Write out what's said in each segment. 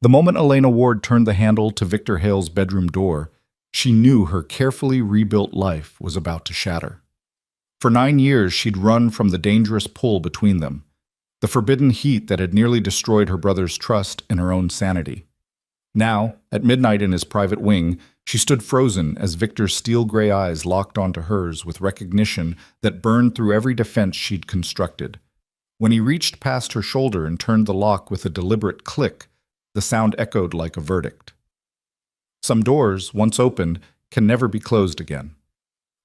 The moment Elena Ward turned the handle to Victor Hale's bedroom door, she knew her carefully rebuilt life was about to shatter. For 9 years, she'd run from the dangerous pull between them, the forbidden heat that had nearly destroyed her brother's trust and her own sanity. Now, at midnight in his private wing, she stood frozen as Victor's steel-gray eyes locked onto hers with recognition that burned through every defense she'd constructed. When he reached past her shoulder and turned the lock with a deliberate click, the sound echoed like a verdict. Some doors, once opened, can never be closed again.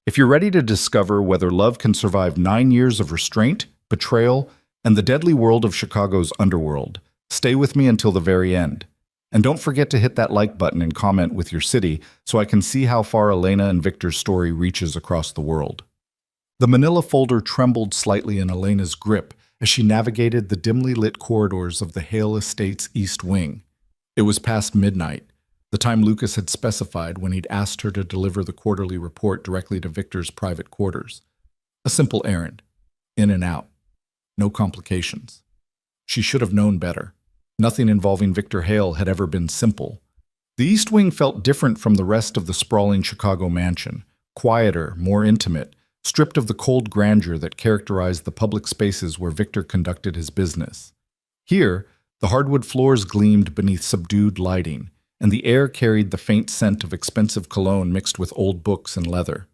If you're ready to discover whether love can survive 9 years of restraint, betrayal, and the deadly world of Chicago's underworld, stay with me until the very end. And don't forget to hit that like button and comment with your city so I can see how far Elena and Victor's story reaches across the world. The manila folder trembled slightly in Elena's grip as she navigated the dimly lit corridors of the Hale Estate's East Wing. It was past midnight, the time Lucas had specified when he'd asked her to deliver the quarterly report directly to Victor's private quarters. A simple errand. In and out. No complications. She should have known better. Nothing involving Victor Hale had ever been simple. The East Wing felt different from the rest of the sprawling Chicago mansion, quieter, more intimate, stripped of the cold grandeur that characterized the public spaces where Victor conducted his business. Here, the hardwood floors gleamed beneath subdued lighting, and the air carried the faint scent of expensive cologne mixed with old books and leather.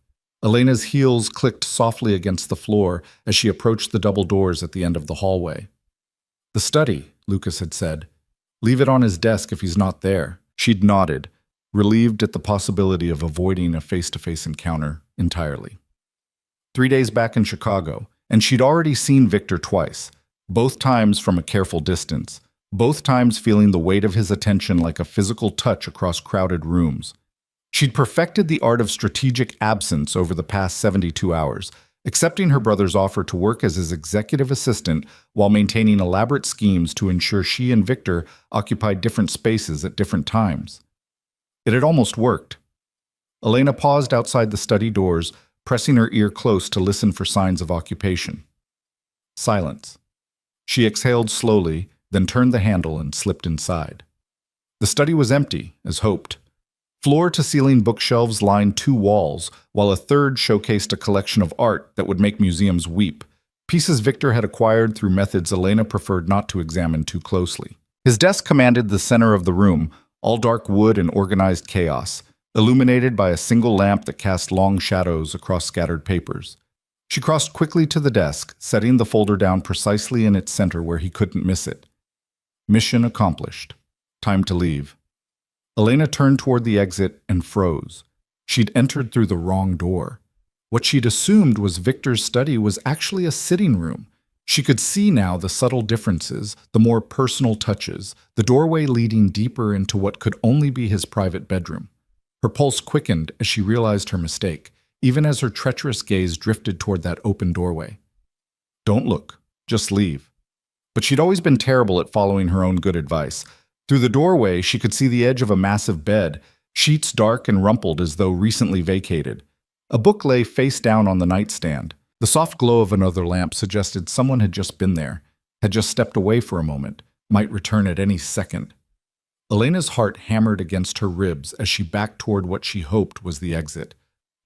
Elena's heels clicked softly against the floor as she approached the double doors at the end of the hallway. "The study," Lucas had said. "Leave it on his desk if he's not there." She'd nodded, relieved at the possibility of avoiding a face-to-face encounter entirely. 3 days back in Chicago, and she'd already seen Victor twice, both times from a careful distance, both times feeling the weight of his attention like a physical touch across crowded rooms. She'd perfected the art of strategic absence over the past 72 hours, accepting her brother's offer to work as his executive assistant while maintaining elaborate schemes to ensure she and Victor occupied different spaces at different times. It had almost worked. Elena paused outside the study doors, pressing her ear close to listen for signs of occupation. Silence. She exhaled slowly, then turned the handle and slipped inside. The study was empty, as hoped. Floor-to-ceiling bookshelves lined 2 walls, while a third showcased a collection of art that would make museums weep, pieces Victor had acquired through methods Elena preferred not to examine too closely. His desk commanded the center of the room, all dark wood and organized chaos, illuminated by a single lamp that cast long shadows across scattered papers. She crossed quickly to the desk, setting the folder down precisely in its center where he couldn't miss it. Mission accomplished. Time to leave. Elena turned toward the exit and froze. She'd entered through the wrong door. What she'd assumed was Victor's study was actually a sitting room. She could see now the subtle differences, the more personal touches, the doorway leading deeper into what could only be his private bedroom. Her pulse quickened as she realized her mistake, even as her treacherous gaze drifted toward that open doorway. Don't look, just leave. But she'd always been terrible at following her own good advice. Through the doorway, she could see the edge of a massive bed, sheets dark and rumpled as though recently vacated. A book lay face down on the nightstand. The soft glow of another lamp suggested someone had just been there, had just stepped away for a moment, might return at any second. Elena's heart hammered against her ribs as she backed toward what she hoped was the exit.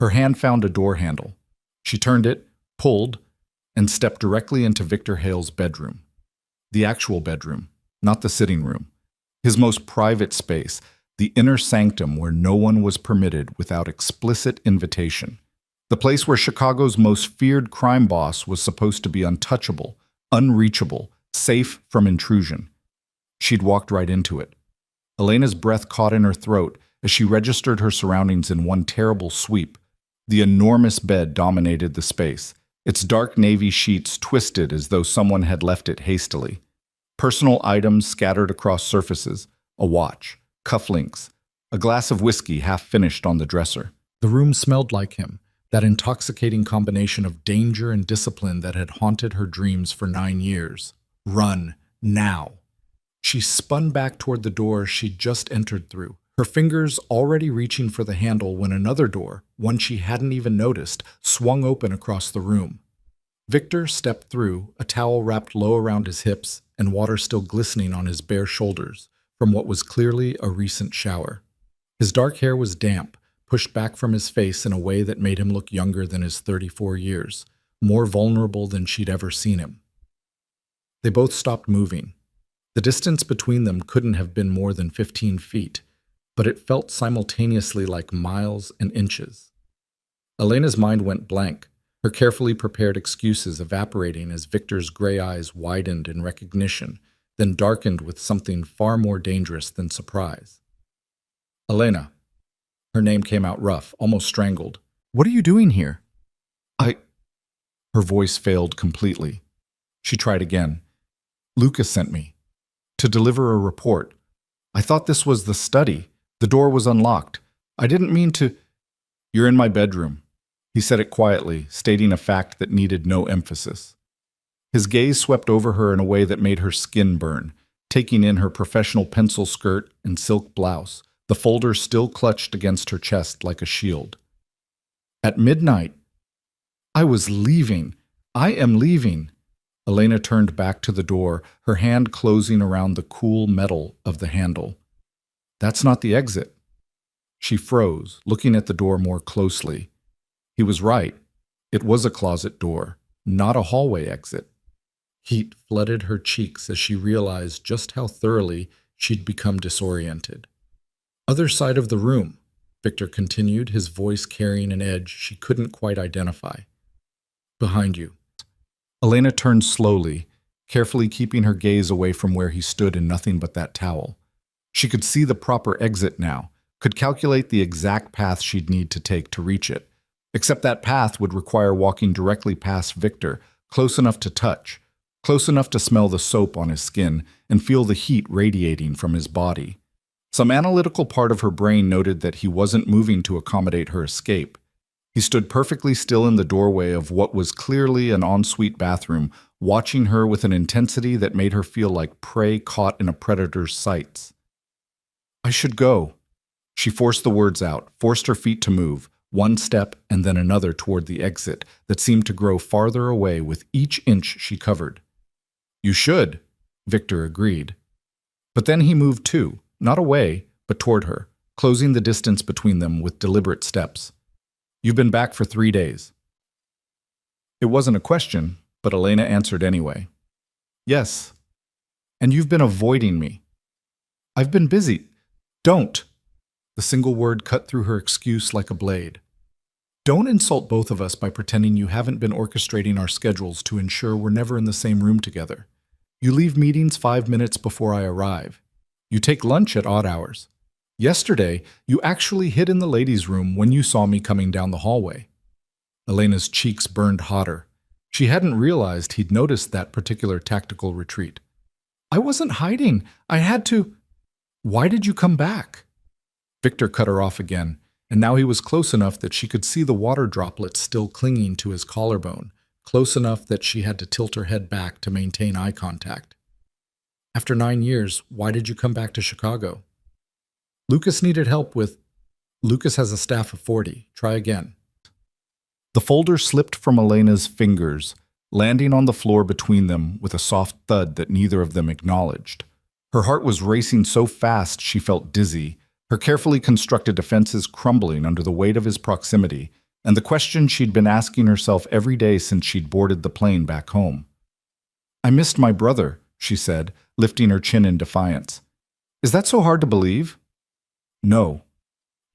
Her hand found a door handle. She turned it, pulled, and stepped directly into Victor Hale's bedroom. The actual bedroom, not the sitting room. His most private space, the inner sanctum where no one was permitted without explicit invitation. The place where Chicago's most feared crime boss was supposed to be untouchable, unreachable, safe from intrusion. She'd walked right into it. Elena's breath caught in her throat as she registered her surroundings in one terrible sweep. The enormous bed dominated the space, its dark navy sheets twisted as though someone had left it hastily. Personal items scattered across surfaces, a watch, cufflinks, a glass of whiskey half finished on the dresser. The room smelled like him, that intoxicating combination of danger and discipline that had haunted her dreams for 9 years. Run, now. She spun back toward the door she'd just entered through, her fingers already reaching for the handle when another door, one she hadn't even noticed, swung open across the room. Victor stepped through, a towel wrapped low around his hips and water still glistening on his bare shoulders, from what was clearly a recent shower. His dark hair was damp, pushed back from his face in a way that made him look younger than his 34 years, more vulnerable than she'd ever seen him. They both stopped moving. The distance between them couldn't have been more than 15 feet, but it felt simultaneously like miles and inches. Elena's mind went blank, her carefully prepared excuses evaporating as Victor's gray eyes widened in recognition, then darkened with something far more dangerous than surprise. Elena. Her name came out rough, almost strangled. What are you doing here? Her voice failed completely. She tried again. Lucas sent me. To deliver a report. I thought this was the study. The door was unlocked. I didn't mean to. You're in my bedroom. He said it quietly, stating a fact that needed no emphasis. His gaze swept over her in a way that made her skin burn, taking in her professional pencil skirt and silk blouse, the folder still clutched against her chest like a shield. At midnight. I was leaving. I am leaving. Elena turned back to the door, her hand closing around the cool metal of the handle. That's not the exit. She froze, looking at the door more closely. He was right. It was a closet door, not a hallway exit. Heat flooded her cheeks as she realized just how thoroughly she'd become disoriented. Other side of the room, Victor continued, his voice carrying an edge she couldn't quite identify. Behind you. Elena turned slowly, carefully keeping her gaze away from where he stood in nothing but that towel. She could see the proper exit now, could calculate the exact path she'd need to take to reach it. Except that path would require walking directly past Victor, close enough to touch, close enough to smell the soap on his skin and feel the heat radiating from his body. Some analytical part of her brain noted that he wasn't moving to accommodate her escape. He stood perfectly still in the doorway of what was clearly an ensuite bathroom, watching her with an intensity that made her feel like prey caught in a predator's sights. I should go. She forced the words out, forced her feet to move, one step and then another toward the exit that seemed to grow farther away with each inch she covered. You should, Victor agreed. But then he moved too, not away, but toward her, closing the distance between them with deliberate steps. You've been back for 3 days. It wasn't a question, but Elena answered anyway. Yes. And you've been avoiding me. I've been busy. Don't. The single word cut through her excuse like a blade. Don't insult both of us by pretending you haven't been orchestrating our schedules to ensure we're never in the same room together. You leave meetings 5 minutes before I arrive. You take lunch at odd hours. Yesterday, you actually hid in the ladies' room when you saw me coming down the hallway. Elena's cheeks burned hotter. She hadn't realized he'd noticed that particular tactical retreat. I wasn't hiding. I had to. Why did you come back? Victor cut her off again, and now he was close enough that she could see the water droplets still clinging to his collarbone, close enough that she had to tilt her head back to maintain eye contact. After 9 years, why did you come back to Chicago? Lucas needed help with. Lucas has a staff of 40. Try again. The folder slipped from Elena's fingers, landing on the floor between them with a soft thud that neither of them acknowledged. Her heart was racing so fast she felt dizzy, her carefully constructed defenses crumbling under the weight of his proximity, and the question she'd been asking herself every day since she'd boarded the plane back home. I missed my brother, she said, lifting her chin in defiance. Is that so hard to believe? No.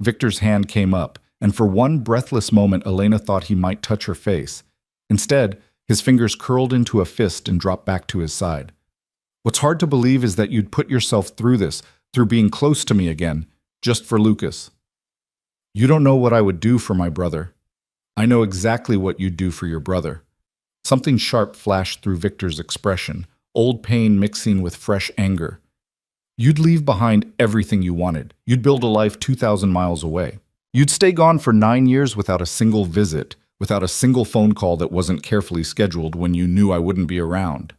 Victor's hand came up, and for one breathless moment Elena thought he might touch her face. Instead, his fingers curled into a fist and dropped back to his side. What's hard to believe is that you'd put yourself through this, through being close to me again, just for Lucas. You don't know what I would do for my brother. I know exactly what you'd do for your brother. Something sharp flashed through Victor's expression, old pain mixing with fresh anger. You'd leave behind everything you wanted. You'd build a life 2,000 miles away. You'd stay gone for 9 years without a single visit, without a single phone call that wasn't carefully scheduled when you knew I wouldn't be around.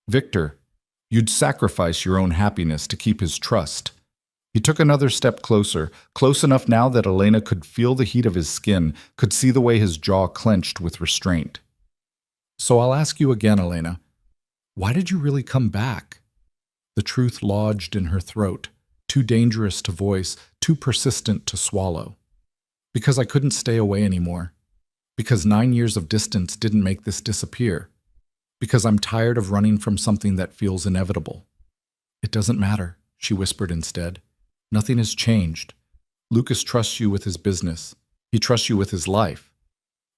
Victor, you'd sacrifice your own happiness to keep his trust. He took another step closer, close enough now that Elena could feel the heat of his skin, could see the way his jaw clenched with restraint. So I'll ask you again, Elena, why did you really come back? the truth lodged in her throat, too dangerous to voice, too persistent to swallow. Because I couldn't stay away anymore. Because 9 years of distance didn't make this disappear. Because I'm tired of running from something that feels inevitable. It doesn't matter, she whispered instead. Nothing has changed. Lucas trusts you with his business. He trusts you with his life.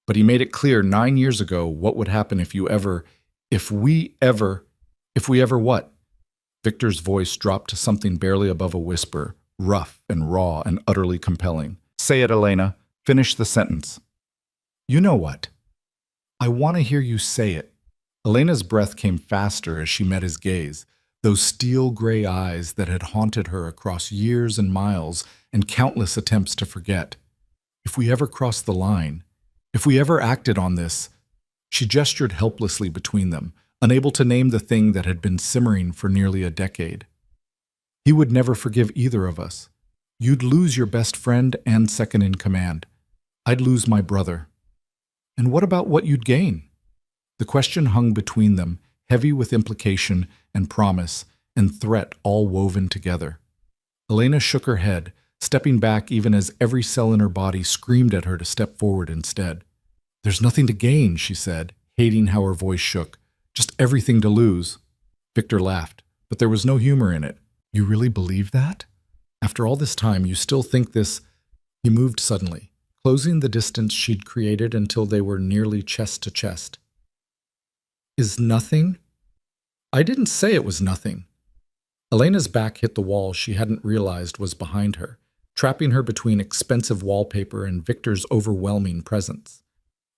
But he made it clear 9 years ago what would happen if we ever what? Victor's voice dropped to something barely above a whisper, rough and raw and utterly compelling. Say it, Elena. Finish the sentence. You know what? I want to hear you say it. Elena's breath came faster as she met his gaze, those steel gray eyes that had haunted her across years and miles and countless attempts to forget. If we ever crossed the line, if we ever acted on this, she gestured helplessly between them, unable to name the thing that had been simmering for nearly a decade. He would never forgive either of us. You'd lose your best friend and second in command. I'd lose my brother. And what about what you'd gain? The question hung between them, heavy with implication and promise and threat all woven together. Elena shook her head, stepping back even as every cell in her body screamed at her to step forward instead. There's nothing to gain, she said, hating how her voice shook. Just everything to lose. Victor laughed, but there was no humor in it. You really believe that? After all this time, you still think this? He moved suddenly, closing the distance she'd created until they were nearly chest to chest. Is nothing? I didn't say it was nothing. Elena's back hit the wall she hadn't realized was behind her, trapping her between expensive wallpaper and Victor's overwhelming presence.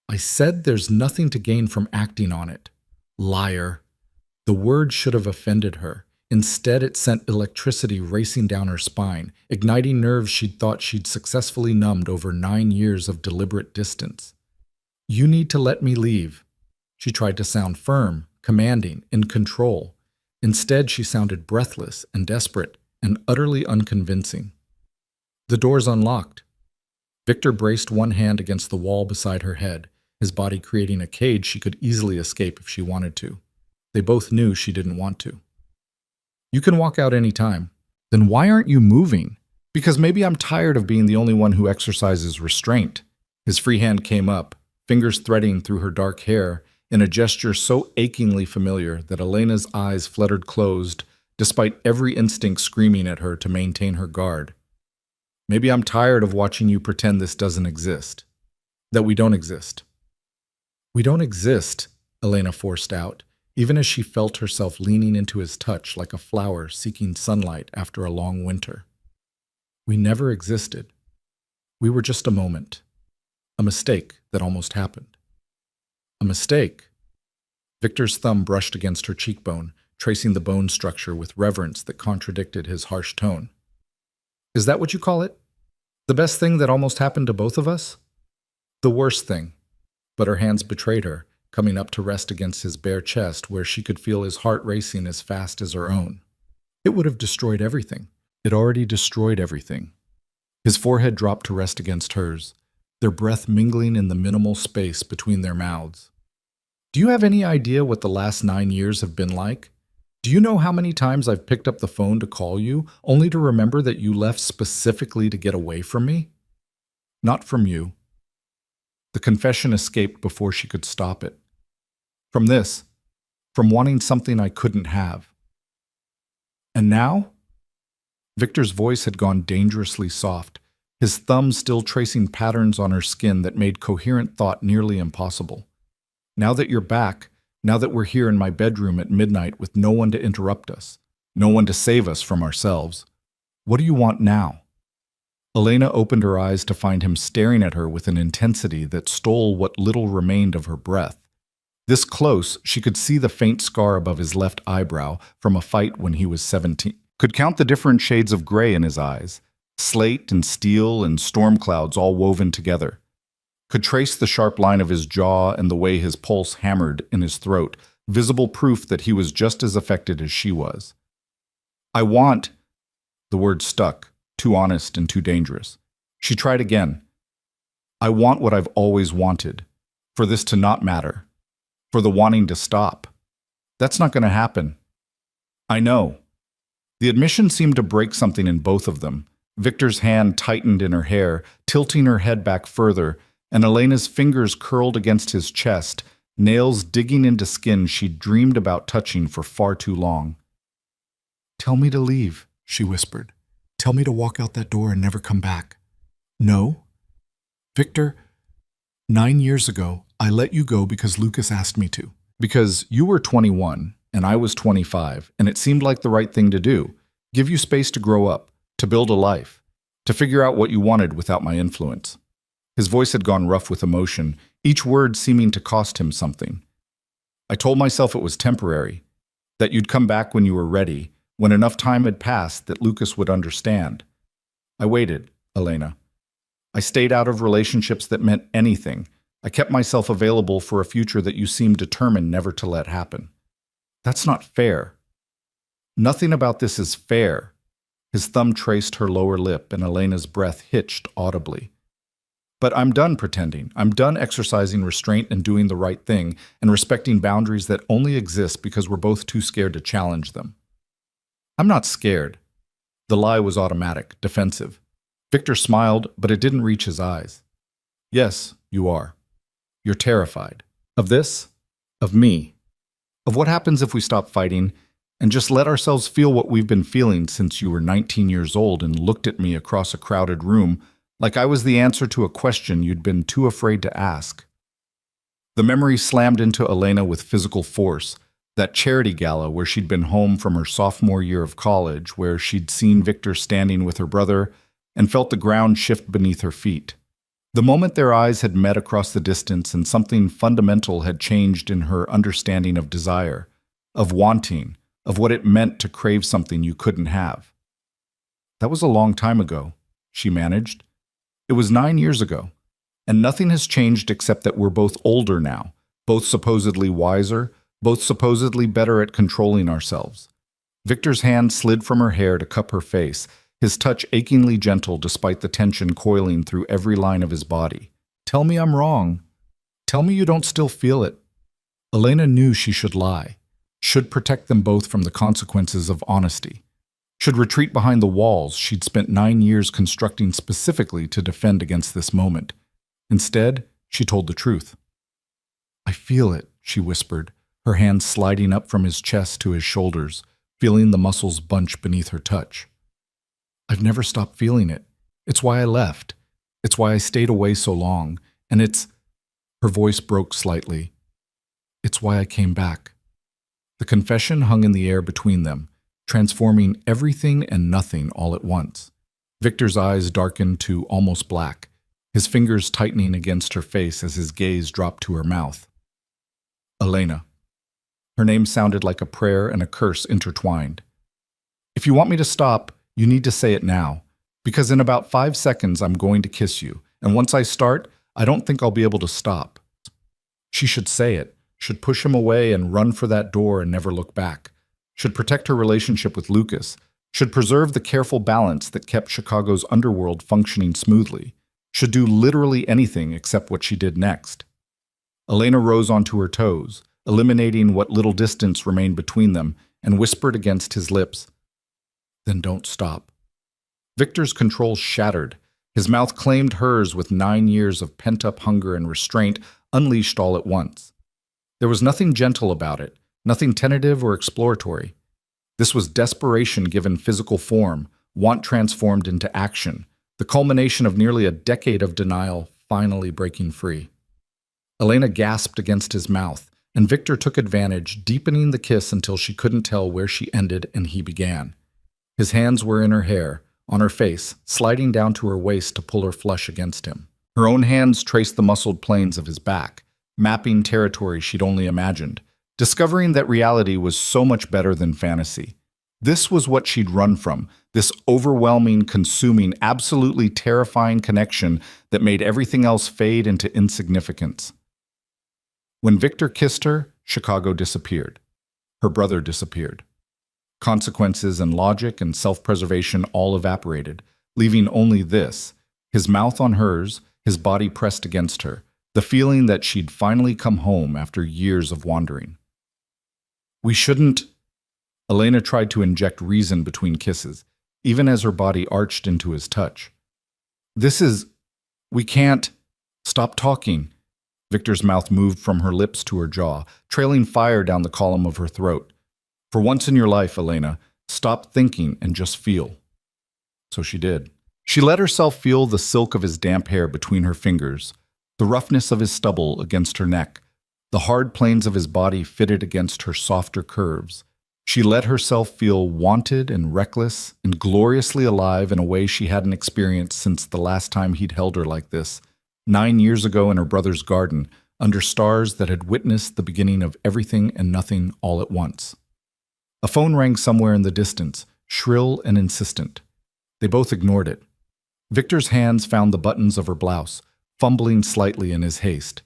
I said there's nothing to gain from acting on it. Liar. The word should have offended her. Instead, it sent electricity racing down her spine, igniting nerves she'd thought she'd successfully numbed over 9 years of deliberate distance. You need to let me leave. She tried to sound firm, commanding, in control. Instead, she sounded breathless and desperate and utterly unconvincing. The door's unlocked. Victor braced one hand against the wall beside her head, his body creating a cage she could easily escape if she wanted to. They both knew she didn't want to. You can walk out any time. Then why aren't you moving? Because maybe I'm tired of being the only one who exercises restraint. His free hand came up, fingers threading through her dark hair, in a gesture so achingly familiar that Elena's eyes fluttered closed, despite every instinct screaming at her to maintain her guard. Maybe I'm tired of watching you pretend this doesn't exist. That we don't exist. We don't exist, Elena forced out, even as she felt herself leaning into his touch like a flower seeking sunlight after a long winter. We never existed. We were just a moment. A mistake that almost happened. A mistake. Victor's thumb brushed against her cheekbone, tracing the bone structure with reverence that contradicted his harsh tone. Is that what you call it? The best thing that almost happened to both of us? The worst thing. But her hands betrayed her, coming up to rest against his bare chest where she could feel his heart racing as fast as her own. It would have destroyed everything. It already destroyed everything. His forehead dropped to rest against hers, their breath mingling in the minimal space between their mouths. Do you have any idea what the last 9 years have been like? Do you know how many times I've picked up the phone to call you, only to remember that you left specifically to get away from me? Not from you. The confession escaped before she could stop it. From this, from wanting something I couldn't have. And now? Victor's voice had gone dangerously soft, his thumb still tracing patterns on her skin that made coherent thought nearly impossible. Now that you're back, now that we're here in my bedroom at midnight with no one to interrupt us, no one to save us from ourselves, what do you want now? Elena opened her eyes to find him staring at her with an intensity that stole what little remained of her breath. This close, she could see the faint scar above his left eyebrow from a fight when he was 17. Could count the different shades of gray in his eyes, slate and steel and storm clouds all woven together. Could trace the sharp line of his jaw and the way his pulse hammered in his throat, visible proof that he was just as affected as she was. I want... The word stuck, too honest and too dangerous. She tried again. I want what I've always wanted, for this to not matter, for the wanting to stop. That's not going to happen. I know. The admission seemed to break something in both of them. Victor's hand tightened in her hair, tilting her head back further, and Elena's fingers curled against his chest, nails digging into skin she'd dreamed about touching for far too long. "Tell me to leave," she whispered. "Tell me to walk out that door and never come back." "No. Victor, 9 years ago, I let you go because Lucas asked me to." Because you were 21 and I was 25, and it seemed like the right thing to do. Give you space to grow up, to build a life, to figure out what you wanted without my influence. His voice had gone rough with emotion, each word seeming to cost him something. I told myself it was temporary, that you'd come back when you were ready, when enough time had passed that Lucas would understand. I waited, Elena. I stayed out of relationships that meant anything. I kept myself available for a future that you seemed determined never to let happen. That's not fair. Nothing about this is fair. His thumb traced her lower lip, and Elena's breath hitched audibly. But I'm done pretending. I'm done exercising restraint and doing the right thing and respecting boundaries that only exist because we're both too scared to challenge them. I'm not scared. The lie was automatic, defensive. Victor smiled, but it didn't reach his eyes. Yes, you are. You're terrified. Of this? Of me. Of what happens if we stop fighting and just let ourselves feel what we've been feeling since you were 19 years old and looked at me across a crowded room like I was the answer to a question you'd been too afraid to ask. The memory slammed into Elena with physical force. That charity gala where she'd been home from her sophomore year of college, where she'd seen Victor standing with her brother and felt the ground shift beneath her feet. The moment their eyes had met across the distance and something fundamental had changed in her understanding of desire, of wanting, of what it meant to crave something you couldn't have. That was a long time ago, she managed. It was 9 years ago, and nothing has changed except that we're both older now, both supposedly wiser, both supposedly better at controlling ourselves. Victor's hand slid from her hair to cup her face, his touch achingly gentle despite the tension coiling through every line of his body. Tell me I'm wrong. Tell me you don't still feel it. Elena knew she should lie, should protect them both from the consequences of honesty, should retreat behind the walls she'd spent 9 years constructing specifically to defend against this moment. Instead, she told the truth. I feel it, she whispered, her hands sliding up from his chest to his shoulders, feeling the muscles bunch beneath her touch. I've never stopped feeling it. It's why I left. It's why I stayed away so long. And it's... Her voice broke slightly. It's why I came back. The confession hung in the air between them, transforming everything and nothing all at once. Victor's eyes darkened to almost black, his fingers tightening against her face as his gaze dropped to her mouth. Elena. Her name sounded like a prayer and a curse intertwined. If you want me to stop, you need to say it now, because in about 5 seconds I'm going to kiss you, and once I start, I don't think I'll be able to stop. She should say it, should push him away and run for that door and never look back, should protect her relationship with Lucas, should preserve the careful balance that kept Chicago's underworld functioning smoothly, should do literally anything except what she did next. Elena rose onto her toes, eliminating what little distance remained between them, and whispered against his lips, Then don't stop. Victor's control shattered. His mouth claimed hers with 9 years of pent-up hunger and restraint unleashed all at once. There was nothing gentle about it, nothing tentative or exploratory. This was desperation given physical form, want transformed into action, the culmination of nearly a decade of denial finally breaking free. Elena gasped against his mouth, and Victor took advantage, deepening the kiss until she couldn't tell where she ended and he began. His hands were in her hair, on her face, sliding down to her waist to pull her flush against him. Her own hands traced the muscled planes of his back, mapping territory she'd only imagined, discovering that reality was so much better than fantasy. This was what she'd run from, this overwhelming, consuming, absolutely terrifying connection that made everything else fade into insignificance. When Victor kissed her, Chicago disappeared. Her brother disappeared. Consequences and logic and self-preservation all evaporated, leaving only this, his mouth on hers, his body pressed against her, the feeling that she'd finally come home after years of wandering. We shouldn't... Elena tried to inject reason between kisses, even as her body arched into his touch. We can't. Stop talking. Victor's mouth moved from her lips to her jaw, trailing fire down the column of her throat. For once in your life, Elena, stop thinking and just feel. So she did. She let herself feel the silk of his damp hair between her fingers, the roughness of his stubble against her neck, the hard planes of his body fitted against her softer curves. She let herself feel wanted and reckless and gloriously alive in a way she hadn't experienced since the last time he'd held her like this, 9 years ago in her brother's garden, under stars that had witnessed the beginning of everything and nothing all at once. A phone rang somewhere in the distance, shrill and insistent. They both ignored it. Victor's hands found the buttons of her blouse, fumbling slightly in his haste.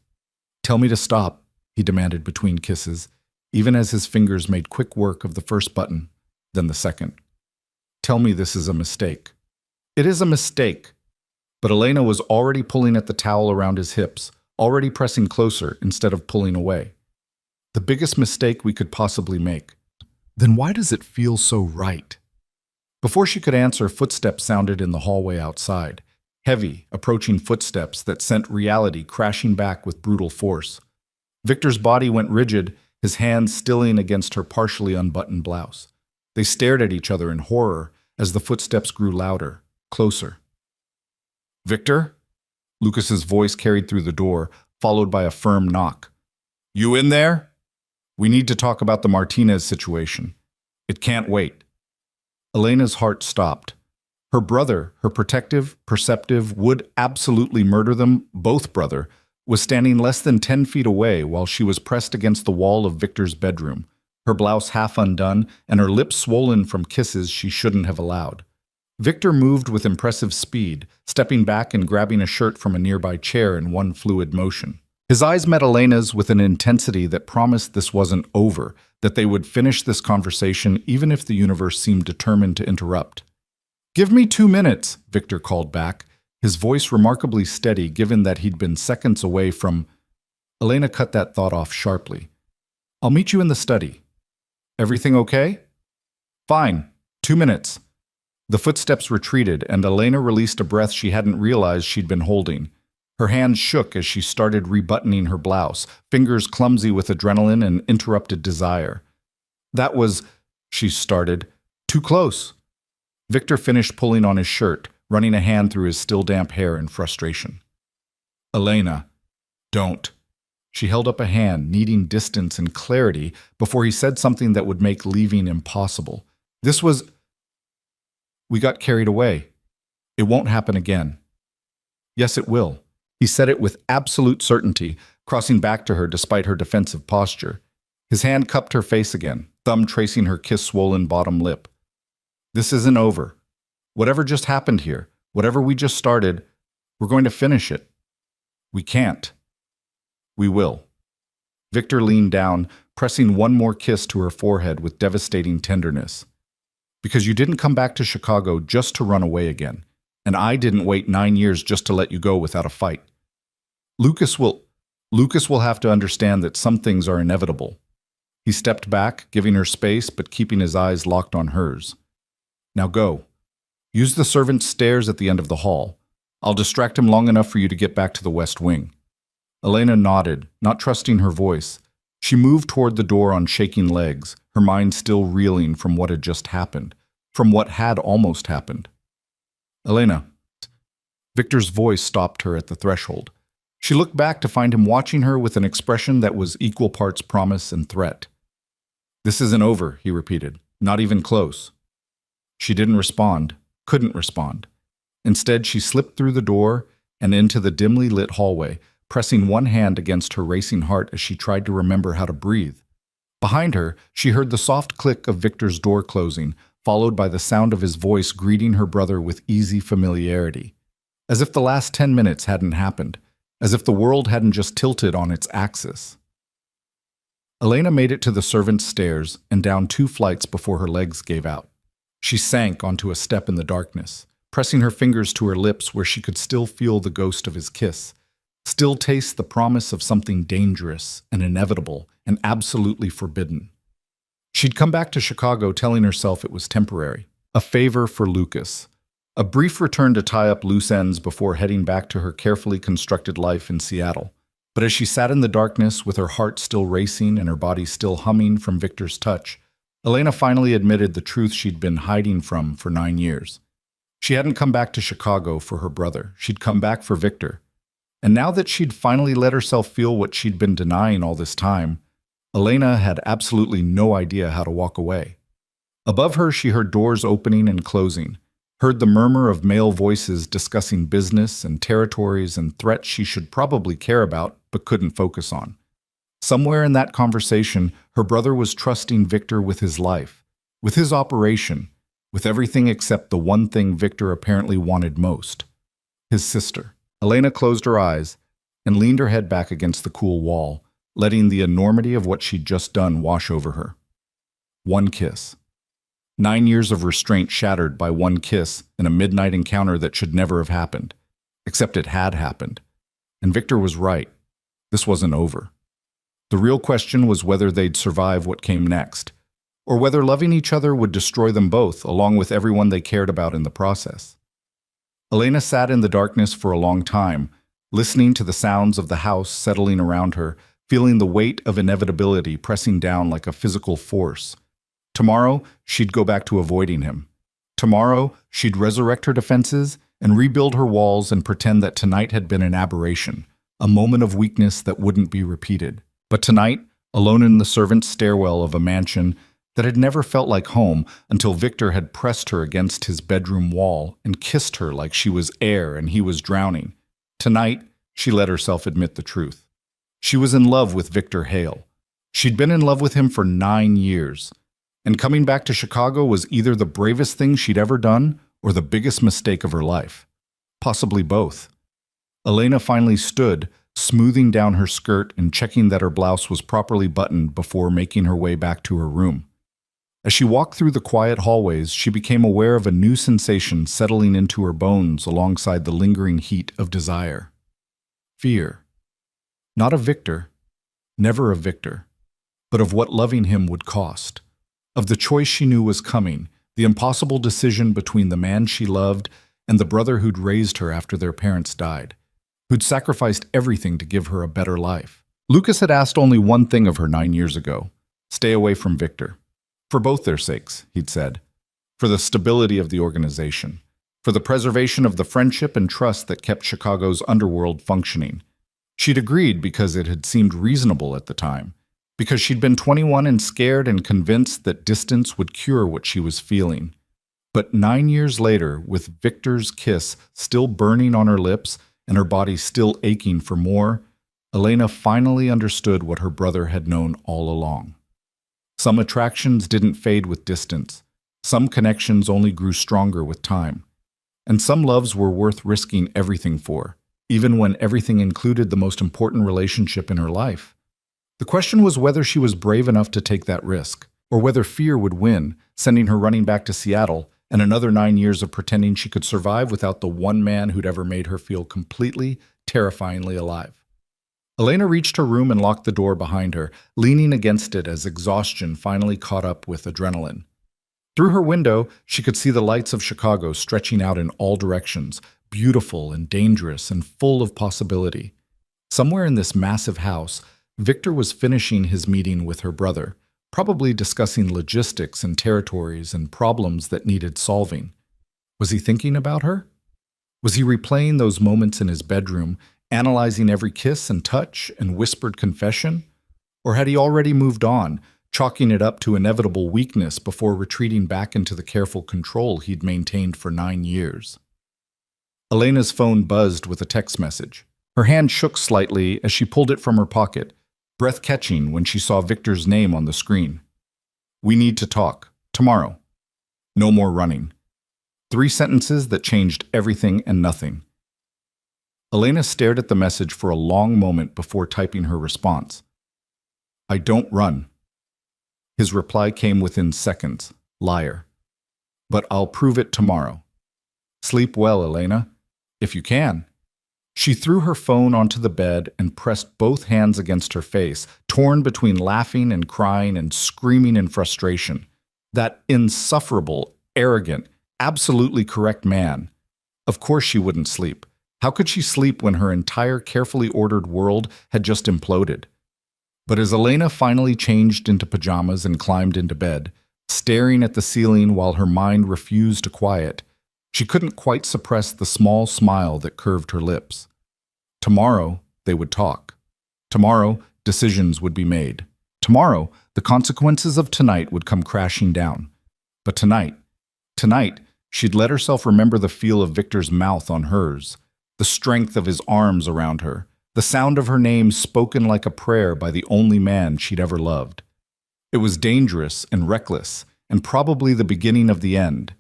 "Tell me to stop," he demanded between kisses, even as his fingers made quick work of the first button, then the second. "Tell me this is a mistake." "It is a mistake." But Elena was already pulling at the towel around his hips, already pressing closer instead of pulling away. "The biggest mistake we could possibly make." Then why does it feel so right? Before she could answer, footsteps sounded in the hallway outside. Heavy, approaching footsteps that sent reality crashing back with brutal force. Victor's body went rigid, his hands stilling against her partially unbuttoned blouse. They stared at each other in horror as the footsteps grew louder, closer. "Victor?" Lucas's voice carried through the door, followed by a firm knock. "You in there? We need to talk about the Martinez situation. It can't wait." Elena's heart stopped. Her brother, her protective, perceptive, would absolutely murder them, both brother, was standing less than 10 feet away while she was pressed against the wall of Victor's bedroom, her blouse half undone and her lips swollen from kisses she shouldn't have allowed. Victor moved with impressive speed, stepping back and grabbing a shirt from a nearby chair in one fluid motion. His eyes met Elena's with an intensity that promised this wasn't over, that they would finish this conversation even if the universe seemed determined to interrupt. "Give me 2 minutes," Victor called back, his voice remarkably steady given that he'd been seconds away from... Elena cut that thought off sharply. "I'll meet you in the study." "Everything okay?" "Fine. 2 minutes." The footsteps retreated, and Elena released a breath she hadn't realized she'd been holding. Her hands shook as she started rebuttoning her blouse, fingers clumsy with adrenaline and interrupted desire. "That was," she started, "too close." Victor finished pulling on his shirt, running a hand through his still damp hair in frustration. "Elena, don't." She held up a hand, needing distance and clarity, before he said something that would make leaving impossible. "We got carried away. It won't happen again." "Yes, it will." He said it with absolute certainty, crossing back to her despite her defensive posture. His hand cupped her face again, thumb tracing her kiss-swollen bottom lip. "This isn't over. Whatever just happened here, whatever we just started, we're going to finish it. We can't. We will." Victor leaned down, pressing one more kiss to her forehead with devastating tenderness. "Because you didn't come back to Chicago just to run away again, and I didn't wait 9 years just to let you go without a fight. Lucas will have to understand that some things are inevitable." He stepped back, giving her space but keeping his eyes locked on hers. "Now go. Use the servant's stairs at the end of the hall. I'll distract him long enough for you to get back to the West Wing." Elena nodded, not trusting her voice. She moved toward the door on shaking legs, her mind still reeling from what had just happened, from what had almost happened. "Elena." Victor's voice stopped her at the threshold. She looked back to find him watching her with an expression that was equal parts promise and threat. "This isn't over," he repeated. "Not even close." She didn't respond, couldn't respond. Instead, she slipped through the door and into the dimly lit hallway, pressing one hand against her racing heart as she tried to remember how to breathe. Behind her, she heard the soft click of Victor's door closing, followed by the sound of his voice greeting her brother with easy familiarity. As if the last 10 minutes hadn't happened, as if the world hadn't just tilted on its axis. Elena made it to the servant's stairs and down 2 flights before her legs gave out. She sank onto a step in the darkness, pressing her fingers to her lips where she could still feel the ghost of his kiss, still taste the promise of something dangerous and inevitable and absolutely forbidden. She'd come back to Chicago telling herself it was temporary, a favor for Lucas, a brief return to tie up loose ends before heading back to her carefully constructed life in Seattle. But as she sat in the darkness with her heart still racing and her body still humming from Victor's touch, Elena finally admitted the truth she'd been hiding from for 9 years. She hadn't come back to Chicago for her brother. She'd come back for Victor. And now that she'd finally let herself feel what she'd been denying all this time, Elena had absolutely no idea how to walk away. Above her, she heard doors opening and closing, heard the murmur of male voices discussing business and territories and threats she should probably care about but couldn't focus on. Somewhere in that conversation, her brother was trusting Victor with his life, with his operation, with everything except the one thing Victor apparently wanted most: his sister. Elena closed her eyes and leaned her head back against the cool wall, letting the enormity of what she'd just done wash over her. One kiss. 9 years of restraint shattered by one kiss in a midnight encounter that should never have happened. Except it had happened. And Victor was right. This wasn't over. The real question was whether they'd survive what came next, or whether loving each other would destroy them both, along with everyone they cared about in the process. Elena sat in the darkness for a long time, listening to the sounds of the house settling around her, feeling the weight of inevitability pressing down like a physical force. Tomorrow, she'd go back to avoiding him. Tomorrow, she'd resurrect her defenses and rebuild her walls and pretend that tonight had been an aberration, a moment of weakness that wouldn't be repeated. But tonight, alone in the servants' stairwell of a mansion that had never felt like home until Victor had pressed her against his bedroom wall and kissed her like she was air and he was drowning. Tonight, she let herself admit the truth. She was in love with Victor Hale. She'd been in love with him for 9 years. And coming back to Chicago was either the bravest thing she'd ever done or the biggest mistake of her life. Possibly both. Elena finally stood, smoothing down her skirt and checking that her blouse was properly buttoned before making her way back to her room. As she walked through the quiet hallways, she became aware of a new sensation settling into her bones alongside the lingering heat of desire. Fear. Not of Victor, never of Victor, but of what loving him would cost. Of the choice she knew was coming, the impossible decision between the man she loved and the brother who'd raised her after their parents died, who'd sacrificed everything to give her a better life. Lucas had asked only one thing of her 9 years ago: stay away from Victor. For both their sakes, he'd said. For the stability of the organization. For the preservation of the friendship and trust that kept Chicago's underworld functioning. She'd agreed because it had seemed reasonable at the time. Because she'd been 21 and scared and convinced that distance would cure what she was feeling. But 9 years later, with Victor's kiss still burning on her lips and her body still aching for more, Elena finally understood what her brother had known all along. Some attractions didn't fade with distance. Some connections only grew stronger with time. And some loves were worth risking everything for, even when everything included the most important relationship in her life. The question was whether she was brave enough to take that risk, or whether fear would win, sending her running back to Seattle and another 9 years of pretending she could survive without the one man who'd ever made her feel completely, terrifyingly alive. Elena reached her room and locked the door behind her, leaning against it as exhaustion finally caught up with adrenaline. Through her window, she could see the lights of Chicago stretching out in all directions, beautiful and dangerous and full of possibility. Somewhere in this massive house, Victor was finishing his meeting with her brother, probably discussing logistics and territories and problems that needed solving. Was he thinking about her? Was he replaying those moments in his bedroom, analyzing every kiss and touch and whispered confession? Or had he already moved on, chalking it up to inevitable weakness before retreating back into the careful control he'd maintained for 9 years? Elena's phone buzzed with a text message. Her hand shook slightly as she pulled it from her pocket, breath-catching when she saw Victor's name on the screen. "We need to talk. Tomorrow. No more running." 3 sentences that changed everything and nothing. Elena stared at the message for a long moment before typing her response. "I don't run." His reply came within seconds. "Liar. But I'll prove it tomorrow. Sleep well, Elena. If you can." She threw her phone onto the bed and pressed both hands against her face, torn between laughing and crying and screaming in frustration. That insufferable, arrogant, absolutely correct man. Of course she wouldn't sleep. How could she sleep when her entire carefully ordered world had just imploded? But as Elena finally changed into pajamas and climbed into bed, staring at the ceiling while her mind refused to quiet, she couldn't quite suppress the small smile that curved her lips. Tomorrow, they would talk. Tomorrow, decisions would be made. Tomorrow, the consequences of tonight would come crashing down. But tonight, she'd let herself remember the feel of Victor's mouth on hers, the strength of his arms around her, the sound of her name spoken like a prayer by the only man she'd ever loved. It was dangerous and reckless, and probably the beginning of the end.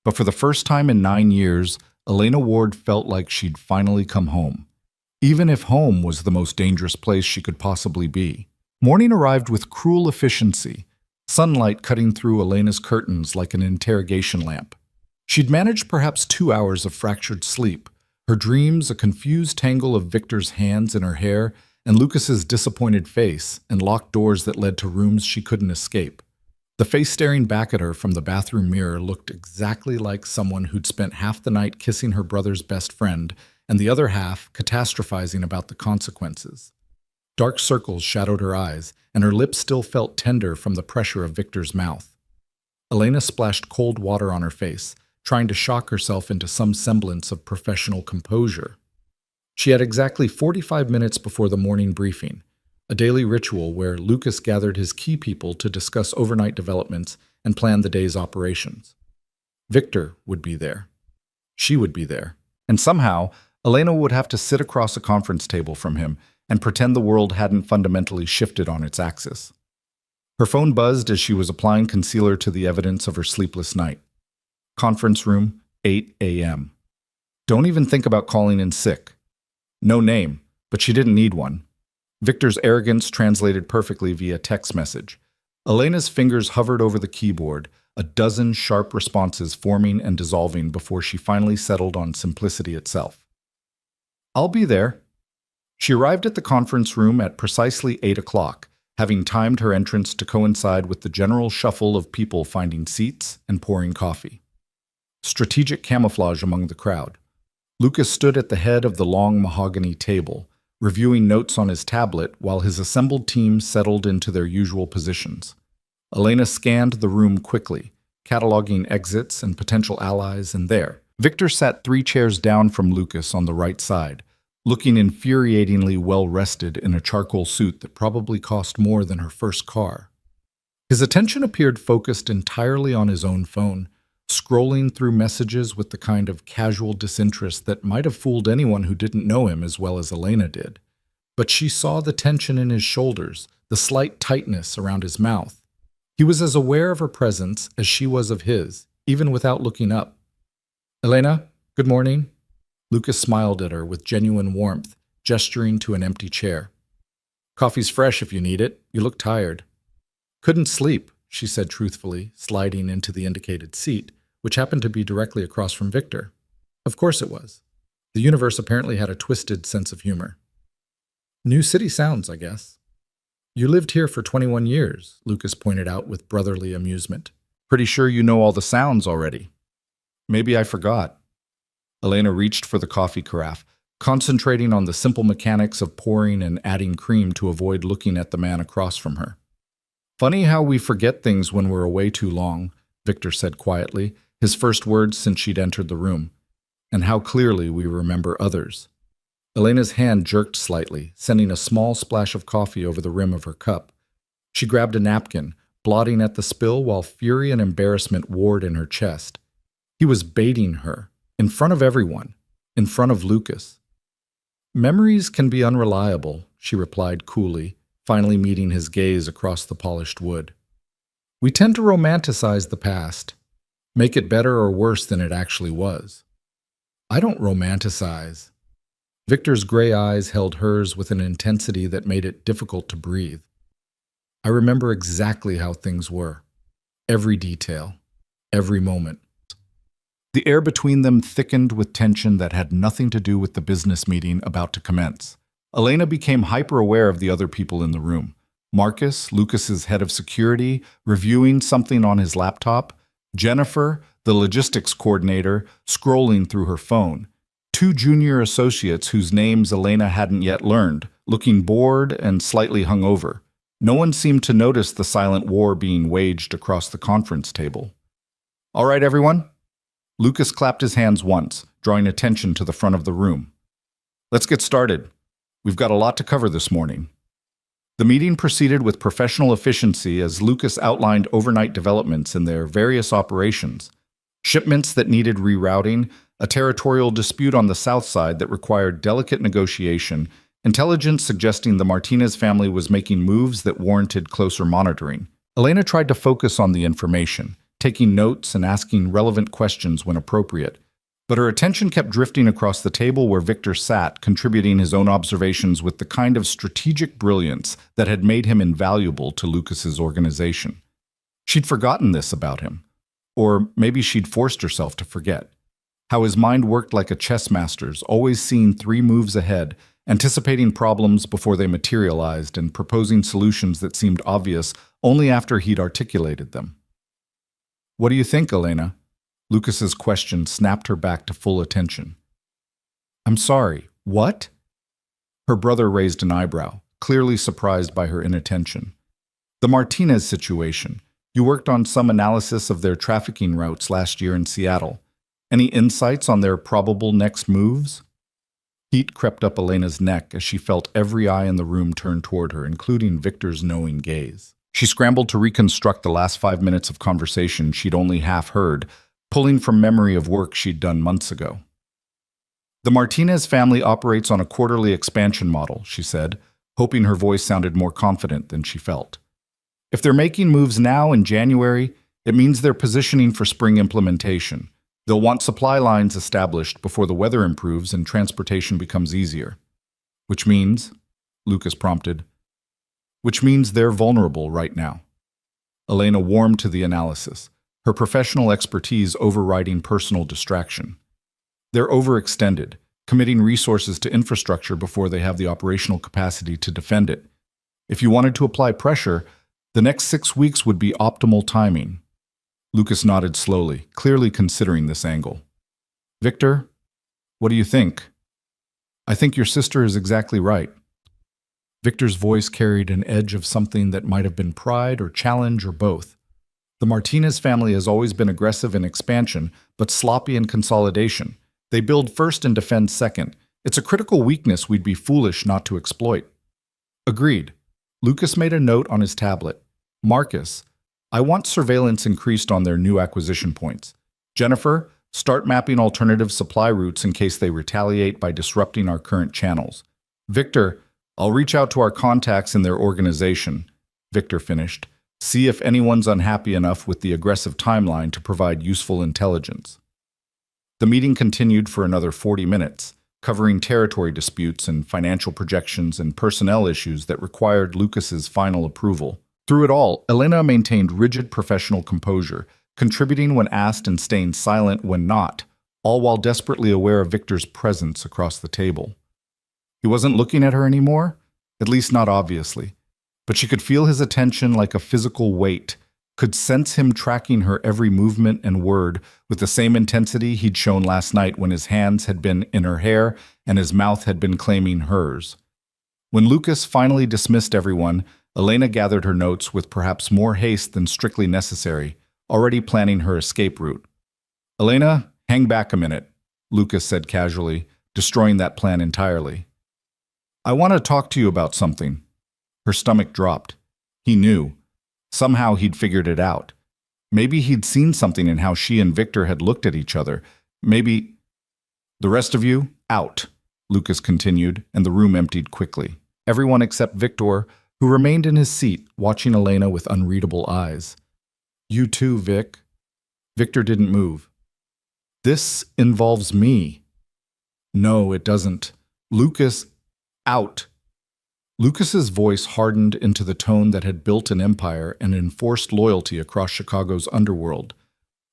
But for the first time in 9 years, Elena Ward felt like she'd finally come home. Even if home was the most dangerous place she could possibly be. Morning arrived with cruel efficiency, sunlight cutting through Elena's curtains like an interrogation lamp. She'd managed perhaps 2 hours of fractured sleep, her dreams a confused tangle of Victor's hands in her hair and Lucas's disappointed face and locked doors that led to rooms she couldn't escape. The face staring back at her from the bathroom mirror looked exactly like someone who'd spent half the night kissing her brother's best friend and the other half catastrophizing about the consequences. Dark circles shadowed her eyes, and her lips still felt tender from the pressure of Victor's mouth. Elena splashed cold water on her face, trying to shock herself into some semblance of professional composure. She had exactly 45 minutes before the morning briefing, a daily ritual where Lucas gathered his key people to discuss overnight developments and plan the day's operations. Victor would be there. She would be there. And somehow, Elena would have to sit across a conference table from him and pretend the world hadn't fundamentally shifted on its axis. Her phone buzzed as she was applying concealer to the evidence of her sleepless night. Conference room, 8 a.m. Don't even think about calling in sick. No name, but she didn't need one. Victor's arrogance translated perfectly via text message. Elena's fingers hovered over the keyboard, a dozen sharp responses forming and dissolving before she finally settled on simplicity itself. I'll be there. She arrived at the conference room at precisely 8 o'clock, having timed her entrance to coincide with the general shuffle of people finding seats and pouring coffee. Strategic camouflage among the crowd. Lucas stood at the head of the long mahogany table, reviewing notes on his tablet while his assembled team settled into their usual positions. Elena scanned the room quickly, cataloging exits and potential allies, and there, Victor sat 3 chairs down from Lucas on the right side, looking infuriatingly well-rested in a charcoal suit that probably cost more than her first car. His attention appeared focused entirely on his own phone, scrolling through messages with the kind of casual disinterest that might have fooled anyone who didn't know him as well as Elena did. But she saw the tension in his shoulders, the slight tightness around his mouth. He was as aware of her presence as she was of his, even without looking up. Elena, good morning. Lucas smiled at her with genuine warmth, gesturing to an empty chair. Coffee's fresh if you need it. You look tired. Couldn't sleep, she said truthfully, sliding into the indicated seat, which happened to be directly across from Victor. Of course it was. The universe apparently had a twisted sense of humor. New city sounds, I guess. You lived here for 21 years, Lucas pointed out with brotherly amusement. Pretty sure you know all the sounds already. Maybe I forgot. Elena reached for the coffee carafe, concentrating on the simple mechanics of pouring and adding cream to avoid looking at the man across from her. Funny how we forget things when we're away too long, Victor said quietly, his first words since she'd entered the room, and how clearly we remember others. Elena's hand jerked slightly, sending a small splash of coffee over the rim of her cup. She grabbed a napkin, blotting at the spill while fury and embarrassment warred in her chest. He was baiting her, in front of everyone, in front of Lucas. Memories can be unreliable, she replied coolly, finally meeting his gaze across the polished wood. We tend to romanticize the past, make it better or worse than it actually was. I don't romanticize. Victor's gray eyes held hers with an intensity that made it difficult to breathe. I remember exactly how things were. Every detail. Every moment. The air between them thickened with tension that had nothing to do with the business meeting about to commence. Elena became hyper-aware of the other people in the room. Marcus, Lucas's head of security, reviewing something on his laptop. Jennifer, the logistics coordinator, scrolling through her phone. Two junior associates whose names Elena hadn't yet learned, looking bored and slightly hungover. No one seemed to notice the silent war being waged across the conference table. "All right, everyone." Lucas clapped his hands once, drawing attention to the front of the room. "Let's get started. We've got a lot to cover this morning." The meeting proceeded with professional efficiency as Lucas outlined overnight developments in their various operations. Shipments that needed rerouting, a territorial dispute on the south side that required delicate negotiation, intelligence suggesting the Martinez family was making moves that warranted closer monitoring. Elena tried to focus on the information, taking notes and asking relevant questions when appropriate. But her attention kept drifting across the table where Victor sat, contributing his own observations with the kind of strategic brilliance that had made him invaluable to Lucas's organization. She'd forgotten this about him. Or maybe she'd forced herself to forget. How his mind worked like a chess master's, always seeing 3 moves ahead, anticipating problems before they materialized and proposing solutions that seemed obvious only after he'd articulated them. "What do you think, Elena?" Lucas's question snapped her back to full attention. "I'm sorry, what?" Her brother raised an eyebrow, clearly surprised by her inattention. "The Martinez situation. You worked on some analysis of their trafficking routes last year in Seattle. Any insights on their probable next moves?" Heat crept up Elena's neck as she felt every eye in the room turn toward her, including Victor's knowing gaze. She scrambled to reconstruct the last 5 minutes of conversation she'd only half heard, pulling from memory of work she'd done months ago. "The Martinez family operates on a quarterly expansion model," she said, hoping her voice sounded more confident than she felt. "If they're making moves now in January, it means they're positioning for spring implementation. They'll want supply lines established before the weather improves and transportation becomes easier." "Which means," Lucas prompted, "which means they're vulnerable right now." Elena warmed to the analysis, her professional expertise overriding personal distraction. "They're overextended, committing resources to infrastructure before they have the operational capacity to defend it. If you wanted to apply pressure, the next 6 weeks would be optimal timing." Lucas nodded slowly, clearly considering this angle. "Victor, what do you think?" "I think your sister is exactly right." Victor's voice carried an edge of something that might have been pride or challenge or both. "The Martinez family has always been aggressive in expansion, but sloppy in consolidation. They build first and defend second. It's a critical weakness we'd be foolish not to exploit." "Agreed." Lucas made a note on his tablet. "Marcus, I want surveillance increased on their new acquisition points. Jennifer, start mapping alternative supply routes in case they retaliate by disrupting our current channels. Victor, I'll reach out to our contacts in their organization," Victor finished. "See if anyone's unhappy enough with the aggressive timeline to provide useful intelligence." The meeting continued for another 40 minutes, covering territory disputes and financial projections and personnel issues that required Lucas's final approval. Through it all, Elena maintained rigid professional composure, contributing when asked and staying silent when not, all while desperately aware of Victor's presence across the table. He wasn't looking at her anymore, at least not obviously, but she could feel his attention like a physical weight, could sense him tracking her every movement and word with the same intensity he'd shown last night when his hands had been in her hair and his mouth had been claiming hers. When Lucas finally dismissed everyone, Elena gathered her notes with perhaps more haste than strictly necessary, already planning her escape route. "Elena, hang back a minute," Lucas said casually, destroying that plan entirely. "I want to talk to you about something." Her stomach dropped. He knew. Somehow he'd figured it out. Maybe he'd seen something in how she and Victor had looked at each other. Maybe... "The rest of you, out," Lucas continued, and the room emptied quickly. Everyone except Victor, who remained in his seat, watching Elena with unreadable eyes. "You too, Vic." Victor didn't move. "This involves me." "No, it doesn't." "Lucas, out." Lucas's voice hardened into the tone that had built an empire and enforced loyalty across Chicago's underworld.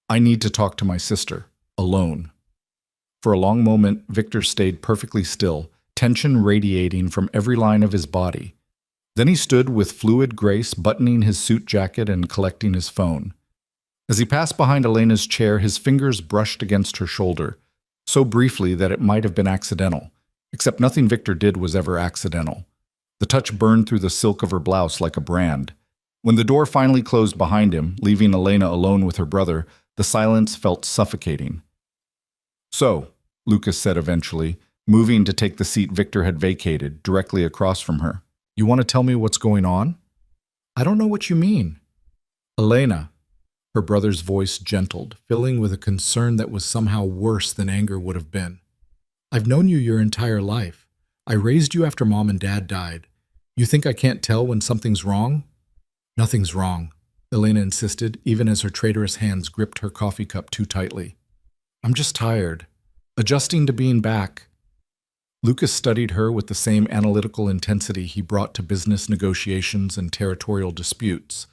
"I need to talk to my sister, alone. For a long moment, Victor stayed perfectly still, tension radiating from every line of his body. Then he stood with fluid grace, buttoning his suit jacket and collecting his phone. As he passed behind Elena's chair, his fingers brushed against her shoulder, so briefly that it might have been accidental, except nothing Victor did was ever accidental. The touch burned through the silk of her blouse like a brand. When the door finally closed behind him, leaving Elena alone with her brother, the silence felt suffocating. "So," Lucas said eventually, moving to take the seat Victor had vacated, directly across from her. "You want to tell me what's going on?" "I don't know what you mean." "Elena." Her brother's voice gentled, filling with a concern that was somehow worse than anger would have been. "I've known you your entire life. I raised you after Mom and Dad died. You think I can't tell when something's wrong?" "Nothing's wrong," Elena insisted, even as her traitorous hands gripped her coffee cup too tightly. "I'm just tired. Adjusting to being back." Lucas studied her with the same analytical intensity he brought to business negotiations and territorial disputes,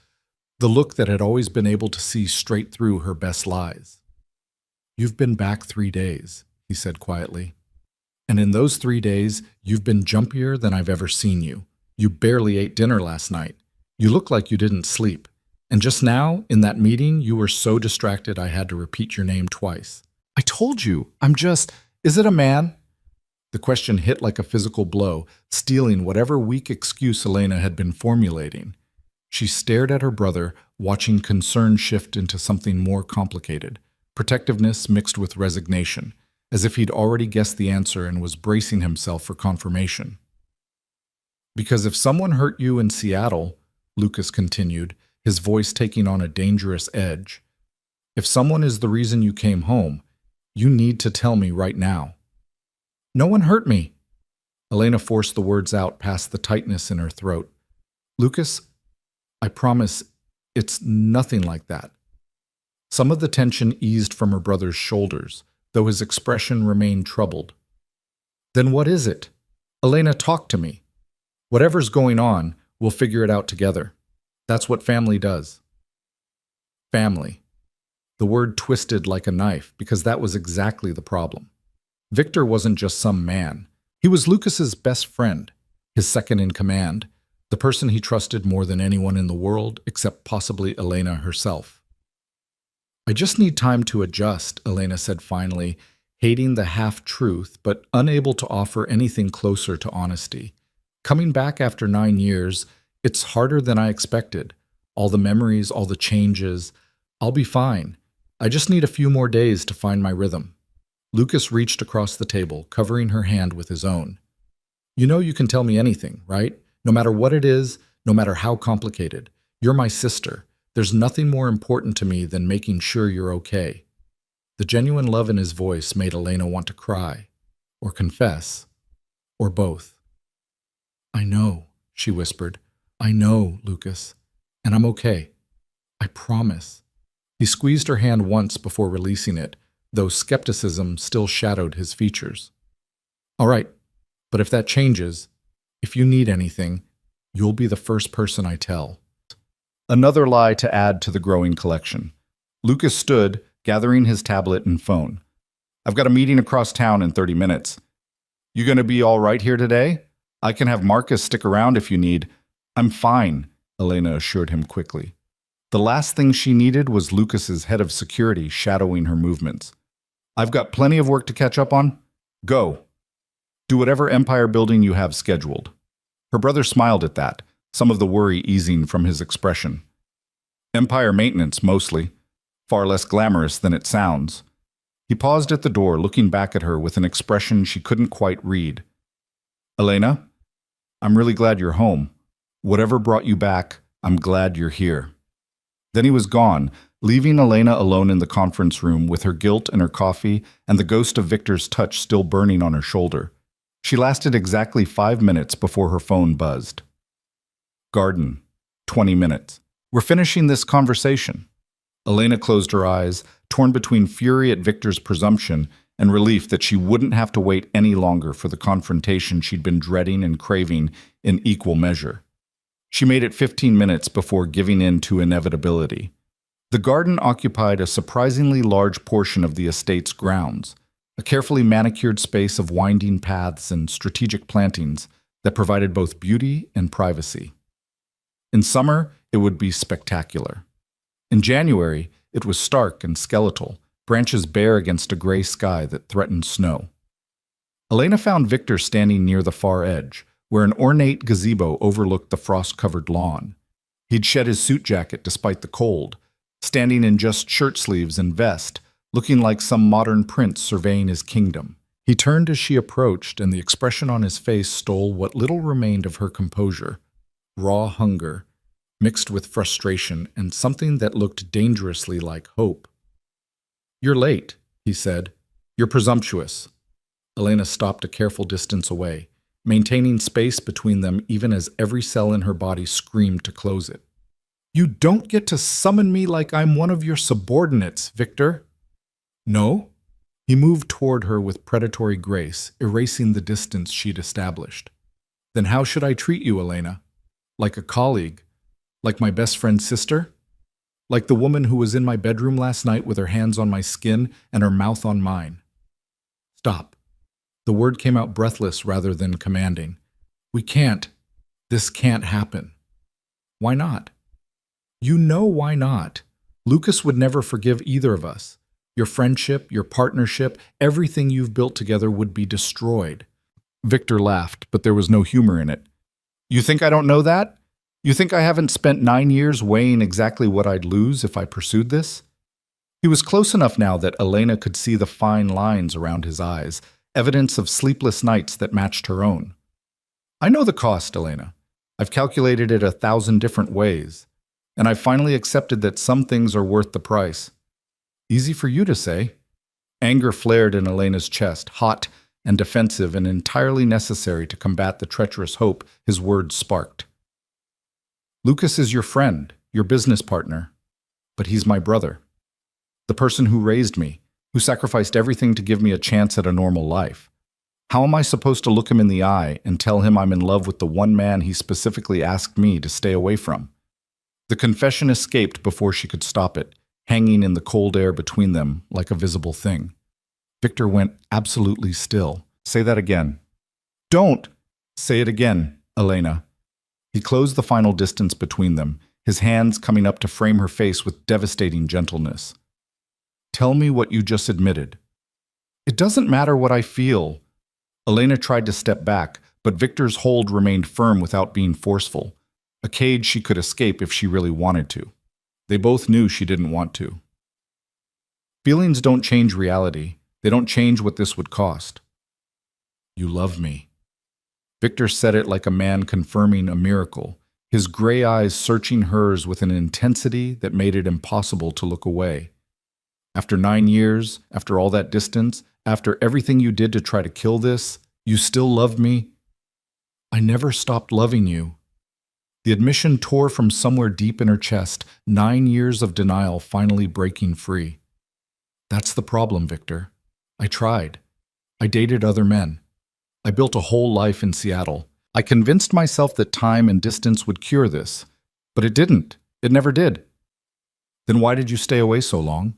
the look that had always been able to see straight through her best lies. "You've been back 3 days," he said quietly. "And in those 3 days, you've been jumpier than I've ever seen you. You barely ate dinner last night. You look like you didn't sleep. And just now, in that meeting, you were so distracted I had to repeat your name twice." "I told you, is it a man?" The question hit like a physical blow, stealing whatever weak excuse Elena had been formulating. She stared at her brother, watching concern shift into something more complicated, protectiveness mixed with resignation, as if he'd already guessed the answer and was bracing himself for confirmation. "Because if someone hurt you in Seattle," Lucas continued, his voice taking on a dangerous edge, "if someone is the reason you came home, you need to tell me right now." "No one hurt me." Elena forced the words out past the tightness in her throat. "Lucas, I promise it's nothing like that." Some of the tension eased from her brother's shoulders, though his expression remained troubled. "Then what is it? Elena, talk to me. Whatever's going on, we'll figure it out together. That's what family does." Family. The word twisted like a knife, because that was exactly the problem. Victor wasn't just some man. He was Lucas's best friend, his second in command, the person he trusted more than anyone in the world, except possibly Elena herself. "I just need time to adjust," Elena said finally, hating the half-truth, but unable to offer anything closer to honesty. "Coming back after 9 years, it's harder than I expected. All the memories, all the changes. I'll be fine. I just need a few more days to find my rhythm." Lucas reached across the table, covering her hand with his own. "You know you can tell me anything, right? No matter what it is, no matter how complicated. You're my sister. There's nothing more important to me than making sure you're okay." The genuine love in his voice made Elena want to cry, or confess, or both. "I know," she whispered. "I know, Lucas. And I'm okay. I promise." He squeezed her hand once before releasing it, though skepticism still shadowed his features. "All right, but if that changes, if you need anything, you'll be the first person I tell." Another lie to add to the growing collection. Lucas stood, gathering his tablet and phone. "I've got a meeting across town in 30 minutes. You gonna be all right here today? I can have Marcus stick around if you need." "I'm fine," Elena assured him quickly. The last thing she needed was Lucas's head of security shadowing her movements. "I've got plenty of work to catch up on. Go. Do whatever empire building you have scheduled." Her brother smiled at that, some of the worry easing from his expression. "Empire maintenance, mostly. Far less glamorous than it sounds." He paused at the door, looking back at her with an expression she couldn't quite read. "Elena, I'm really glad you're home. Whatever brought you back, I'm glad you're here." Then he was gone, leaving Elena alone in the conference room with her guilt and her coffee and the ghost of Victor's touch still burning on her shoulder. She lasted exactly 5 minutes before her phone buzzed. Garden. 20 minutes. "We're finishing this conversation." Elena closed her eyes, torn between fury at Victor's presumption and relief that she wouldn't have to wait any longer for the confrontation she'd been dreading and craving in equal measure. She made it 15 minutes before giving in to inevitability. The garden occupied a surprisingly large portion of the estate's grounds, a carefully manicured space of winding paths and strategic plantings that provided both beauty and privacy. In summer, it would be spectacular. In January, it was stark and skeletal, branches bare against a gray sky that threatened snow. Elena found Victor standing near the far edge, where an ornate gazebo overlooked the frost-covered lawn. He'd shed his suit jacket despite the cold, standing in just shirt sleeves and vest, looking like some modern prince surveying his kingdom. He turned as she approached, and the expression on his face stole what little remained of her composure, raw hunger, mixed with frustration and something that looked dangerously like hope. "You're late," he said. "You're presumptuous." Elena stopped a careful distance away, maintaining space between them even as every cell in her body screamed to close it. "You don't get to summon me like I'm one of your subordinates, Victor." "No?" He moved toward her with predatory grace, erasing the distance she'd established. "Then how should I treat you, Elena? Like a colleague? Like my best friend's sister? Like the woman who was in my bedroom last night with her hands on my skin and her mouth on mine?" "Stop." The word came out breathless rather than commanding. "We can't. This can't happen." "Why not?" "You know why not. Lucas would never forgive either of us. Your friendship, your partnership, everything you've built together would be destroyed." Victor laughed, but there was no humor in it. "You think I don't know that? You think I haven't spent 9 years weighing exactly what I'd lose if I pursued this?" He was close enough now that Elena could see the fine lines around his eyes, evidence of sleepless nights that matched her own. "I know the cost, Elena. I've calculated it 1,000 different ways, and I've finally accepted that some things are worth the price." "Easy for you to say." Anger flared in Elena's chest, hot and defensive and entirely necessary to combat the treacherous hope his words sparked. "Lucas is your friend, your business partner, but he's my brother. The person who raised me, who sacrificed everything to give me a chance at a normal life. How am I supposed to look him in the eye and tell him I'm in love with the one man he specifically asked me to stay away from?" The confession escaped before she could stop it, hanging in the cold air between them like a visible thing. Victor went absolutely still. "Say that again." "Don't!" "Say it again, Elena." He closed the final distance between them, his hands coming up to frame her face with devastating gentleness. "Tell me what you just admitted." "It doesn't matter what I feel." Elena tried to step back, but Victor's hold remained firm without being forceful, a cage she could escape if she really wanted to. They both knew she didn't want to. "Feelings don't change reality. They don't change what this would cost." "You love me." Victor said it like a man confirming a miracle, his gray eyes searching hers with an intensity that made it impossible to look away. "After 9 years, after all that distance, after everything you did to try to kill this, you still love me?" "I never stopped loving you." The admission tore from somewhere deep in her chest, 9 years of denial finally breaking free. "That's the problem, Victor. I tried. I dated other men. I built a whole life in Seattle. I convinced myself that time and distance would cure this, but it didn't. It never did." "Then why did you stay away so long?"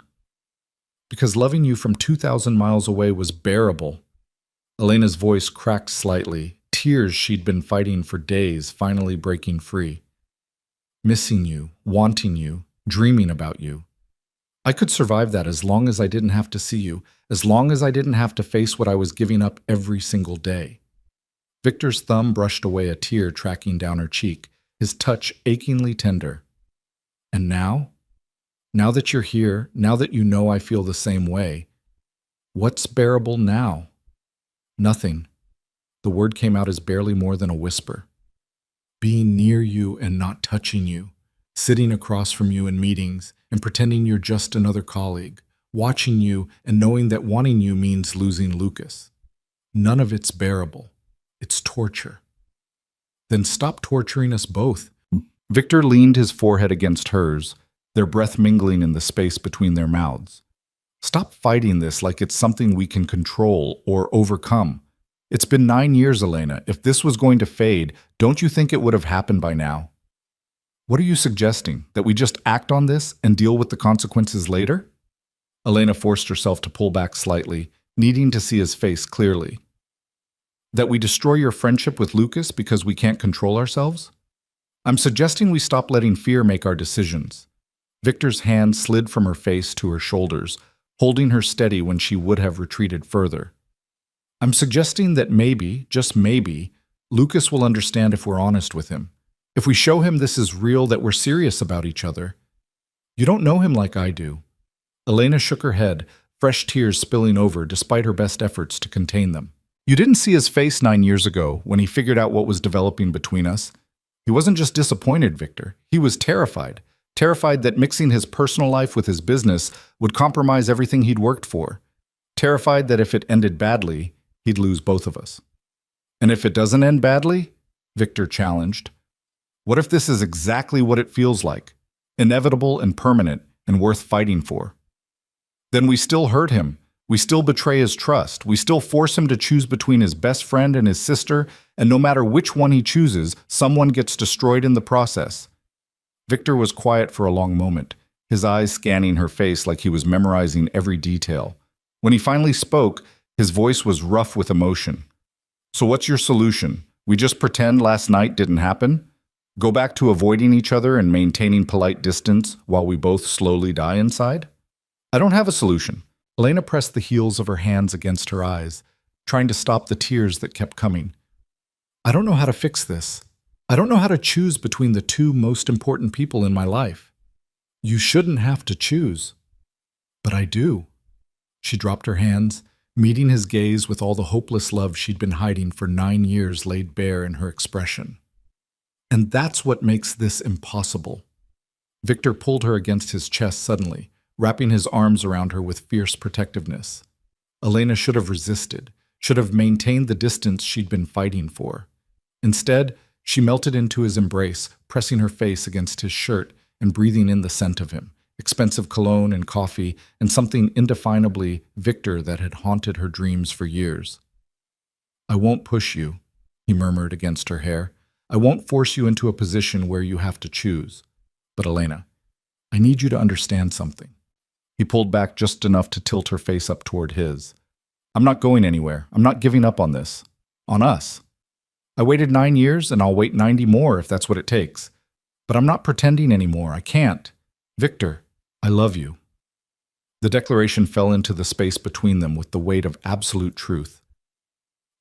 "Because loving you from 2,000 miles away was bearable." Elena's voice cracked slightly, tears she'd been fighting for days finally breaking free. "Missing you, wanting you, dreaming about you. I could survive that as long as I didn't have to see you, as long as I didn't have to face what I was giving up every single day." Victor's thumb brushed away a tear tracking down her cheek, his touch achingly tender. "And now? Now that you're here, now that you know I feel the same way, what's bearable now?" "Nothing." The word came out as barely more than a whisper. "Being near you and not touching you, sitting across from you in meetings and pretending you're just another colleague, watching you and knowing that wanting you means losing Lucas. None of it's bearable. It's torture." "Then stop torturing us both." Victor leaned his forehead against hers, their breath mingling in the space between their mouths. "Stop fighting this like it's something we can control or overcome. It's been 9 years, Elena. If this was going to fade, don't you think it would have happened by now?" What are you suggesting? That we just act on this and deal with the consequences later? Elena forced herself to pull back slightly, needing to see his face clearly. That we destroy your friendship with Lucas because we can't control ourselves? I'm suggesting we stop letting fear make our decisions. Victor's hand slid from her face to her shoulders, holding her steady when she would have retreated further. I'm suggesting that maybe, just maybe, Lucas will understand if we're honest with him. If we show him this is real, that we're serious about each other. You don't know him like I do. Elena shook her head, fresh tears spilling over despite her best efforts to contain them. You didn't see his face 9 years ago when he figured out what was developing between us. He wasn't just disappointed, Victor. He was terrified. Terrified that mixing his personal life with his business would compromise everything he'd worked for. Terrified that if it ended badly, he'd lose both of us. And if it doesn't end badly? Victor challenged. What if this is exactly what it feels like? Inevitable and permanent and worth fighting for. Then we still hurt him. We still betray his trust. We still force him to choose between his best friend and his sister, and no matter which one he chooses, someone gets destroyed in the process. Victor was quiet for a long moment, his eyes scanning her face like he was memorizing every detail. When he finally spoke, his voice was rough with emotion. So what's your solution? We just pretend last night didn't happen? Go back to avoiding each other and maintaining polite distance while we both slowly die inside? I don't have a solution. Elena pressed the heels of her hands against her eyes, trying to stop the tears that kept coming. I don't know how to fix this. I don't know how to choose between the two most important people in my life. You shouldn't have to choose. But I do. She dropped her hands, meeting his gaze with all the hopeless love she'd been hiding for 9 years laid bare in her expression. And that's what makes this impossible. Victor pulled her against his chest suddenly, wrapping his arms around her with fierce protectiveness. Elena should have resisted, should have maintained the distance she'd been fighting for. Instead, she melted into his embrace, pressing her face against his shirt and breathing in the scent of him, expensive cologne and coffee, and something indefinably Victor that had haunted her dreams for years. I won't push you, he murmured against her hair. I won't force you into a position where you have to choose. But Elena, I need you to understand something. He pulled back just enough to tilt her face up toward his. I'm not going anywhere. I'm not giving up on this. On us. I waited 9 years, and I'll wait 90 more if that's what it takes. But I'm not pretending anymore. I can't. Victor, I love you. The declaration fell into the space between them with the weight of absolute truth.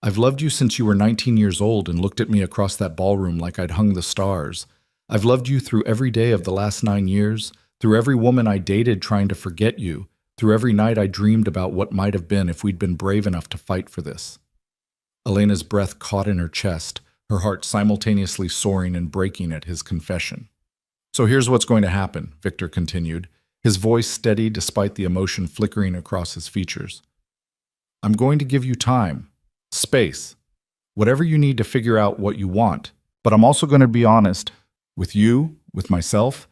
I've loved you since you were 19 years old and looked at me across that ballroom like I'd hung the stars. I've loved you through every day of the last 9 years, through every woman I dated trying to forget you, through every night I dreamed about what might have been if we'd been brave enough to fight for this. Elena's breath caught in her chest, her heart simultaneously soaring and breaking at his confession. So here's what's going to happen, Victor continued, his voice steady despite the emotion flickering across his features. I'm going to give you time, space, whatever you need to figure out what you want, but I'm also going to be honest with you, with myself,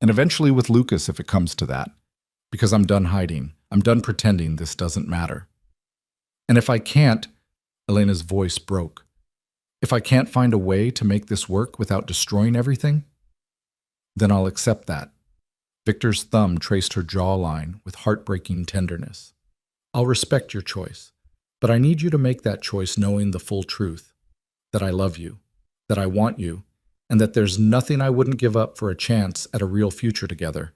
and eventually with Lucas if it comes to that, because I'm done hiding. I'm done pretending this doesn't matter. And if I can't, Elena's voice broke. If I can't find a way to make this work without destroying everything, then I'll accept that. Victor's thumb traced her jawline with heartbreaking tenderness. I'll respect your choice, but I need you to make that choice knowing the full truth, that I love you, that I want you, and that there's nothing I wouldn't give up for a chance at a real future together.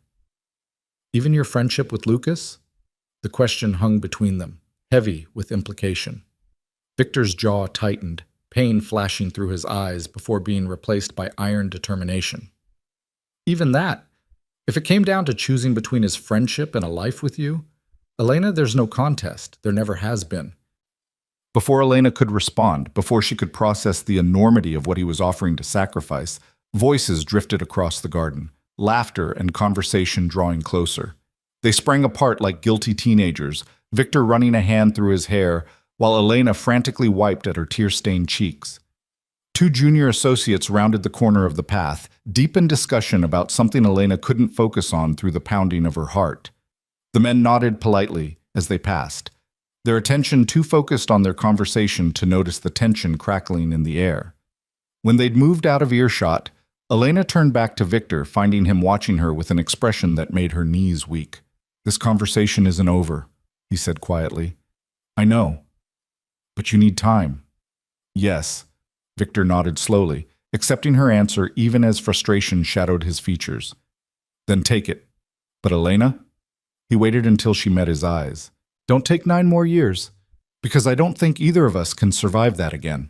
Even your friendship with Lucas? The question hung between them, heavy with implication. Victor's jaw tightened, pain flashing through his eyes before being replaced by iron determination. Even that, if it came down to choosing between his friendship and a life with you, Elena, there's no contest. There never has been. Before Elena could respond, before she could process the enormity of what he was offering to sacrifice, voices drifted across the garden, laughter and conversation drawing closer. They sprang apart like guilty teenagers, Victor running a hand through his hair, while Elena frantically wiped at her tear-stained cheeks. 2 junior associates rounded the corner of the path, deep in discussion about something Elena couldn't focus on through the pounding of her heart. The men nodded politely as they passed, their attention too focused on their conversation to notice the tension crackling in the air. When they'd moved out of earshot, Elena turned back to Victor, finding him watching her with an expression that made her knees weak. "This conversation isn't over," he said quietly. "I know, but you need time." "Yes," Victor nodded slowly, accepting her answer even as frustration shadowed his features. "Then take it." "But Elena?" He waited until she met his eyes. "Don't take 9 more years, because I don't think either of us can survive that again."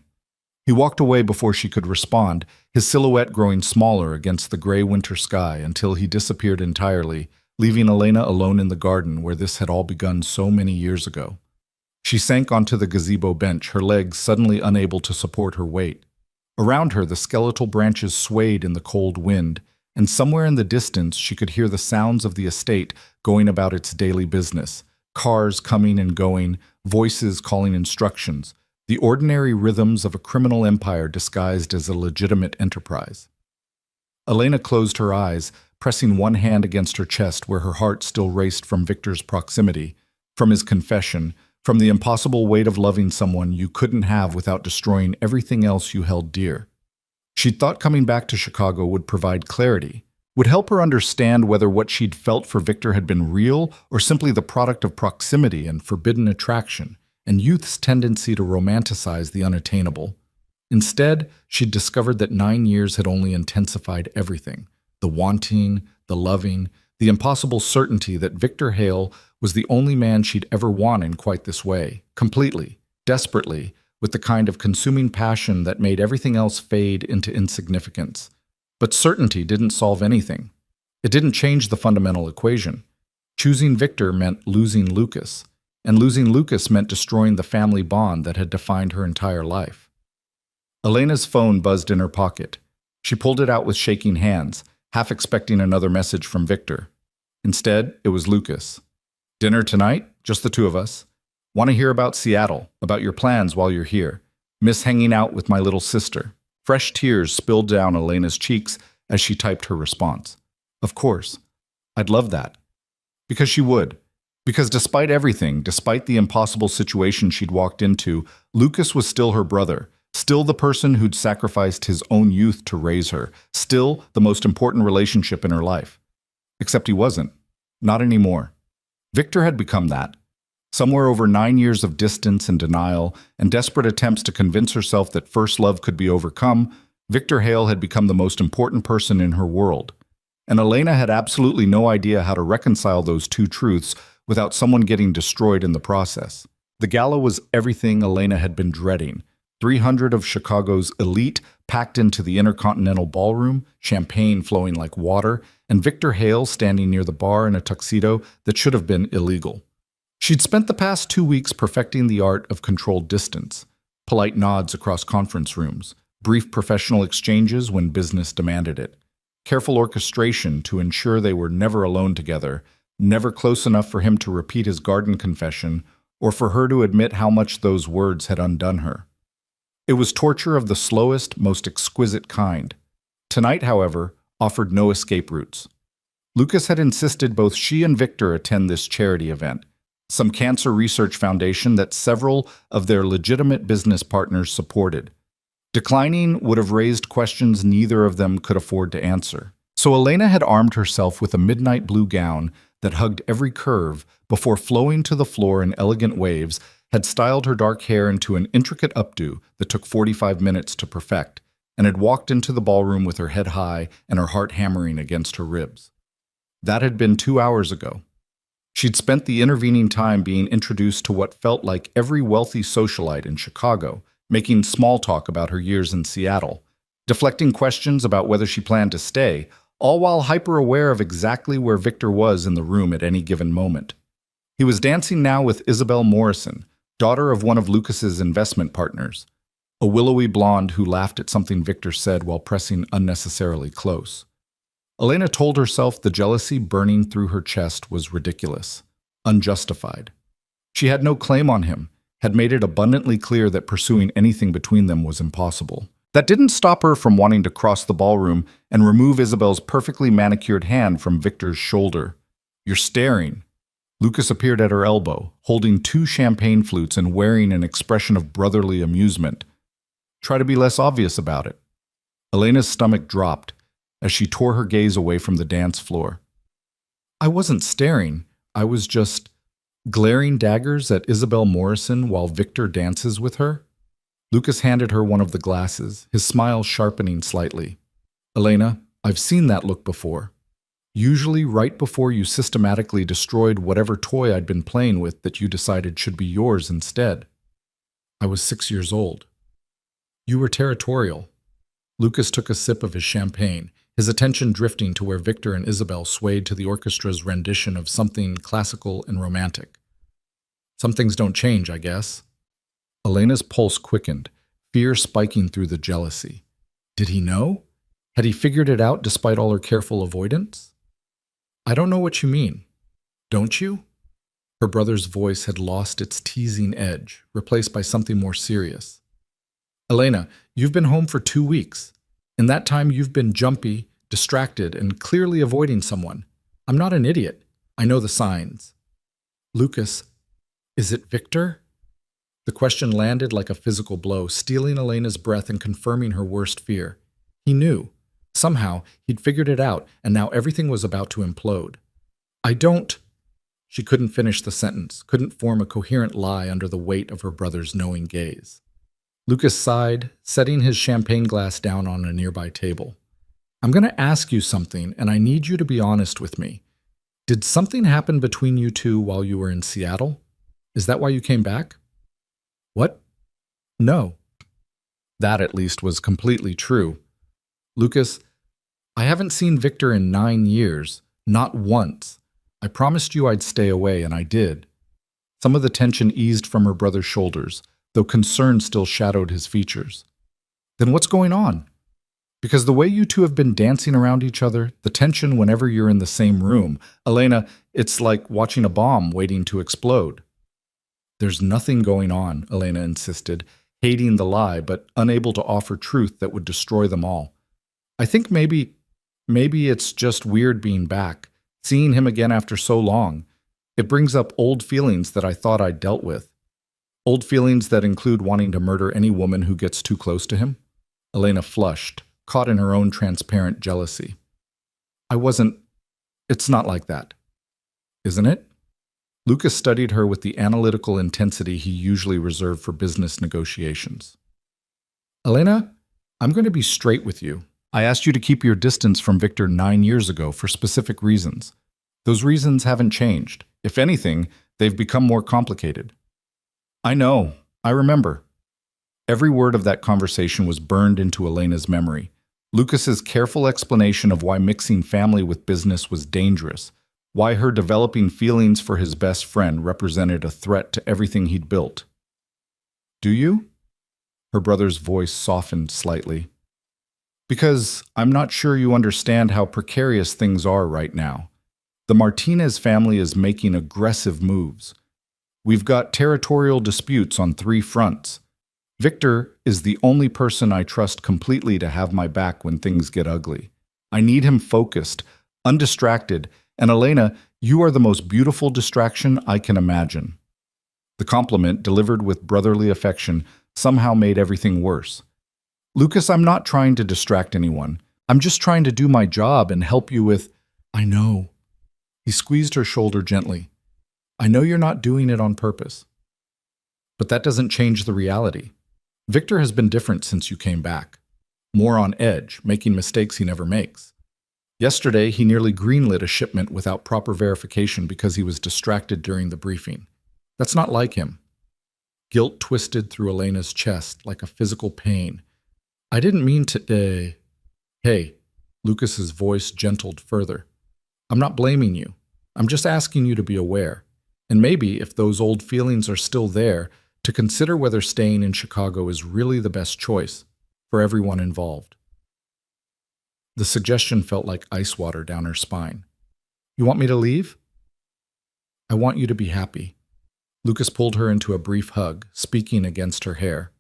He walked away before she could respond, his silhouette growing smaller against the gray winter sky until he disappeared entirely, leaving Elena alone in the garden where this had all begun so many years ago. She sank onto the gazebo bench, her legs suddenly unable to support her weight. Around her, the skeletal branches swayed in the cold wind, and somewhere in the distance she could hear the sounds of the estate going about its daily business, cars coming and going, voices calling instructions, the ordinary rhythms of a criminal empire disguised as a legitimate enterprise. Elena closed her eyes, pressing one hand against her chest where her heart still raced from Victor's proximity, from his confession, from the impossible weight of loving someone you couldn't have without destroying everything else you held dear. She'd thought coming back to Chicago would provide clarity, would help her understand whether what she'd felt for Victor had been real or simply the product of proximity and forbidden attraction, and youth's tendency to romanticize the unattainable. Instead, she'd discovered that 9 years had only intensified everything: the wanting, the loving, the impossible certainty that Victor Hale was the only man she'd ever won in quite this way, completely, desperately, with the kind of consuming passion that made everything else fade into insignificance. But certainty didn't solve anything. It didn't change the fundamental equation. Choosing Victor meant losing Lucas, and losing Lucas meant destroying the family bond that had defined her entire life. Elena's phone buzzed in her pocket. She pulled it out with shaking hands, half expecting another message from Victor. Instead, it was Lucas. "Dinner tonight? Just the two of us. Want to hear about Seattle, about your plans while you're here. Miss hanging out with my little sister." Fresh tears spilled down Elena's cheeks as she typed her response. "Of course. I'd love that." Because she would. Because despite everything, despite the impossible situation she'd walked into, Lucas was still her brother, still the person who'd sacrificed his own youth to raise her, still the most important relationship in her life. Except he wasn't. Not anymore. Victor had become that. Somewhere over 9 years of distance and denial and desperate attempts to convince herself that first love could be overcome, Victor Hale had become the most important person in her world. And Elena had absolutely no idea how to reconcile those two truths without someone getting destroyed in the process. The gala was everything Elena had been dreading. 300 of Chicago's elite packed into the Intercontinental Ballroom, champagne flowing like water, and Victor Hale standing near the bar in a tuxedo that should have been illegal. She'd spent the past 2 weeks perfecting the art of controlled distance, polite nods across conference rooms, brief professional exchanges when business demanded it, careful orchestration to ensure they were never alone together, never close enough for him to repeat his garden confession or for her to admit how much those words had undone her. It was torture of the slowest, most exquisite kind. Tonight, however, offered no escape routes. Lucas had insisted both she and Victor attend this charity event, some cancer research foundation that several of their legitimate business partners supported. Declining would have raised questions neither of them could afford to answer. So Elena had armed herself with a midnight blue gown that hugged every curve before flowing to the floor in elegant waves, had styled her dark hair into an intricate updo that took 45 minutes to perfect, and had walked into the ballroom with her head high and her heart hammering against her ribs. That had been 2 hours ago. She'd spent the intervening time being introduced to what felt like every wealthy socialite in Chicago, making small talk about her years in Seattle, deflecting questions about whether she planned to stay, all while hyper-aware of exactly where Victor was in the room at any given moment. He was dancing now with Isabel Morrison, daughter of one of Lucas's investment partners, a willowy blonde who laughed at something Victor said while pressing unnecessarily close. Elena told herself the jealousy burning through her chest was ridiculous, unjustified. She had no claim on him, had made it abundantly clear that pursuing anything between them was impossible. That didn't stop her from wanting to cross the ballroom and remove Isabel's perfectly manicured hand from Victor's shoulder. "You're staring." Lucas appeared at her elbow, holding 2 champagne flutes and wearing an expression of brotherly amusement. "Try to be less obvious about it." Elena's stomach dropped. as she tore her gaze away from the dance floor. I wasn't staring, I was just glaring daggers at Isabel Morrison while Victor dances with her. Lucas handed her one of the glasses, his smile sharpening slightly. Elena, I've seen that look before. Usually right before you systematically destroyed whatever toy I'd been playing with that you decided should be yours instead. I was 6 years old. You were territorial. Lucas took a sip of his champagne, his attention drifting to where Victor and Isabel swayed to the orchestra's rendition of something classical and romantic. Some things don't change, I guess. Elena's pulse quickened, fear spiking through the jealousy. Did he know? Had he figured it out despite all her careful avoidance? I don't know what you mean. Don't you? Her brother's voice had lost its teasing edge, replaced by something more serious. Elena, you've been home for 2 weeks. In that time, you've been jumpy, distracted, and clearly avoiding someone. I'm not an idiot. I know the signs. Lucas, is it Victor? The question landed like a physical blow, stealing Elena's breath and confirming her worst fear. He knew. Somehow, he'd figured it out, and now everything was about to implode. I don't... She couldn't finish the sentence, couldn't form a coherent lie under the weight of her brother's knowing gaze. Lucas sighed, setting his champagne glass down on a nearby table. I'm going to ask you something, and I need you to be honest with me. Did something happen between you two while you were in Seattle? Is that why you came back? What? No. That, at least, was completely true. Lucas, I haven't seen Victor in 9 years, not once. I promised you I'd stay away, and I did. Some of the tension eased from her brother's shoulders, though concern still shadowed his features. Then what's going on? Because the way you two have been dancing around each other, the tension whenever you're in the same room, Elena, it's like watching a bomb waiting to explode. There's nothing going on, Elena insisted, hating the lie but unable to offer truth that would destroy them all. I think maybe it's just weird being back, seeing him again after so long. It brings up old feelings that I thought I'd dealt with. Old feelings that include wanting to murder any woman who gets too close to him. Elena flushed, caught in her own transparent jealousy. It's not like that. Isn't it? Lucas studied her with the analytical intensity he usually reserved for business negotiations. Elena, I'm going to be straight with you. I asked you to keep your distance from Victor 9 years ago for specific reasons. Those reasons haven't changed. If anything, they've become more complicated. I know. I remember. Every word of that conversation was burned into Elena's memory. Lucas's careful explanation of why mixing family with business was dangerous, why her developing feelings for his best friend represented a threat to everything he'd built. Do you? Her brother's voice softened slightly. Because I'm not sure you understand how precarious things are right now. The Martinez family is making aggressive moves. We've got territorial disputes on 3 fronts. Victor is the only person I trust completely to have my back when things get ugly. I need him focused, undistracted, and Elena, you are the most beautiful distraction I can imagine. The compliment, delivered with brotherly affection, somehow made everything worse. Lucas, I'm not trying to distract anyone. I'm just trying to do my job and help you with... I know. He squeezed her shoulder gently. I know you're not doing it on purpose. But that doesn't change the reality. Victor has been different since you came back. More on edge, making mistakes he never makes. Yesterday, he nearly greenlit a shipment without proper verification because he was distracted during the briefing. That's not like him. Guilt twisted through Elena's chest like a physical pain. I didn't mean to... Hey, Lucas's voice gentled further. I'm not blaming you. I'm just asking you to be aware. And maybe, if those old feelings are still there, to consider whether staying in Chicago is really the best choice for everyone involved. The suggestion felt like ice water down her spine. You want me to leave? I want you to be happy. Lucas pulled her into a brief hug, speaking against her hair.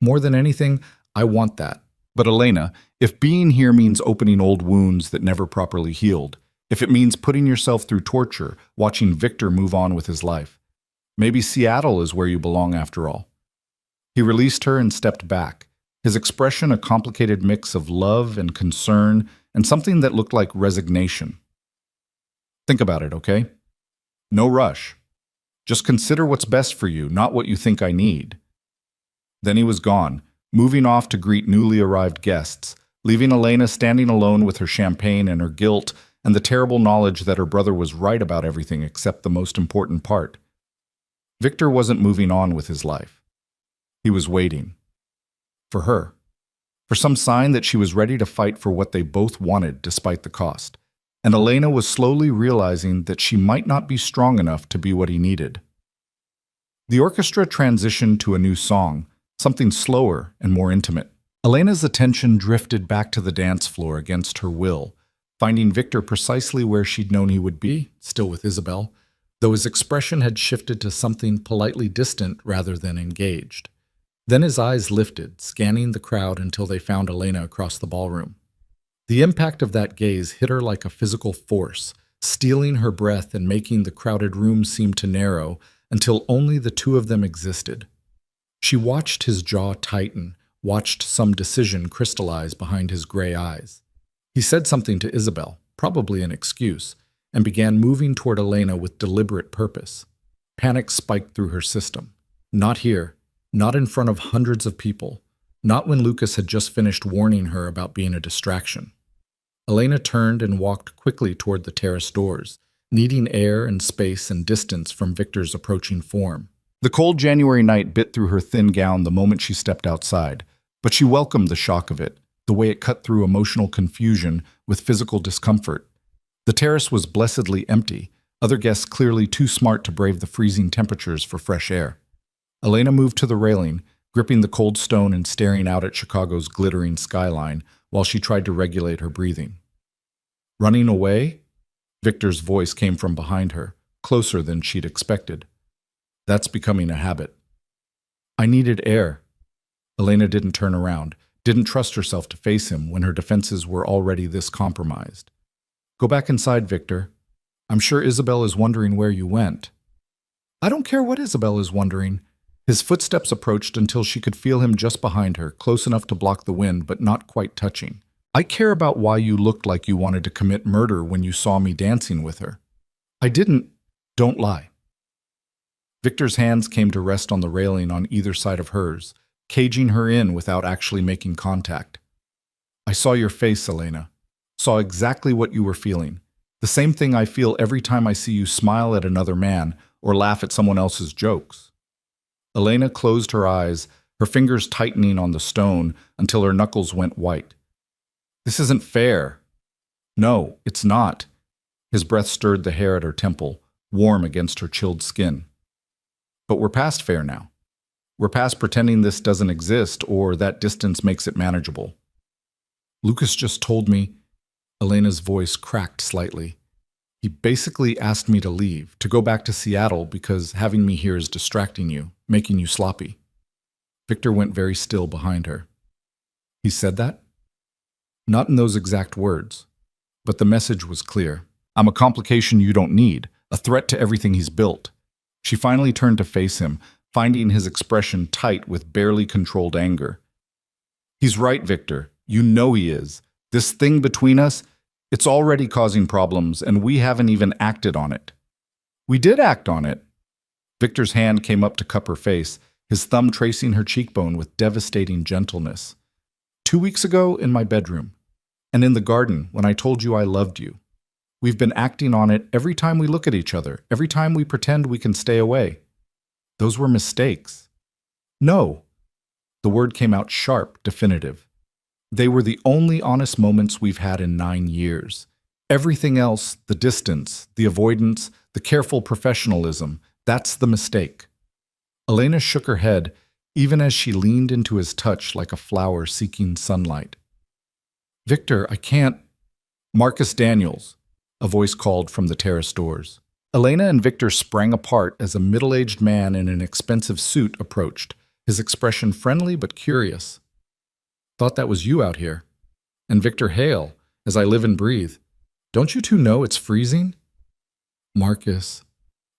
More than anything, I want that. But Elena, if being here means opening old wounds that never properly healed, if it means putting yourself through torture, watching Victor move on with his life, maybe Seattle is where you belong after all. He released her and stepped back, his expression a complicated mix of love and concern and something that looked like resignation. Think about it, okay? No rush. Just consider what's best for you, not what you think I need. Then he was gone, moving off to greet newly arrived guests, leaving Elena standing alone with her champagne and her guilt and the terrible knowledge that her brother was right about everything except the most important part. Victor wasn't moving on with his life. He was waiting. For her. For some sign that she was ready to fight for what they both wanted despite the cost. And Elena was slowly realizing that she might not be strong enough to be what he needed. The orchestra transitioned to a new song, something slower and more intimate. Elena's attention drifted back to the dance floor against her will, finding Victor precisely where she'd known he would be, still with Isabel, though his expression had shifted to something politely distant rather than engaged. Then his eyes lifted, scanning the crowd until they found Elena across the ballroom. The impact of that gaze hit her like a physical force, stealing her breath and making the crowded room seem to narrow until only the two of them existed. She watched his jaw tighten, watched some decision crystallize behind his gray eyes. He said something to Isabel, probably an excuse, and began moving toward Elena with deliberate purpose. Panic spiked through her system. Not here, not in front of hundreds of people, not when Lucas had just finished warning her about being a distraction. Elena turned and walked quickly toward the terrace doors, needing air and space and distance from Victor's approaching form. The cold January night bit through her thin gown the moment she stepped outside, but she welcomed the shock of it, the way it cut through emotional confusion with physical discomfort. The terrace was blessedly empty, other guests clearly too smart to brave the freezing temperatures for fresh air. Elena moved to the railing, gripping the cold stone and staring out at Chicago's glittering skyline while she tried to regulate her breathing. Running away? Victor's voice came from behind her, closer than she'd expected. That's becoming a habit. I needed air. Elena didn't turn around, didn't trust herself to face him when her defenses were already this compromised. Go back inside, Victor. I'm sure Isabel is wondering where you went. I don't care what Isabel is wondering. His footsteps approached until she could feel him just behind her, close enough to block the wind but not quite touching. I care about why you looked like you wanted to commit murder when you saw me dancing with her. I didn't. Don't lie. Victor's hands came to rest on the railing on either side of hers, caging her in without actually making contact. I saw your face, Elena. Saw exactly what you were feeling. The same thing I feel every time I see you smile at another man or laugh at someone else's jokes. Elena closed her eyes, her fingers tightening on the stone until her knuckles went white. This isn't fair. No, it's not. His breath stirred the hair at her temple, warm against her chilled skin. But we're past fair now. We're past pretending this doesn't exist or that distance makes it manageable. Lucas just told me. Elena's voice cracked slightly. He basically asked me to leave, to go back to Seattle because having me here is distracting you, making you sloppy. Victor went very still behind her. He said that? Not in those exact words, but the message was clear. I'm a complication you don't need, a threat to everything he's built. She finally turned to face him, finding his expression tight with barely controlled anger. He's right, Victor. You know he is. This thing between us, it's already causing problems, and we haven't even acted on it. We did act on it. Victor's hand came up to cup her face, his thumb tracing her cheekbone with devastating gentleness. 2 weeks ago in my bedroom, and in the garden when I told you I loved you. We've been acting on it every time we look at each other, every time we pretend we can stay away. Those were mistakes. No. The word came out sharp, definitive. They were the only honest moments we've had in 9 years. Everything else, the distance, the avoidance, the careful professionalism, that's the mistake. Elena shook her head, even as she leaned into his touch like a flower seeking sunlight. Victor, I can't. Marcus Daniels, a voice called from the terrace doors. Elena and Victor sprang apart as a middle-aged man in an expensive suit approached, his expression friendly but curious. Thought that was you out here. And Victor, hail, as I live and breathe. Don't you two know it's freezing? Marcus.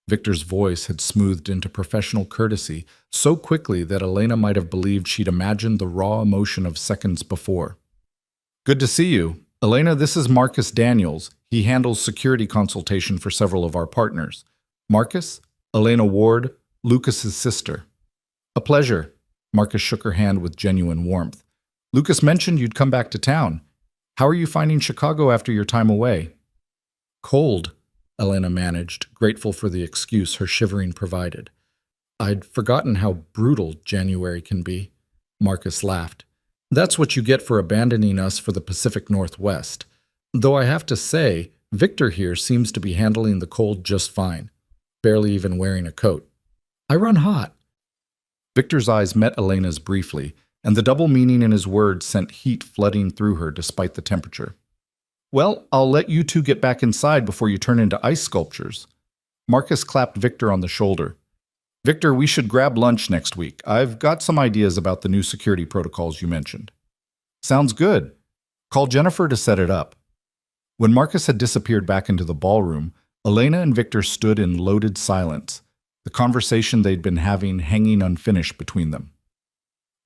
Victor's voice had smoothed into professional courtesy so quickly that Elena might have believed she'd imagined the raw emotion of seconds before. Good to see you. Elena, this is Marcus Daniels. He handles security consultation for several of our partners. Marcus, Elena Ward, Lucas's sister. A pleasure. Marcus shook her hand with genuine warmth. Lucas mentioned you'd come back to town. How are you finding Chicago after your time away? Cold, Elena managed, grateful for the excuse her shivering provided. I'd forgotten how brutal January can be. Marcus laughed. That's what you get for abandoning us for the Pacific Northwest. Though I have to say, Victor here seems to be handling the cold just fine, barely even wearing a coat. I run hot. Victor's eyes met Elena's briefly, and the double meaning in his words sent heat flooding through her despite the temperature. Well, I'll let you two get back inside before you turn into ice sculptures. Marcus clapped Victor on the shoulder. Victor, we should grab lunch next week. I've got some ideas about the new security protocols you mentioned. Sounds good. Call Jennifer to set it up. When Marcus had disappeared back into the ballroom, Elena and Victor stood in loaded silence, the conversation they'd been having hanging unfinished between them.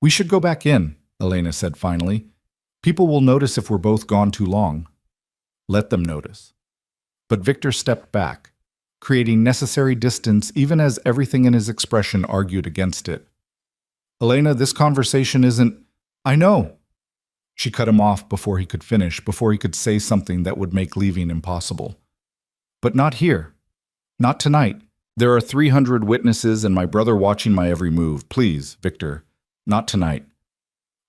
We should go back in, Elena said finally. People will notice if we're both gone too long. Let them notice. But Victor stepped back, creating necessary distance even as everything in his expression argued against it. Elena, this conversation isn't… I know. She cut him off before he could finish, before he could say something that would make leaving impossible. But not here. Not tonight. There are 300 witnesses and my brother watching my every move. Please, Victor, not tonight.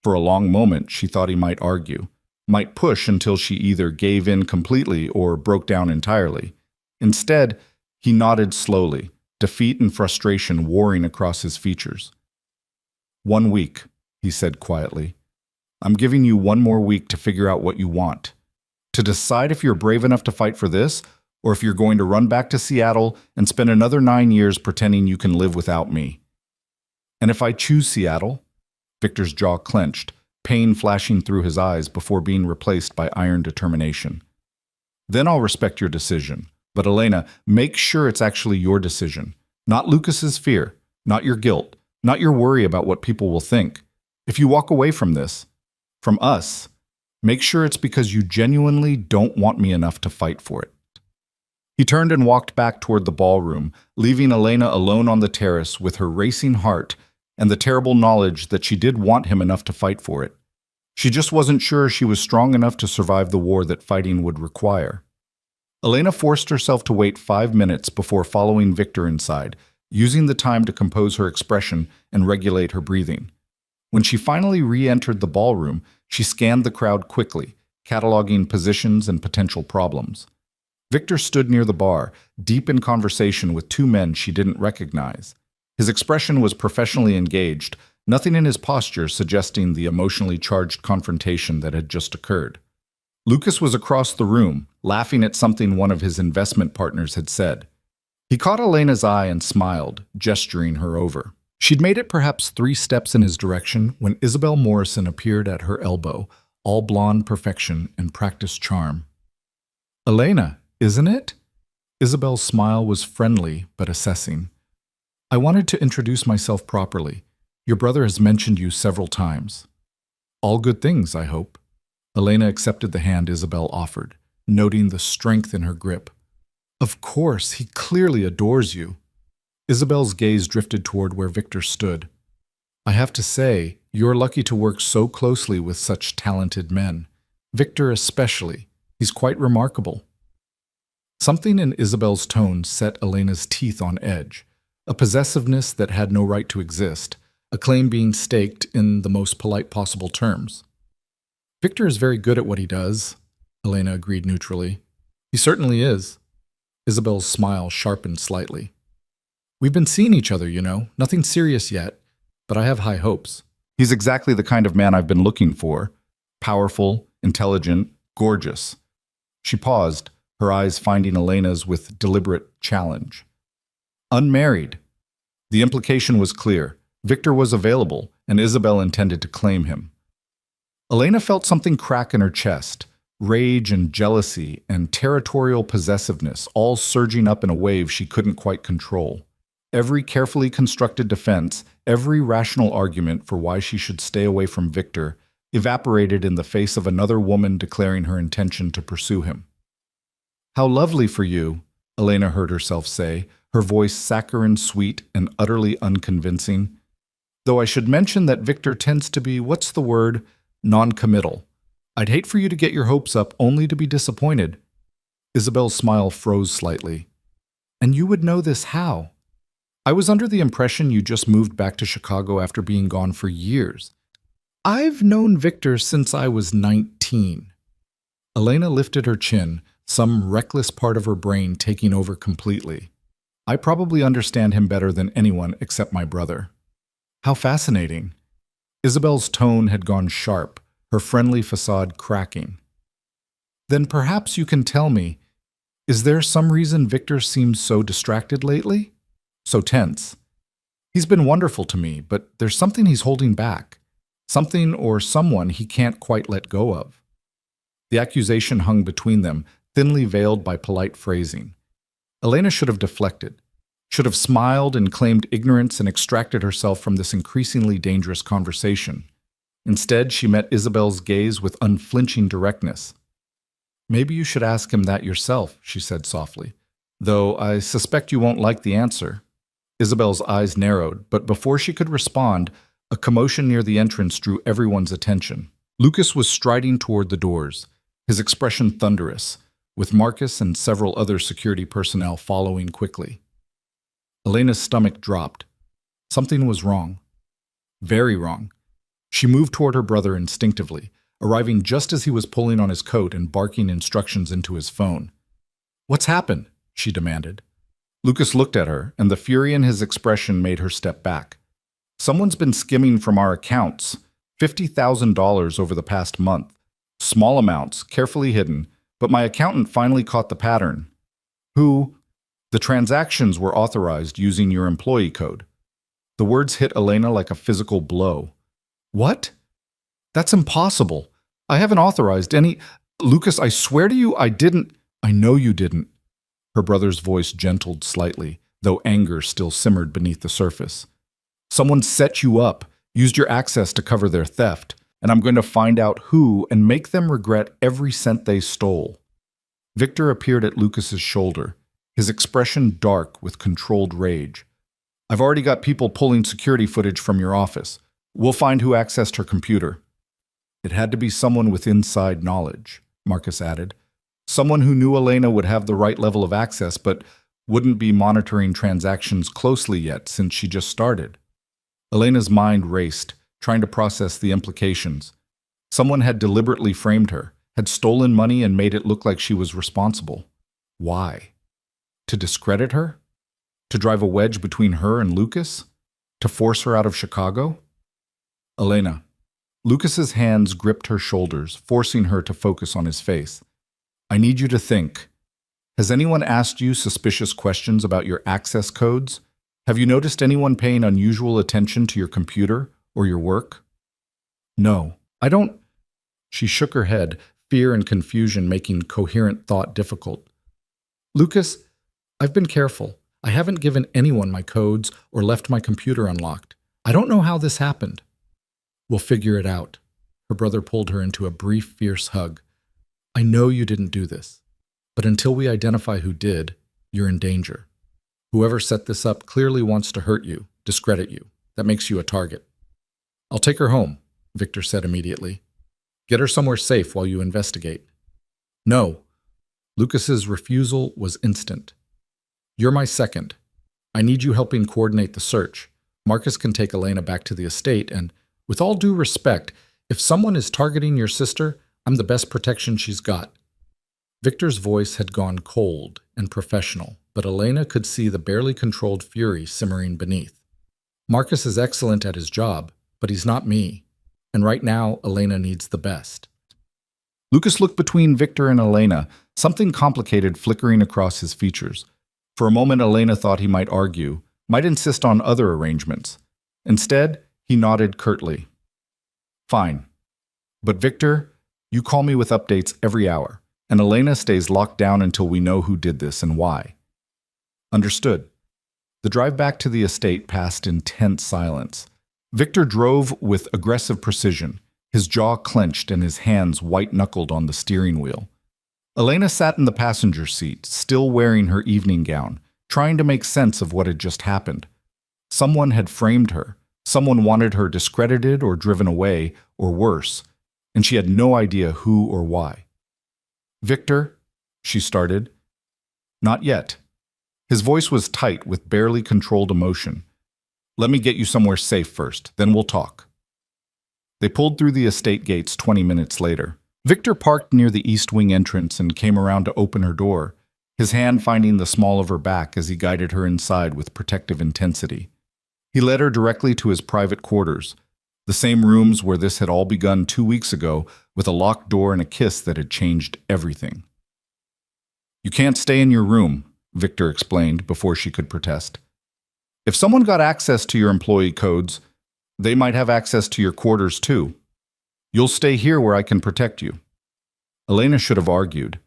For a long moment, she thought he might argue, might push until she either gave in completely or broke down entirely. Instead, he nodded slowly, defeat and frustration warring across his features. 1 week, he said quietly. I'm giving you 1 more week to figure out what you want, to decide if you're brave enough to fight for this, or if you're going to run back to Seattle and spend another 9 years pretending you can live without me. And if I choose Seattle? Victor's jaw clenched, pain flashing through his eyes before being replaced by iron determination. Then I'll respect your decision. But Elena, make sure it's actually your decision, not Lucas's fear, not your guilt, not your worry about what people will think. If you walk away from this, from us, make sure it's because you genuinely don't want me enough to fight for it. He turned and walked back toward the ballroom, leaving Elena alone on the terrace with her racing heart and the terrible knowledge that she did want him enough to fight for it. She just wasn't sure she was strong enough to survive the war that fighting would require. Elena forced herself to wait 5 minutes before following Victor inside, using the time to compose her expression and regulate her breathing. When she finally re-entered the ballroom, she scanned the crowd quickly, cataloging positions and potential problems. Victor stood near the bar, deep in conversation with 2 men she didn't recognize. His expression was professionally engaged, nothing in his posture suggesting the emotionally charged confrontation that had just occurred. Lucas was across the room, laughing at something one of his investment partners had said. He caught Elena's eye and smiled, gesturing her over. She'd made it perhaps 3 steps in his direction when Isabel Morrison appeared at her elbow, all blonde perfection and practiced charm. Elena, isn't it? Isabel's smile was friendly but assessing. I wanted to introduce myself properly. Your brother has mentioned you several times. All good things, I hope. Elena accepted the hand Isabel offered, noting the strength in her grip. Of course, he clearly adores you. Isabel's gaze drifted toward where Victor stood. I have to say, you're lucky to work so closely with such talented men. Victor especially. He's quite remarkable. Something in Isabel's tone set Elena's teeth on edge, a possessiveness that had no right to exist, a claim being staked in the most polite possible terms. Victor is very good at what he does, Elena agreed neutrally. He certainly is. Isabel's smile sharpened slightly. We've been seeing each other, you know. Nothing serious yet, but I have high hopes. He's exactly the kind of man I've been looking for. Powerful, intelligent, gorgeous. She paused, her eyes finding Elena's with deliberate challenge. Unmarried. The implication was clear. Victor was available, and Isabel intended to claim him. Elena felt something crack in her chest, rage and jealousy and territorial possessiveness all surging up in a wave she couldn't quite control. Every carefully constructed defense, every rational argument for why she should stay away from Victor evaporated in the face of another woman declaring her intention to pursue him. "How lovely for you," Elena heard herself say, her voice saccharine sweet and utterly unconvincing. "Though I should mention that Victor tends to be, what's the word, non-committal. I'd hate for you to get your hopes up only to be disappointed." Isabel's smile froze slightly. "And you would know this how? I was under the impression you just moved back to Chicago after being gone for years. I've known Victor since I was 19. Elena lifted her chin, some reckless part of her brain taking over completely. "I probably understand him better than anyone except my brother." "How fascinating." Isabel's tone had gone sharp, her friendly facade cracking. "Then perhaps you can tell me, is there some reason Victor seems so distracted lately? So tense? He's been wonderful to me, but there's something he's holding back. Something or someone he can't quite let go of." The accusation hung between them, thinly veiled by polite phrasing. Elena should have deflected, should have smiled and claimed ignorance and extracted herself from this increasingly dangerous conversation. Instead, she met Isabel's gaze with unflinching directness. "Maybe you should ask him that yourself," she said softly, "though I suspect you won't like the answer." Isabel's eyes narrowed, but before she could respond, a commotion near the entrance drew everyone's attention. Lucas was striding toward the doors, his expression thunderous, with Marcus and several other security personnel following quickly. Elena's stomach dropped. Something was wrong. Very wrong. She moved toward her brother instinctively, arriving just as he was pulling on his coat and barking instructions into his phone. "What's happened?" she demanded. Lucas looked at her, and the fury in his expression made her step back. "Someone's been skimming from our accounts, $50,000 over the past month. Small amounts, carefully hidden, but my accountant finally caught the pattern. Who? The transactions were authorized using your employee code." The words hit Elena like a physical blow. "What? That's impossible. I haven't authorized any— Lucas, I swear to you, I didn't—" "I know you didn't." Her brother's voice gentled slightly, though anger still simmered beneath the surface. "Someone set you up, used your access to cover their theft, and I'm going to find out who and make them regret every cent they stole." Victor appeared at Lucas's shoulder, his expression dark with controlled rage. "I've already got people pulling security footage from your office. We'll find who accessed her computer." "It had to be someone with inside knowledge," Marcus added. "Someone who knew Elena would have the right level of access, but wouldn't be monitoring transactions closely yet since she just started." Elena's mind raced, trying to process the implications. Someone had deliberately framed her, had stolen money and made it look like she was responsible. Why? To discredit her? To drive a wedge between her and Lucas? To force her out of Chicago? "Elena." Lucas's hands gripped her shoulders, forcing her to focus on his face. "I need you to think. Has anyone asked you suspicious questions about your access codes? Have you noticed anyone paying unusual attention to your computer or your work?" "No, I don't." She shook her head, fear and confusion making coherent thought difficult. "Lucas, I've been careful. I haven't given anyone my codes or left my computer unlocked. I don't know how this happened." "We'll figure it out." Her brother pulled her into a brief, fierce hug. "I know you didn't do this, but until we identify who did, you're in danger. Whoever set this up clearly wants to hurt you, discredit you. That makes you a target." "I'll take her home," Victor said immediately. "Get her somewhere safe while you investigate." "No." Lucas's refusal was instant. "You're my second. I need you helping coordinate the search. Marcus can take Elena back to the estate, and, with all due respect, if someone is targeting your sister, I'm the best protection she's got." Victor's voice had gone cold and professional, but Elena could see the barely controlled fury simmering beneath. "Marcus is excellent at his job, but he's not me. And right now, Elena needs the best." Lucas looked between Victor and Elena, something complicated flickering across his features. For a moment, Elena thought he might argue, might insist on other arrangements. Instead, he nodded curtly. "Fine. But Victor, you call me with updates every hour, and Elena stays locked down until we know who did this and why." "Understood." The drive back to the estate passed in tense silence. Victor drove with aggressive precision, His jaw clenched and his hands white-knuckled on the steering wheel. Elena sat in the passenger seat, still wearing her evening gown, trying to make sense of what had just happened. Someone had framed her. Someone wanted her discredited or driven away, or worse, and she had no idea who or why. "Victor," she started. "Not yet." His voice was tight with barely controlled emotion. "Let me get you somewhere safe first, then we'll talk." They pulled through the estate gates 20 minutes later. Victor parked near the east wing entrance and came around to open her door, his hand finding the small of her back as he guided her inside with protective intensity. He led her directly to his private quarters, the same rooms where this had all begun 2 weeks ago, with a locked door and a kiss that had changed everything. "You can't stay in your room," Victor explained before she could protest. "If someone got access to your employee codes, they might have access to your quarters too. You'll stay here where I can protect you." Elena should have argued,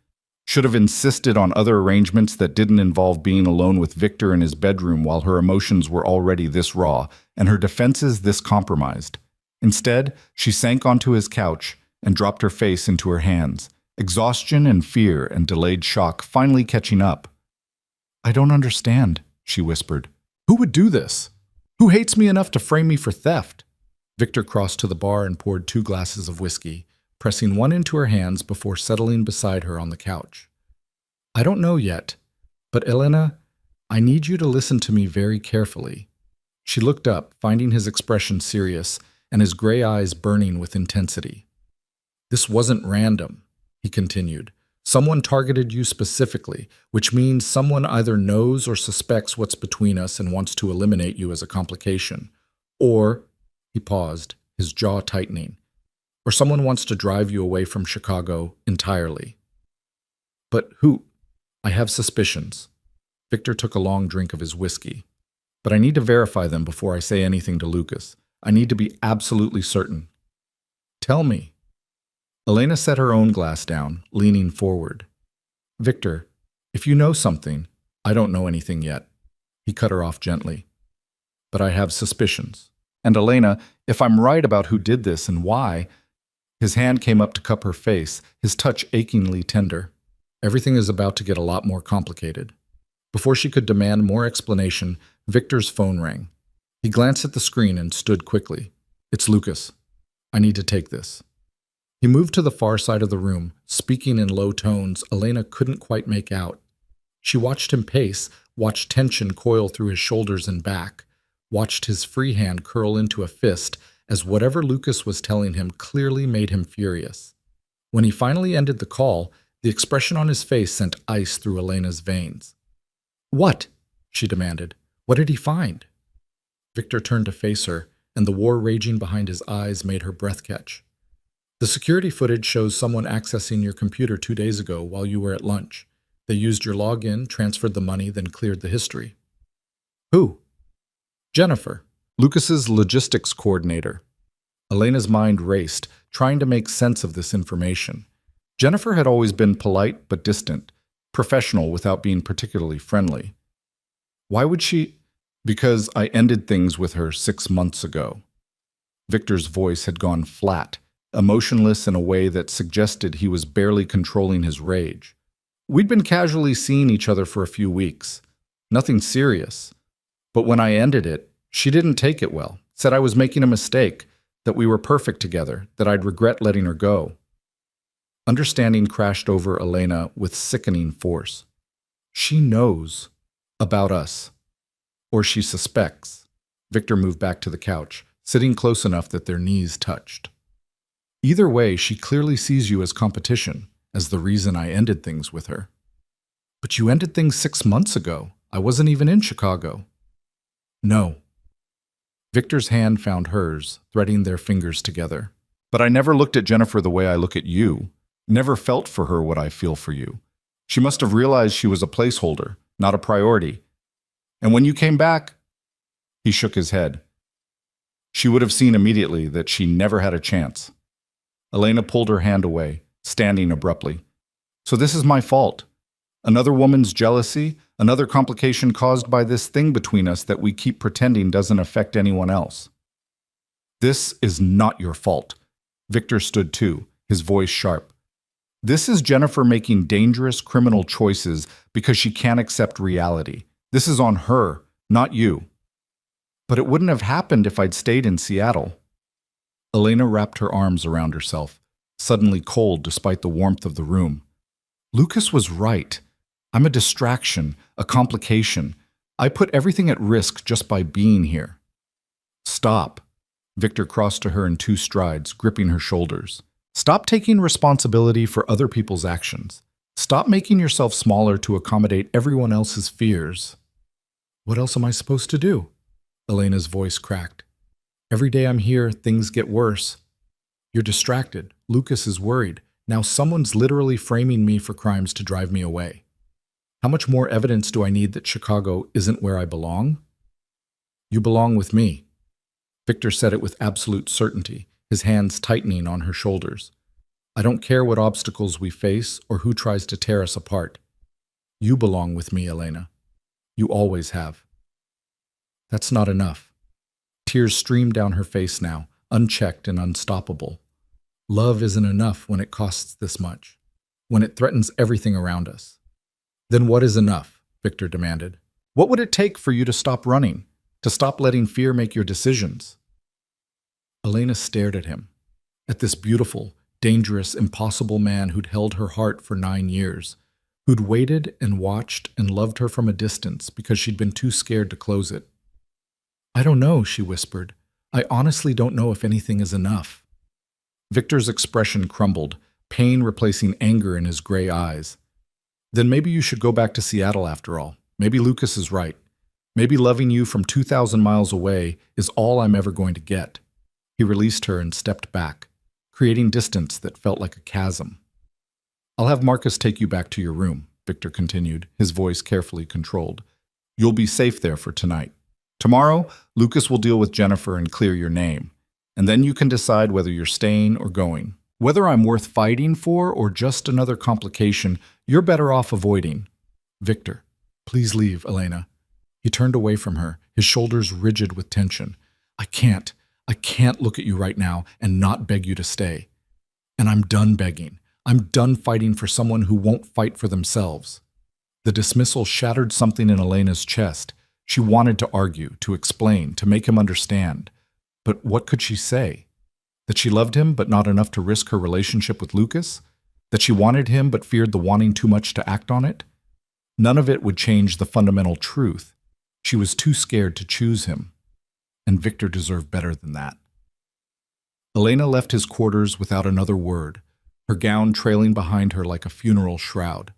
should have insisted on other arrangements that didn't involve being alone with Victor in his bedroom while her emotions were already this raw and her defenses this compromised. Instead, she sank onto his couch and dropped her face into her hands, exhaustion and fear and delayed shock finally catching up. "I don't understand," she whispered. "Who would do this? Who hates me enough to frame me for theft?" Victor crossed to the bar and poured 2 glasses of whiskey, pressing one into her hands before settling beside her on the couch. "I don't know yet, but Elena, I need you to listen to me very carefully." She looked up, finding his expression serious and his gray eyes burning with intensity. "This wasn't random," he continued. "Someone targeted you specifically, which means someone either knows or suspects what's between us and wants to eliminate you as a complication. Or," he paused, his jaw tightening, "or someone wants to drive you away from Chicago entirely." "But who?" "I have suspicions." Victor took a long drink of his whiskey. "But I need to verify them before I say anything to Lucas. I need to be absolutely certain." "Tell me." Elena set her own glass down, leaning forward. "Victor, if you know something, I don't know anything yet." He cut her off gently. "But I have suspicions. And Elena, if I'm right about who did this and why..." His hand came up to cup her face, his touch achingly tender. Everything is about to get a lot more complicated. Before she could demand more explanation, Victor's phone rang. He glanced at the screen and stood quickly. "It's Lucas. I need to take this." He moved to the far side of the room, speaking in low tones Elena couldn't quite make out. She watched him pace, watched tension coil through his shoulders and back, watched his free hand curl into a fist as whatever Lucas was telling him clearly made him furious. When he finally ended the call, the expression on his face sent ice through Elena's veins. "What?" she demanded. "What did he find?" Victor turned to face her, and the war raging behind his eyes made her breath catch. "The security footage shows someone accessing your computer 2 days ago while you were at lunch. They used your login, transferred the money, then cleared the history." "Who?" "Jennifer, Lucas's logistics coordinator." Elena's mind raced, trying to make sense of this information. Jennifer had always been polite but distant, professional without being particularly friendly. Why would she? "Because I ended things with her 6 months ago." Victor's voice had gone flat, emotionless in a way that suggested he was barely controlling his rage. "We'd been casually seeing each other for a few weeks. Nothing serious. But when I ended it, she didn't take it well, said I was making a mistake, that we were perfect together, that I'd regret letting her go." Understanding crashed over Elena with sickening force. She knows about us. Or she suspects. Victor moved back to the couch, sitting close enough that their knees touched. "Either way, she clearly sees you as competition, as the reason I ended things with her." "But you ended things 6 months ago. I wasn't even in Chicago." "No." Victor's hand found hers, threading their fingers together. "But I never looked at Jennifer the way I look at you. Never felt for her what I feel for you. She must have realized she was a placeholder, not a priority. And when you came back..." He shook his head. "She would have seen immediately that she never had a chance." Elena pulled her hand away, standing abruptly. "So this is my fault. Another woman's jealousy, another complication caused by this thing between us that we keep pretending doesn't affect anyone else." "This is not your fault." Victor stood too, his voice sharp. This is Jennifer making dangerous criminal choices because she can't accept reality. This is on her, not you. But it wouldn't have happened if I'd stayed in Seattle. Elena wrapped her arms around herself, suddenly cold despite the warmth of the room. Lucas was right. I'm a distraction, a complication. I put everything at risk just by being here. Stop. Victor crossed to her in 2 strides, gripping her shoulders. Stop taking responsibility for other people's actions. Stop making yourself smaller to accommodate everyone else's fears. What else am I supposed to do? Elena's voice cracked. Every day I'm here, things get worse. You're distracted. Lucas is worried. Now someone's literally framing me for crimes to drive me away. How much more evidence do I need that Chicago isn't where I belong? You belong with me. Victor said it with absolute certainty, his hands tightening on her shoulders. I don't care what obstacles we face or who tries to tear us apart. You belong with me, Elena. You always have. That's not enough. Tears streamed down her face now, unchecked and unstoppable. Love isn't enough when it costs this much, when it threatens everything around us. Then what is enough? Victor demanded. What would it take for you to stop running, to stop letting fear make your decisions? Elena stared at him, at this beautiful, dangerous, impossible man who'd held her heart for 9 years, who'd waited and watched and loved her from a distance because she'd been too scared to close it. I don't know, she whispered. I honestly don't know if anything is enough. Victor's expression crumbled, pain replacing anger in his gray eyes. Then maybe you should go back to Seattle after all. Maybe Lucas is right. Maybe loving you from 2,000 miles away is all I'm ever going to get. He released her and stepped back, creating distance that felt like a chasm. I'll have Marcus take you back to your room, Victor continued, his voice carefully controlled. You'll be safe there for tonight. Tomorrow, Lucas will deal with Jennifer and clear your name, and then you can decide whether you're staying or going. Whether I'm worth fighting for or just another complication, you're better off avoiding. Victor, please leave, Elena. He turned away from her, his shoulders rigid with tension. I can't look at you right now and not beg you to stay. And I'm done begging. I'm done fighting for someone who won't fight for themselves. The dismissal shattered something in Elena's chest. She wanted to argue, to explain, to make him understand. But what could she say? That she loved him but not enough to risk her relationship with Lucas? That she wanted him but feared the wanting too much to act on it? None of it would change the fundamental truth. She was too scared to choose him. And Victor deserved better than that. Elena left his quarters without another word, her gown trailing behind her like a funeral shroud.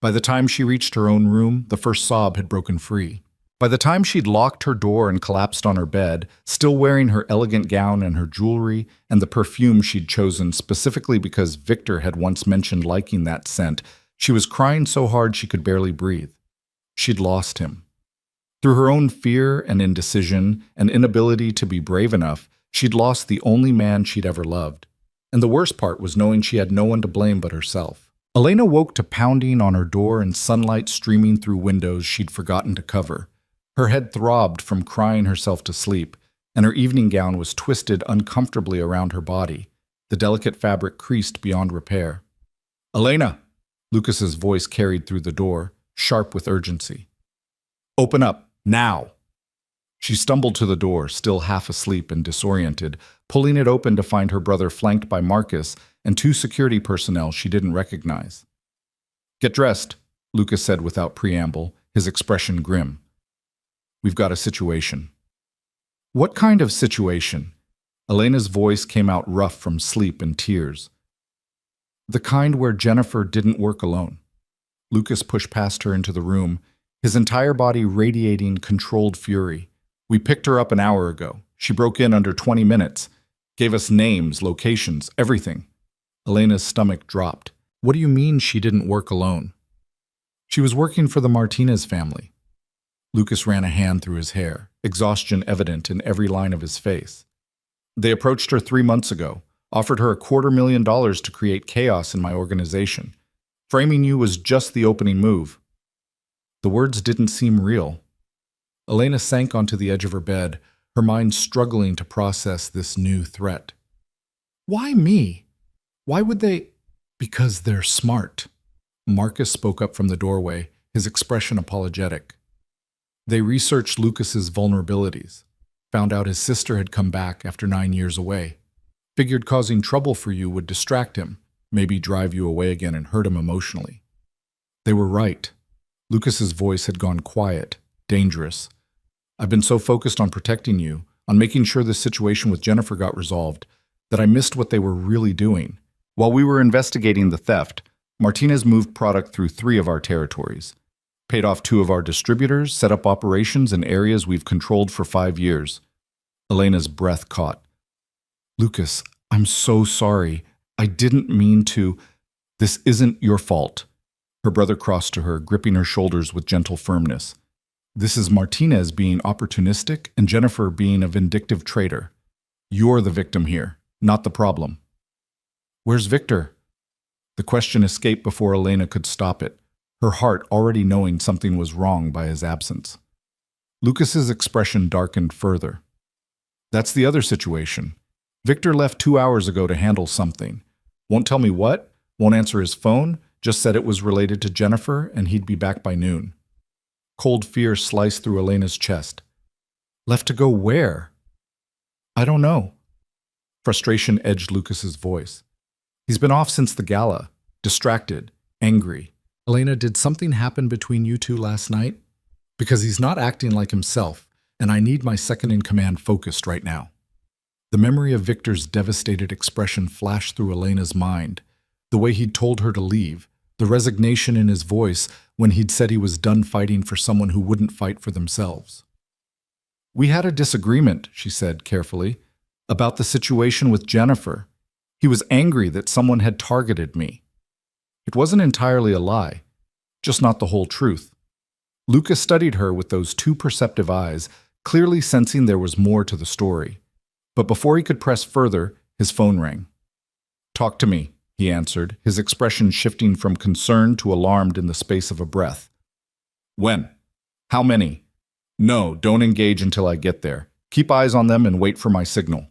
By the time she reached her own room, the first sob had broken free. By the time she'd locked her door and collapsed on her bed, still wearing her elegant gown and her jewelry and the perfume she'd chosen specifically because Victor had once mentioned liking that scent, she was crying so hard she could barely breathe. She'd lost him. Through her own fear and indecision and inability to be brave enough, she'd lost the only man she'd ever loved. And the worst part was knowing she had no one to blame but herself. Elena woke to pounding on her door and sunlight streaming through windows she'd forgotten to cover. Her head throbbed from crying herself to sleep, and her evening gown was twisted uncomfortably around her body, the delicate fabric creased beyond repair. Elena! Lucas's voice carried through the door, sharp with urgency. Open up, now! She stumbled to the door, still half asleep and disoriented, pulling it open to find her brother flanked by Marcus and 2 security personnel she didn't recognize. Get dressed, Lucas said without preamble, his expression grim. We've got a situation. What kind of situation? Elena's voice came out rough from sleep and tears. The kind where Jennifer didn't work alone. Lucas pushed past her into the room, his entire body radiating controlled fury. We picked her up an hour ago. She broke in under 20 minutes. Gave us names, locations, everything. Elena's stomach dropped. What do you mean she didn't work alone? She was working for the Martinez family. Lucas ran a hand through his hair, exhaustion evident in every line of his face. They approached her 3 months ago, offered her $250,000 to create chaos in my organization. Framing you was just the opening move. The words didn't seem real. Elena sank onto the edge of her bed, her mind struggling to process this new threat. Why me? Why would they? Because they're smart. Marcus spoke up from the doorway, his expression apologetic. They researched Lucas's vulnerabilities, found out his sister had come back after 9 years away, figured causing trouble for you would distract him, maybe drive you away again and hurt him emotionally. They were right. Lucas's voice had gone quiet, dangerous. I've been so focused on protecting you, on making sure this situation with Jennifer got resolved, that I missed what they were really doing. While we were investigating the theft, Martinez moved product through 3 of our territories, paid off 2 of our distributors, set up operations in areas we've controlled for 5 years. Elena's breath caught. Lucas, I'm so sorry. I didn't mean to. This isn't your fault. Her brother crossed to her, gripping her shoulders with gentle firmness. This is Martinez being opportunistic and Jennifer being a vindictive traitor. You're the victim here, not the problem. Where's Victor? The question escaped before Elena could stop it, her heart already knowing something was wrong by his absence. Lucas's expression darkened further. That's the other situation. Victor left 2 hours ago to handle something. Won't tell me what, won't answer his phone, just said it was related to Jennifer and he'd be back by noon. Cold fear sliced through Elena's chest. Left to go where? I don't know. Frustration edged Lucas's voice. He's been off since the gala, distracted, angry. Elena, did something happen between you two last night? Because he's not acting like himself, and I need my second-in-command focused right now. The memory of Victor's devastated expression flashed through Elena's mind, the way he'd told her to leave, the resignation in his voice when he'd said he was done fighting for someone who wouldn't fight for themselves. We had a disagreement, she said carefully, about the situation with Jennifer. He was angry that someone had targeted me. It wasn't entirely a lie, just not the whole truth. Lucas studied her with those 2 perceptive eyes, clearly sensing there was more to the story. But before he could press further, his phone rang. Talk to me, he answered, his expression shifting from concern to alarmed in the space of a breath. When? How many? No, don't engage until I get there. Keep eyes on them and wait for my signal.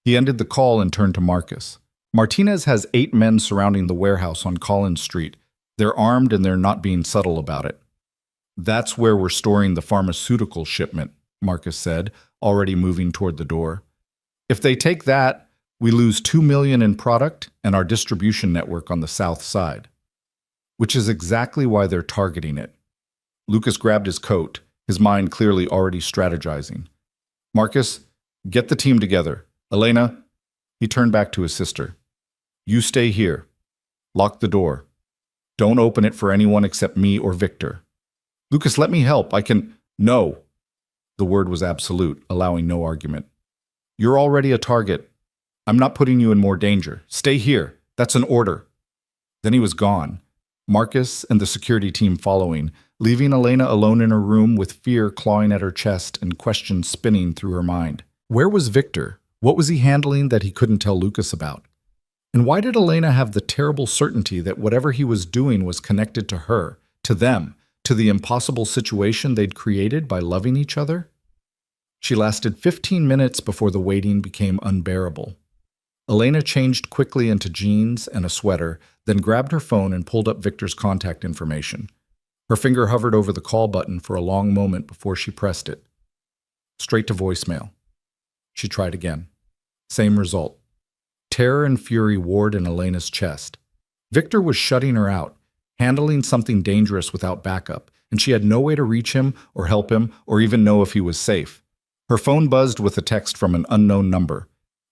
He ended the call and turned to Marcus. Martinez has 8 men surrounding the warehouse on Collins Street. They're armed and they're not being subtle about it. That's where we're storing the pharmaceutical shipment, Marcus said, already moving toward the door. If they take that, we lose $2 million in product and our distribution network on the south side. Which is exactly why they're targeting it. Lucas grabbed his coat, his mind clearly already strategizing. Marcus, get the team together. Elena, he turned back to his sister. You stay here. Lock the door. Don't open it for anyone except me or Victor. Lucas, let me help. I can... No. The word was absolute, allowing no argument. You're already a target. I'm not putting you in more danger. Stay here. That's an order. Then he was gone, Marcus and the security team following, leaving Elena alone in her room with fear clawing at her chest and questions spinning through her mind. Where was Victor? What was he handling that he couldn't tell Lucas about? And why did Elena have the terrible certainty that whatever he was doing was connected to her, to them, to the impossible situation they'd created by loving each other? She lasted 15 minutes before the waiting became unbearable. Elena changed quickly into jeans and a sweater, then grabbed her phone and pulled up Victor's contact information. Her finger hovered over the call button for a long moment before she pressed it. Straight to voicemail. She tried again. Same result. Terror and fury warred in Elena's chest. Victor was shutting her out, handling something dangerous without backup, and she had no way to reach him or help him or even know if he was safe. Her phone buzzed with a text from an unknown number.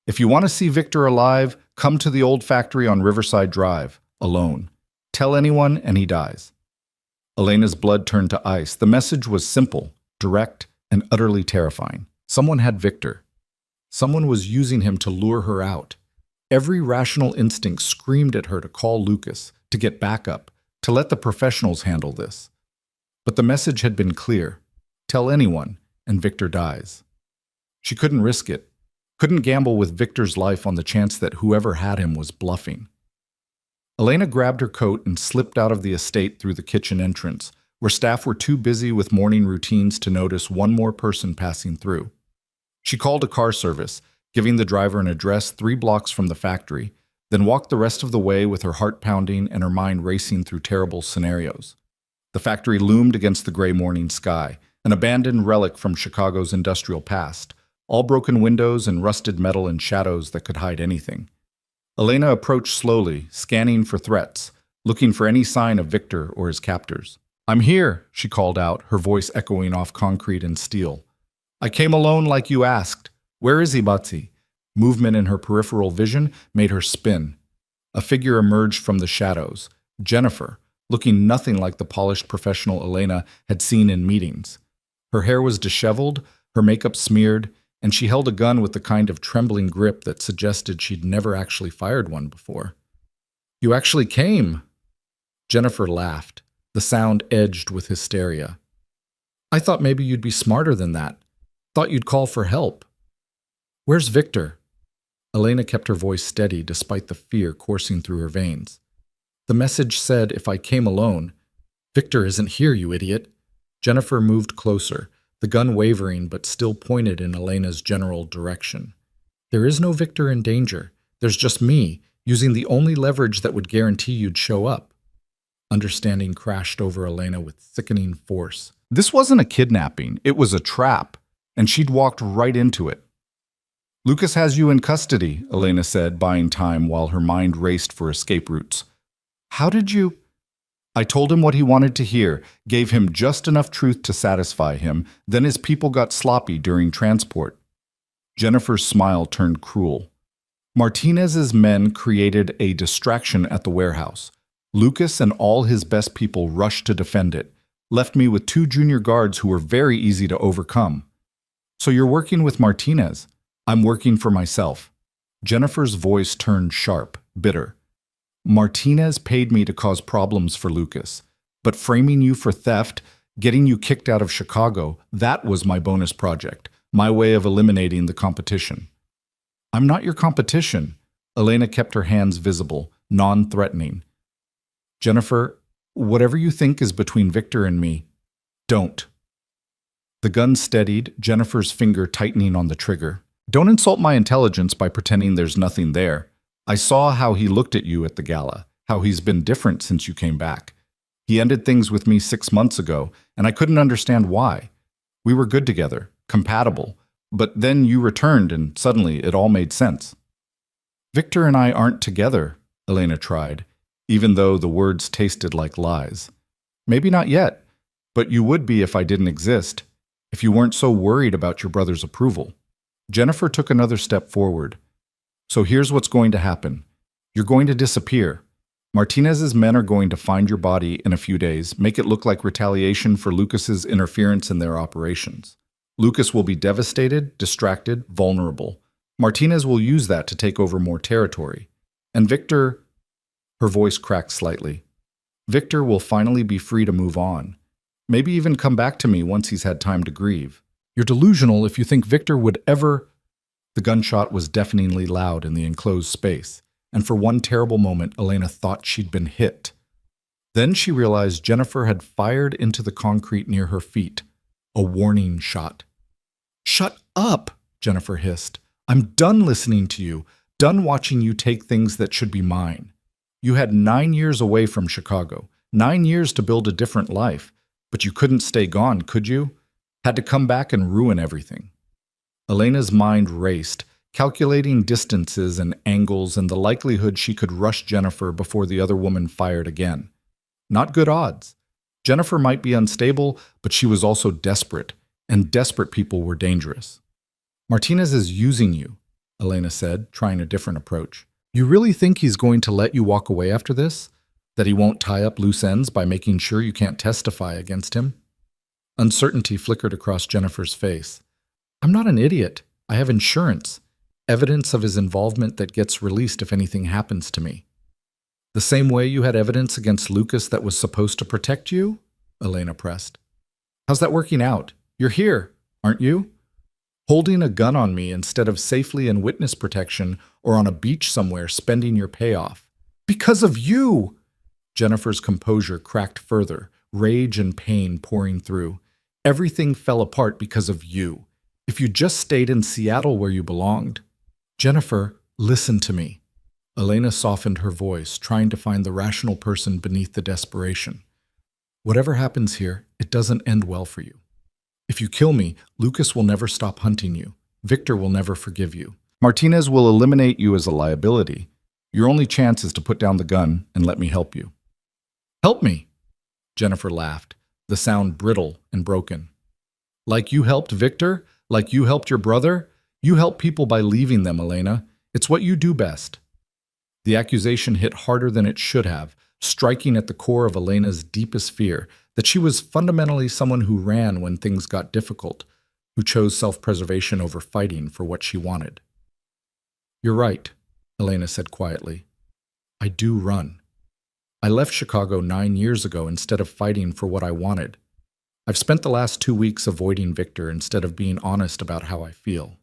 If you want to see Victor alive, come to the old factory on Riverside Drive, alone. Tell anyone and he dies. Elena's blood turned to ice. The message was simple, direct, and utterly terrifying. Someone had Victor. Someone was using him to lure her out. Every rational instinct screamed at her to call Lucas, to get backup, to let the professionals handle this. But the message had been clear. Tell anyone, and Victor dies. She couldn't risk it. Couldn't gamble with Victor's life on the chance that whoever had him was bluffing. Elena grabbed her coat and slipped out of the estate through the kitchen entrance, where staff were too busy with morning routines to notice one more person passing through. She called a car service, giving the driver an address 3 blocks from the factory, then walked the rest of the way with her heart pounding and her mind racing through terrible scenarios. The factory loomed against the gray morning sky, an abandoned relic from Chicago's industrial past, all broken windows and rusted metal and shadows that could hide anything. Elena approached slowly, scanning for threats, looking for any sign of Victor or his captors. "I'm here," she called out, her voice echoing off concrete and steel. "I came alone like you asked. Where is he, Batsy?" Movement in her peripheral vision made her spin. A figure emerged from the shadows. Jennifer, looking nothing like the polished professional Elena had seen in meetings. Her hair was disheveled, her makeup smeared, and she held a gun with the kind of trembling grip that suggested she'd never actually fired one before. "You actually came!" Jennifer laughed, the sound edged with hysteria. "I thought maybe you'd be smarter than that. Thought you'd call for help. Where's Victor?" Elena kept her voice steady despite the fear coursing through her veins. "The message said if I came alone." "Victor isn't here, you idiot." Jennifer moved closer, the gun wavering but still pointed in Elena's general direction. "There is no Victor in danger. There's just me, using the only leverage that would guarantee you'd show up." Understanding crashed over Elena with sickening force. This wasn't a kidnapping, it was a trap, and she'd walked right into it. "Lucas has you in custody," Elena said, buying time while her mind raced for escape routes. "How did you—" "I told him what he wanted to hear, gave him just enough truth to satisfy him, then his people got sloppy during transport." Jennifer's smile turned cruel. "Martinez's men created a distraction at the warehouse. Lucas and all his best people rushed to defend it, left me with 2 junior guards who were very easy to overcome." "So you're working with Martinez?" "I'm working for myself." Jennifer's voice turned sharp, bitter. "Martinez paid me to cause problems for Lucas, but framing you for theft, getting you kicked out of Chicago, that was my bonus project, my way of eliminating the competition." "I'm not your competition." Elena kept her hands visible, non-threatening. "Jennifer, whatever you think is between Victor and me, don't." The gun steadied, Jennifer's finger tightening on the trigger. "Don't insult my intelligence by pretending there's nothing there. I saw how he looked at you at the gala, how he's been different since you came back. He ended things with me 6 months ago, and I couldn't understand why. We were good together, compatible, but then you returned and suddenly it all made sense." "Victor and I aren't together," Elena tried, even though the words tasted like lies. "Maybe not yet, but you would be if I didn't exist, if you weren't so worried about your brother's approval." Jennifer took another step forward. "So here's what's going to happen. You're going to disappear. Martinez's men are going to find your body in a few days, make it look like retaliation for Lucas's interference in their operations. Lucas will be devastated, distracted, vulnerable. Martinez will use that to take over more territory. And Victor—" her voice cracked slightly. "Victor will finally be free to move on. Maybe even come back to me once he's had time to grieve. You're delusional if you think Victor would ever—" The gunshot was deafeningly loud in the enclosed space, and for one terrible moment Elena thought she'd been hit. Then she realized Jennifer had fired into the concrete near her feet, a warning shot. "Shut up," Jennifer hissed. "I'm done listening to you, done watching you take things that should be mine. You had 9 years away from Chicago, 9 years to build a different life, but you couldn't stay gone, could you? Had to come back and ruin everything." Elena's mind raced, calculating distances and angles and the likelihood she could rush Jennifer before the other woman fired again. Not good odds. Jennifer might be unstable, but she was also desperate, and desperate people were dangerous. "Martinez is using you," Elena said, trying a different approach. "You really think he's going to let you walk away after this? That he won't tie up loose ends by making sure you can't testify against him?" Uncertainty flickered across Jennifer's face. "I'm not an idiot. I have insurance. Evidence of his involvement that gets released if anything happens to me." "The same way you had evidence against Lucas that was supposed to protect you?" Elena pressed. "How's that working out? You're here, aren't you? Holding a gun on me instead of safely in witness protection or on a beach somewhere spending your payoff. Because of you!" Jennifer's composure cracked further, rage and pain pouring through. "Everything fell apart because of you. If you just stayed in Seattle where you belonged." Jennifer, listen to me. Elena softened her voice, trying to find the rational person beneath the desperation. Whatever happens here, it doesn't end well for you. If you kill me, Lucas will never stop hunting you. Victor will never forgive you. Martinez will eliminate you as a liability. Your only chance is to put down the gun and let me help you. Help me, Jennifer laughed, the sound brittle and broken. Like you helped Victor? Like you helped your brother? You help people by leaving them, Elena. It's what you do best. The accusation hit harder than it should have, striking at the core of Elena's deepest fear, that she was fundamentally someone who ran when things got difficult, who chose self-preservation over fighting for what she wanted. You're right, Elena said quietly. I do run. I left Chicago 9 years ago instead of fighting for what I wanted. I've spent the last 2 weeks avoiding Victor instead of being honest about how I feel.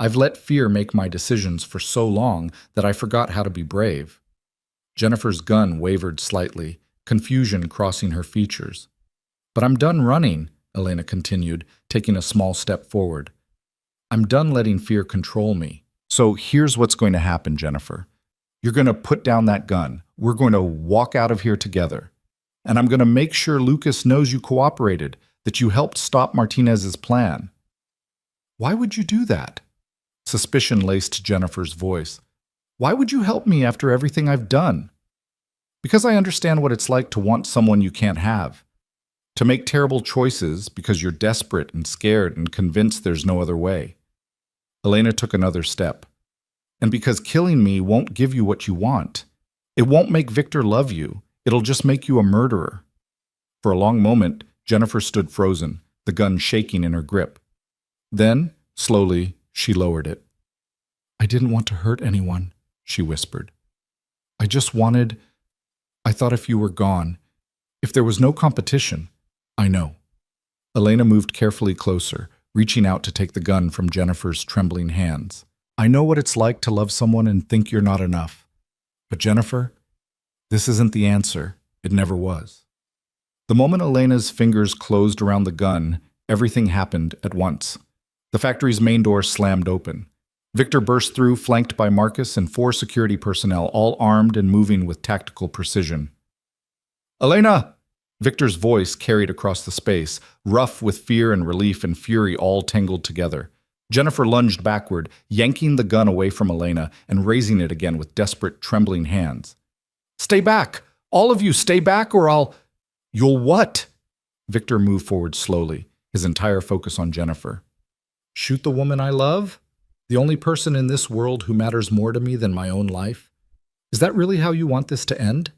I've let fear make my decisions for so long that I forgot how to be brave. Jennifer's gun wavered slightly, confusion crossing her features. But I'm done running, Elena continued, taking a small step forward. I'm done letting fear control me. So here's what's going to happen, Jennifer. You're going to put down that gun. We're going to walk out of here together. And I'm going to make sure Lucas knows you cooperated, that you helped stop Martinez's plan. Why would you do that? Suspicion laced Jennifer's voice. Why would you help me after everything I've done? Because I understand what it's like to want someone you can't have. To make terrible choices because you're desperate and scared and convinced there's no other way. Elena took another step. And because killing me won't give you what you want. It won't make Victor love you. It'll just make you a murderer. For a long moment, Jennifer stood frozen, the gun shaking in her grip. Then, slowly, she lowered it. I didn't want to hurt anyone, she whispered. I thought if you were gone, if there was no competition, I know. Elena moved carefully closer, reaching out to take the gun from Jennifer's trembling hands. I know what it's like to love someone and think you're not enough. But Jennifer, this isn't the answer. It never was. The moment Elena's fingers closed around the gun, everything happened at once. The factory's main door slammed open. Victor burst through, flanked by Marcus and 4 security personnel, all armed and moving with tactical precision. Elena! Victor's voice carried across the space, rough with fear and relief and fury all tangled together. Jennifer lunged backward, yanking the gun away from Elena and raising it again with desperate, trembling hands. Stay back! All of you, stay back or I'll... You'll what? Victor moved forward slowly, his entire focus on Jennifer. Shoot the woman I love? The only person in this world who matters more to me than my own life? Is that really how you want this to end?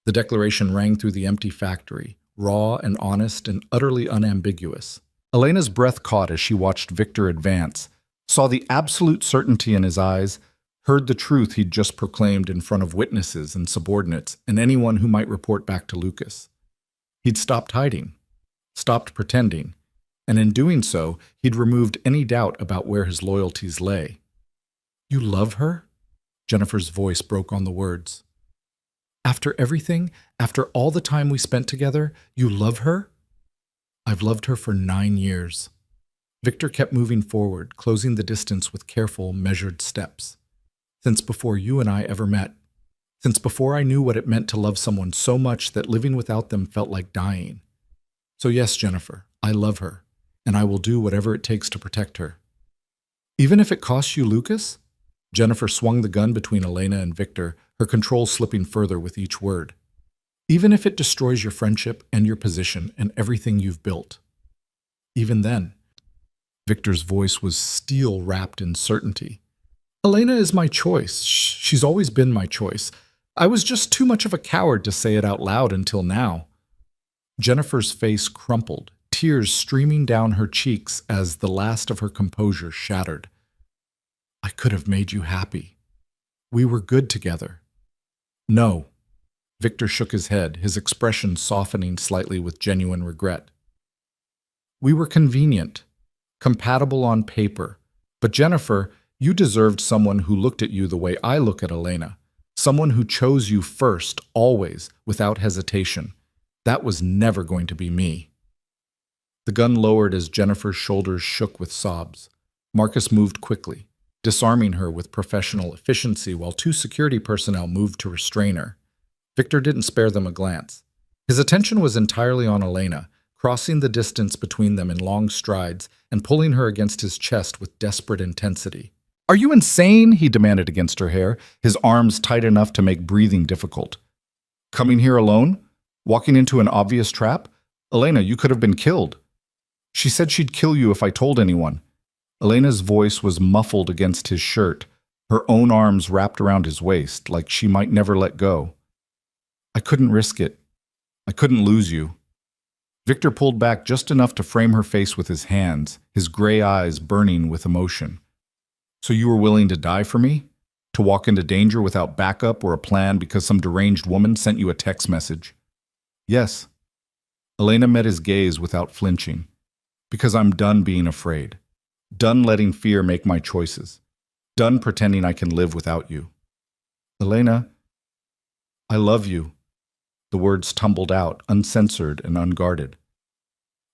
The declaration rang through the empty factory, raw and honest and utterly unambiguous. Elena's breath caught as she watched Victor advance, saw the absolute certainty in his eyes, heard the truth he'd just proclaimed in front of witnesses and subordinates and anyone who might report back to Lucas. He'd stopped hiding, stopped pretending, and in doing so, he'd removed any doubt about where his loyalties lay. You love her? Jennifer's voice broke on the words. After everything, after all the time we spent together, you love her? I've loved her for 9 years. Victor kept moving forward, closing the distance with careful, measured steps. Since before you and I ever met. Since before I knew what it meant to love someone so much that living without them felt like dying. So yes, Jennifer, I love her, and I will do whatever it takes to protect her. Even if it costs you Lucas? Jennifer swung the gun between Elena and Victor, her control slipping further with each word. Even if it destroys your friendship and your position and everything you've built. Even then. Victor's voice was steel wrapped in certainty. Elena is my choice. She's always been my choice. I was just too much of a coward to say it out loud until now. Jennifer's face crumpled, tears streaming down her cheeks as the last of her composure shattered. I could have made you happy. We were good together. No. Victor shook his head, his expression softening slightly with genuine regret. We were convenient, compatible on paper, but Jennifer, you deserved someone who looked at you the way I look at Elena, someone who chose you first, always, without hesitation. That was never going to be me. The gun lowered as Jennifer's shoulders shook with sobs. Marcus moved quickly. disarming her with professional efficiency while two security personnel moved to restrain her. Victor didn't spare them a glance. His attention was entirely on Elena, crossing the distance between them in long strides and pulling her against his chest with desperate intensity. "Are you insane?" he demanded against her hair, his arms tight enough to make breathing difficult. "Coming here alone? Walking into an obvious trap? Elena, you could have been killed. She said she'd kill you if I told anyone." Elena's voice was muffled against his shirt, her own arms wrapped around his waist, like she might never let go. "I couldn't risk it. I couldn't lose you." Victor pulled back just enough to frame her face with his hands, his gray eyes burning with emotion. "So you were willing to die for me? To walk into danger without backup or a plan because some deranged woman sent you a text message?" "Yes." Elena met his gaze without flinching. "Because I'm done being afraid. Done letting fear make my choices. Done pretending I can live without you." "Elena, I love you." The words tumbled out, uncensored and unguarded.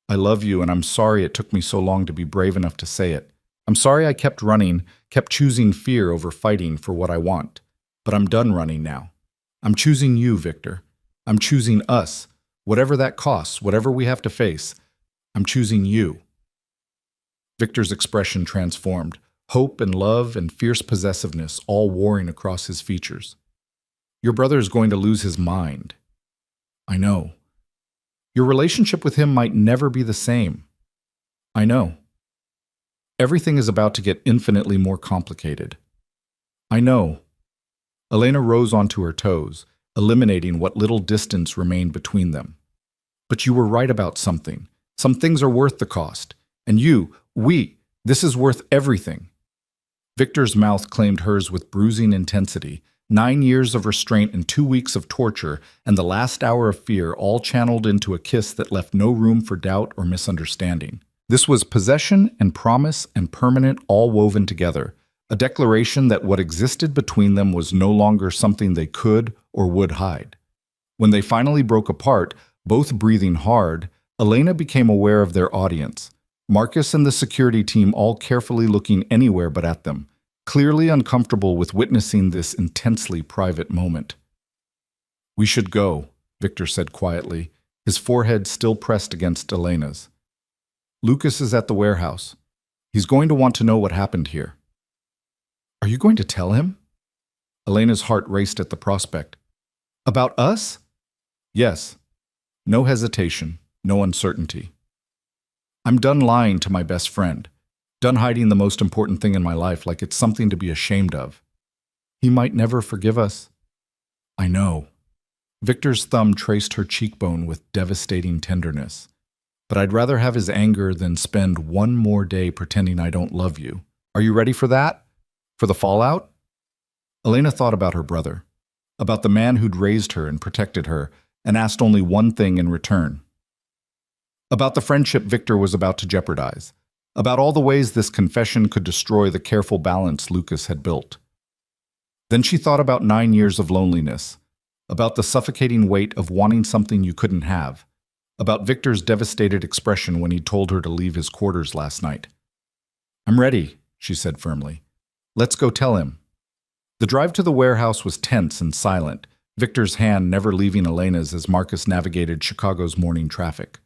"I love you, and I'm sorry it took me so long to be brave enough to say it. I'm sorry I kept running, kept choosing fear over fighting for what I want. But I'm done running now. I'm choosing you, Victor. I'm choosing us, whatever that costs, whatever we have to face. I'm choosing you." Victor's expression transformed, hope and love and fierce possessiveness all warring across his features. "Your brother is going to lose his mind." "I know." "Your relationship with him might never be the same." "I know." "Everything is about to get infinitely more complicated." "I know." Elena rose onto her toes, eliminating what little distance remained between them. "But you were right about something. Some things are worth the cost. And this is worth everything." Victor's mouth claimed hers with bruising intensity. 9 years of restraint and 2 weeks of torture, and the last hour of fear all channeled into a kiss that left no room for doubt or misunderstanding. This was possession and promise and permanent all woven together, a declaration that what existed between them was no longer something they could or would hide. When they finally broke apart, both breathing hard, Elena became aware of their audience. Marcus and the security team all carefully looking anywhere but at them, clearly uncomfortable with witnessing this intensely private moment. "We should go," Victor said quietly, his forehead still pressed against Elena's. "Lucas is at the warehouse. He's going to want to know what happened here." "Are you going to tell him?" Elena's heart raced at the prospect. "About us?" "Yes." No hesitation, no uncertainty. "I'm done lying to my best friend. Done hiding the most important thing in my life like it's something to be ashamed of. He might never forgive us." "I know." Victor's thumb traced her cheekbone with devastating tenderness. "But I'd rather have his anger than spend one more day pretending I don't love you. Are you ready for that? For the fallout?" Elena thought about her brother, about the man who'd raised her and protected her, and asked only one thing in return. About the friendship Victor was about to jeopardize. About all the ways this confession could destroy the careful balance Lucas had built. Then she thought about 9 years of loneliness, about the suffocating weight of wanting something you couldn't have, about Victor's devastated expression when he told her to leave his quarters last night. "I'm ready," she said firmly. "Let's go tell him." The drive to the warehouse was tense and silent, Victor's hand never leaving Elena's as Marcus navigated Chicago's morning traffic.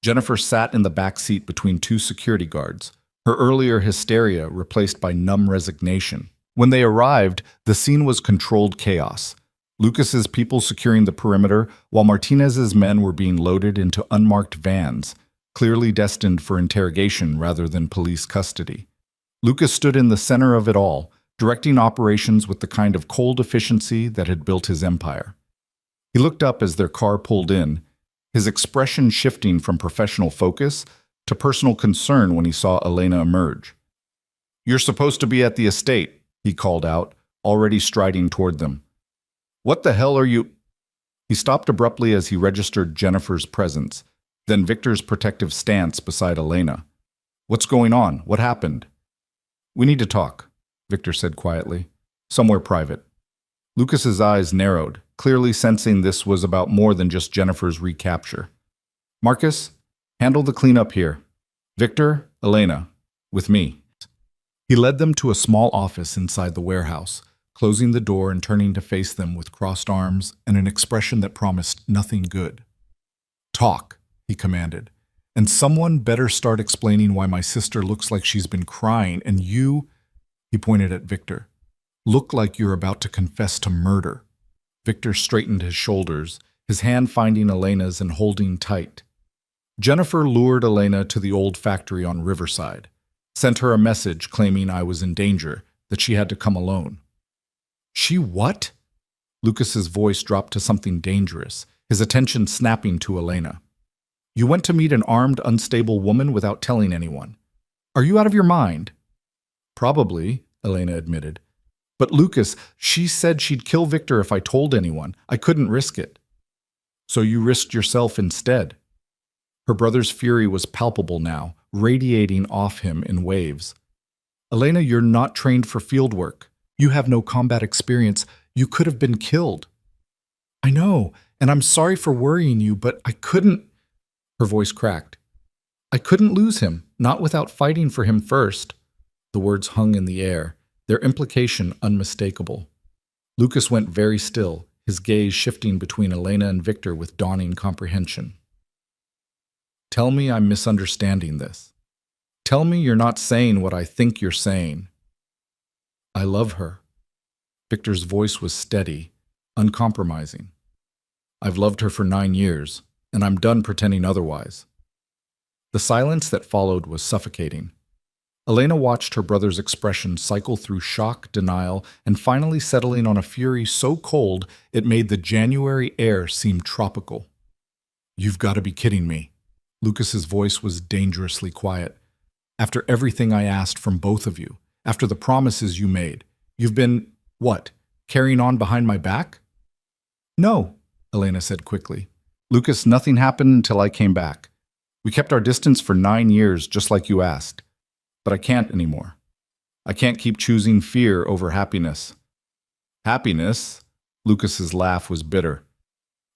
Jennifer sat in the back seat between two security guards, her earlier hysteria replaced by numb resignation. When they arrived, the scene was controlled chaos. Lucas's people securing the perimeter, while Martinez's men were being loaded into unmarked vans, clearly destined for interrogation rather than police custody. Lucas stood in the center of it all, directing operations with the kind of cold efficiency that had built his empire. He looked up as their car pulled in, his expression shifting from professional focus to personal concern when he saw Elena emerge. "You're supposed to be at the estate," he called out, already striding toward them. "What the hell are you—" He stopped abruptly as he registered Jennifer's presence, then Victor's protective stance beside Elena. "What's going on? What happened?" "We need to talk," Victor said quietly. "Somewhere private." Lucas's eyes narrowed, clearly sensing this was about more than just Jennifer's recapture. "Marcus, handle the cleanup here. Victor, Elena, with me." He led them to a small office inside the warehouse, closing the door and turning to face them with crossed arms and an expression that promised nothing good. "Talk," he commanded, "and someone better start explaining why my sister looks like she's been crying and you," he pointed at Victor, "look like you're about to confess to murder." Victor straightened his shoulders, his hand finding Elena's and holding tight. Jennifer lured Elena to the old factory on Riverside, sent her a message claiming I was in danger, that she had to come alone. "She what?" Lucas's voice dropped to something dangerous, his attention snapping to Elena. "You went to meet an armed, unstable woman without telling anyone. Are you out of your mind?" "Probably," Elena admitted. "But Lucas, she said she'd kill Victor if I told anyone. I couldn't risk it." "So you risked yourself instead." Her brother's fury was palpable now, radiating off him in waves. "Elena, you're not trained for field work. You have no combat experience. You could have been killed." "I know, and I'm sorry for worrying you, but I couldn't—" Her voice cracked. "I couldn't lose him, not without fighting for him first." The words hung in the air, their implication unmistakable. Lucas went very still, his gaze shifting between Elena and Victor with dawning comprehension. "Tell me I'm misunderstanding this. Tell me you're not saying what I think you're saying." "I love her." Victor's voice was steady, uncompromising. "I've loved her for 9 years, and I'm done pretending otherwise." The silence that followed was suffocating. Elena watched her brother's expression cycle through shock, denial, and finally settling on a fury so cold it made the January air seem tropical. "You've got to be kidding me." Lucas's voice was dangerously quiet. "After everything I asked from both of you, after the promises you made, you've been, what, carrying on behind my back?" "No," Elena said quickly. "Lucas, nothing happened until I came back. We kept our distance for 9 years, just like you asked. But I can't anymore. I can't keep choosing fear over happiness." "Happiness?" Lucas's laugh was bitter.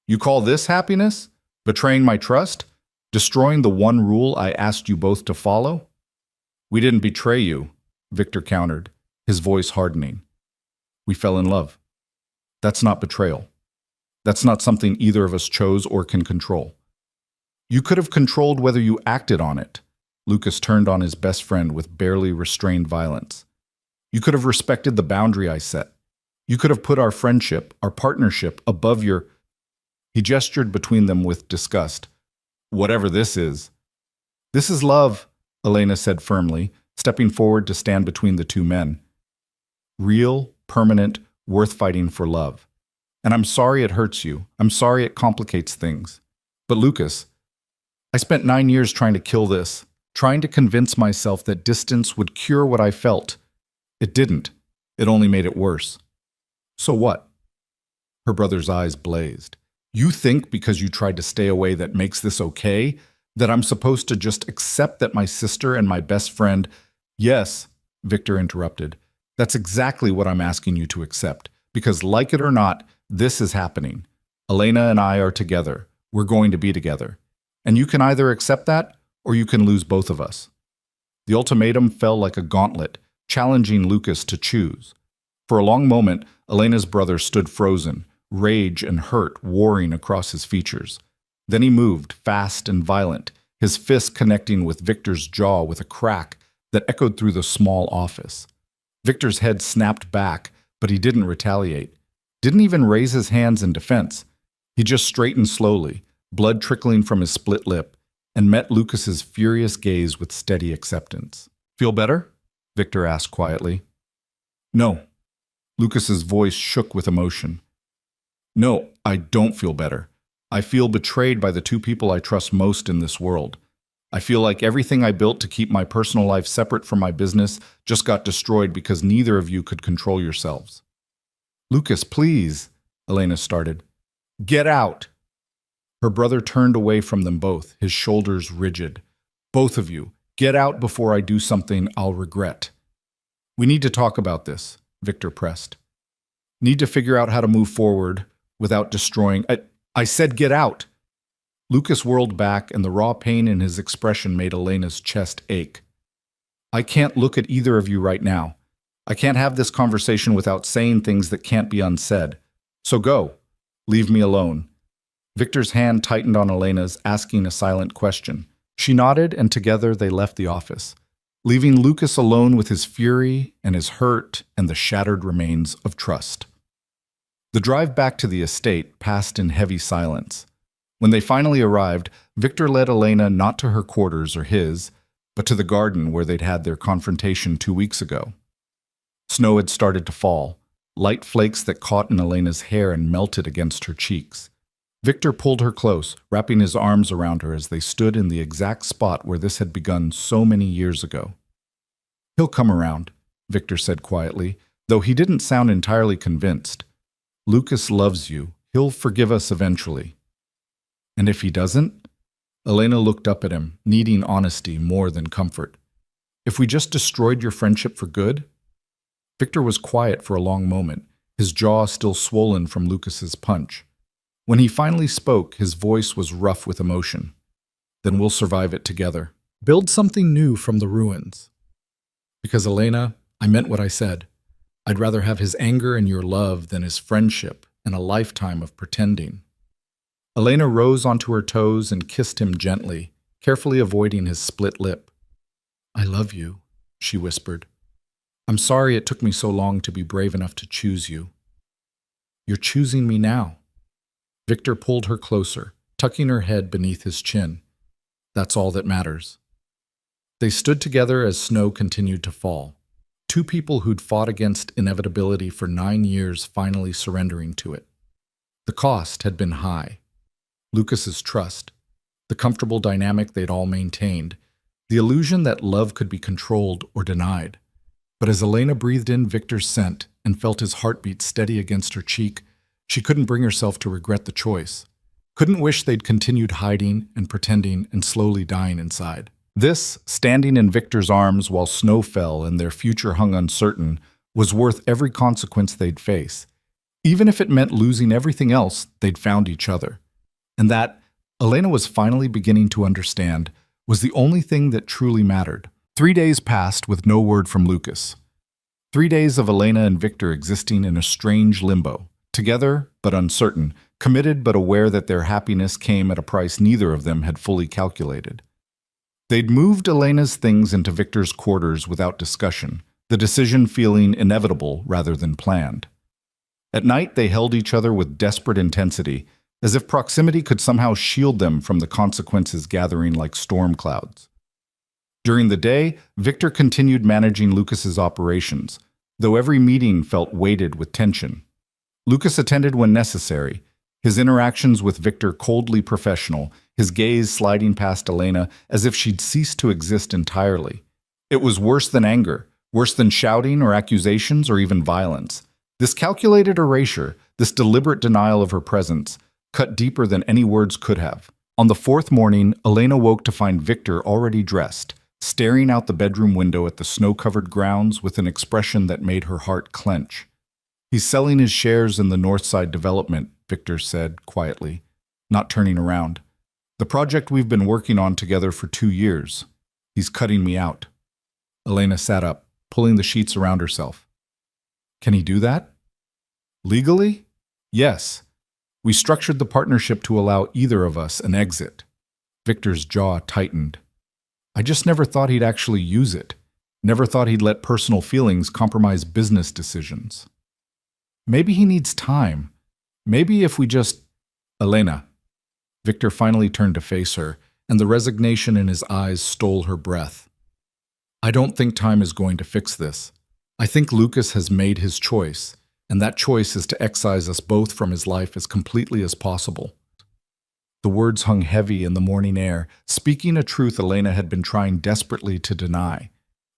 "You call this happiness? Betraying my trust? Destroying the one rule I asked you both to follow?" "We didn't betray you," Victor countered, his voice hardening. "We fell in love. That's not betrayal. That's not something either of us chose or can control. You could have controlled whether you acted on it." Lucas turned on his best friend with barely restrained violence. "You could have respected the boundary I set. You could have put our friendship, our partnership, above your—" He gestured between them with disgust. "Whatever this is." "This is love," Elena said firmly, stepping forward to stand between the two men. "Real, permanent, worth fighting for love. And I'm sorry it hurts you. I'm sorry it complicates things. But Lucas, I spent 9 years trying to kill this, trying to convince myself that distance would cure what I felt. It didn't. It only made it worse." "So what?" Her brother's eyes blazed. "You think because you tried to stay away that makes this okay? That I'm supposed to just accept that my sister and my best friend—" "Yes," Victor interrupted. "That's exactly what I'm asking you to accept. Because like it or not, this is happening. Elena and I are together. We're going to be together. And you can either accept that, or you can lose both of us." The ultimatum fell like a gauntlet, challenging Lucas to choose. For a long moment, Elena's brother stood frozen, rage and hurt warring across his features. Then he moved, fast and violent, his fist connecting with Victor's jaw with a crack that echoed through the small office. Victor's head snapped back, but he didn't retaliate. Didn't even raise his hands in defense. He just straightened slowly, blood trickling from his split lip, and met Lucas's furious gaze with steady acceptance. "Feel better?" Victor asked quietly. "No." Lucas's voice shook with emotion. "No, I don't feel better. I feel betrayed by the two people I trust most in this world. I feel like everything I built to keep my personal life separate from my business just got destroyed because neither of you could control yourselves." "Lucas, please," Elena started. "Get out!" Her brother turned away from them both, his shoulders rigid. "Both of you, get out before I do something I'll regret." "We need to talk about this," Victor pressed. "Need to figure out how to move forward without destroying— I said get out!" Lucas whirled back, and the raw pain in his expression made Elena's chest ache. I can't look at either of you right now. I can't have this conversation without saying things that can't be unsaid. So go. Leave me alone." Victor's hand tightened on Elena's, asking a silent question. She nodded, and together they left the office, leaving Lucas alone with his fury and his hurt and the shattered remains of trust. The drive back to the estate passed in heavy silence. When they finally arrived, Victor led Elena not to her quarters or his, but to the garden where they'd had their confrontation 2 weeks ago. Snow had started to fall, light flakes that caught in Elena's hair and melted against her cheeks. Victor pulled her close, wrapping his arms around her as they stood in the exact spot where this had begun so many years ago. "He'll come around," Victor said quietly, though he didn't sound entirely convinced. "Lucas loves you. He'll forgive us eventually." "And if he doesn't?" Elena looked up at him, needing honesty more than comfort. "If we just destroyed your friendship for good?" Victor was quiet for a long moment, his jaw still swollen from Lucas's punch. When he finally spoke, his voice was rough with emotion. "Then we'll survive it together. Build something new from the ruins." "Because, Elena, I meant what I said. I'd rather have his anger and your love than his friendship and a lifetime of pretending." Elena rose onto her toes and kissed him gently, carefully avoiding his split lip. "I love you," she whispered. "I'm sorry it took me so long to be brave enough to choose you." "You're choosing me now." Victor pulled her closer, tucking her head beneath his chin. "That's all that matters." They stood together as snow continued to fall. Two people who'd fought against inevitability for 9 years finally surrendering to it. The cost had been high. Lucas's trust, the comfortable dynamic they'd all maintained, the illusion that love could be controlled or denied. But as Elena breathed in Victor's scent and felt his heartbeat steady against her cheek, she couldn't bring herself to regret the choice. Couldn't wish they'd continued hiding and pretending and slowly dying inside. This, standing in Victor's arms while snow fell and their future hung uncertain, was worth every consequence they'd face. Even if it meant losing everything else, they'd found each other. And that, Elena was finally beginning to understand, was the only thing that truly mattered. 3 days passed with no word from Lucas. 3 days of Elena and Victor existing in a strange limbo, together but uncertain, committed but aware that their happiness came at a price neither of them had fully calculated. They'd moved Elena's things into Victor's quarters without discussion, the decision feeling inevitable rather than planned. At night, they held each other with desperate intensity, as if proximity could somehow shield them from the consequences gathering like storm clouds. During the day, Victor continued managing Lucas's operations, though every meeting felt weighted with tension. Lucas attended when necessary, his interactions with Victor coldly professional, his gaze sliding past Elena as if she'd ceased to exist entirely. It was worse than anger, worse than shouting or accusations or even violence. This calculated erasure, this deliberate denial of her presence, cut deeper than any words could have. On the 4th morning, Elena woke to find Victor already dressed, staring out the bedroom window at the snow-covered grounds with an expression that made her heart clench. "He's selling his shares in the Northside development," Victor said quietly, not turning around. "The project we've been working on together for 2 years. He's cutting me out." Elena sat up, pulling the sheets around herself. "Can he do that?" "Legally? Yes. We structured the partnership to allow either of us an exit." Victor's jaw tightened. "I just never thought he'd actually use it. Never thought he'd let personal feelings compromise business decisions." "Maybe he needs time. Maybe if we just—" "Elena." Victor finally turned to face her, and the resignation in his eyes stole her breath. "I don't think time is going to fix this. I think Lucas has made his choice, and that choice is to excise us both from his life as completely as possible." The words hung heavy in the morning air, speaking a truth Elena had been trying desperately to deny.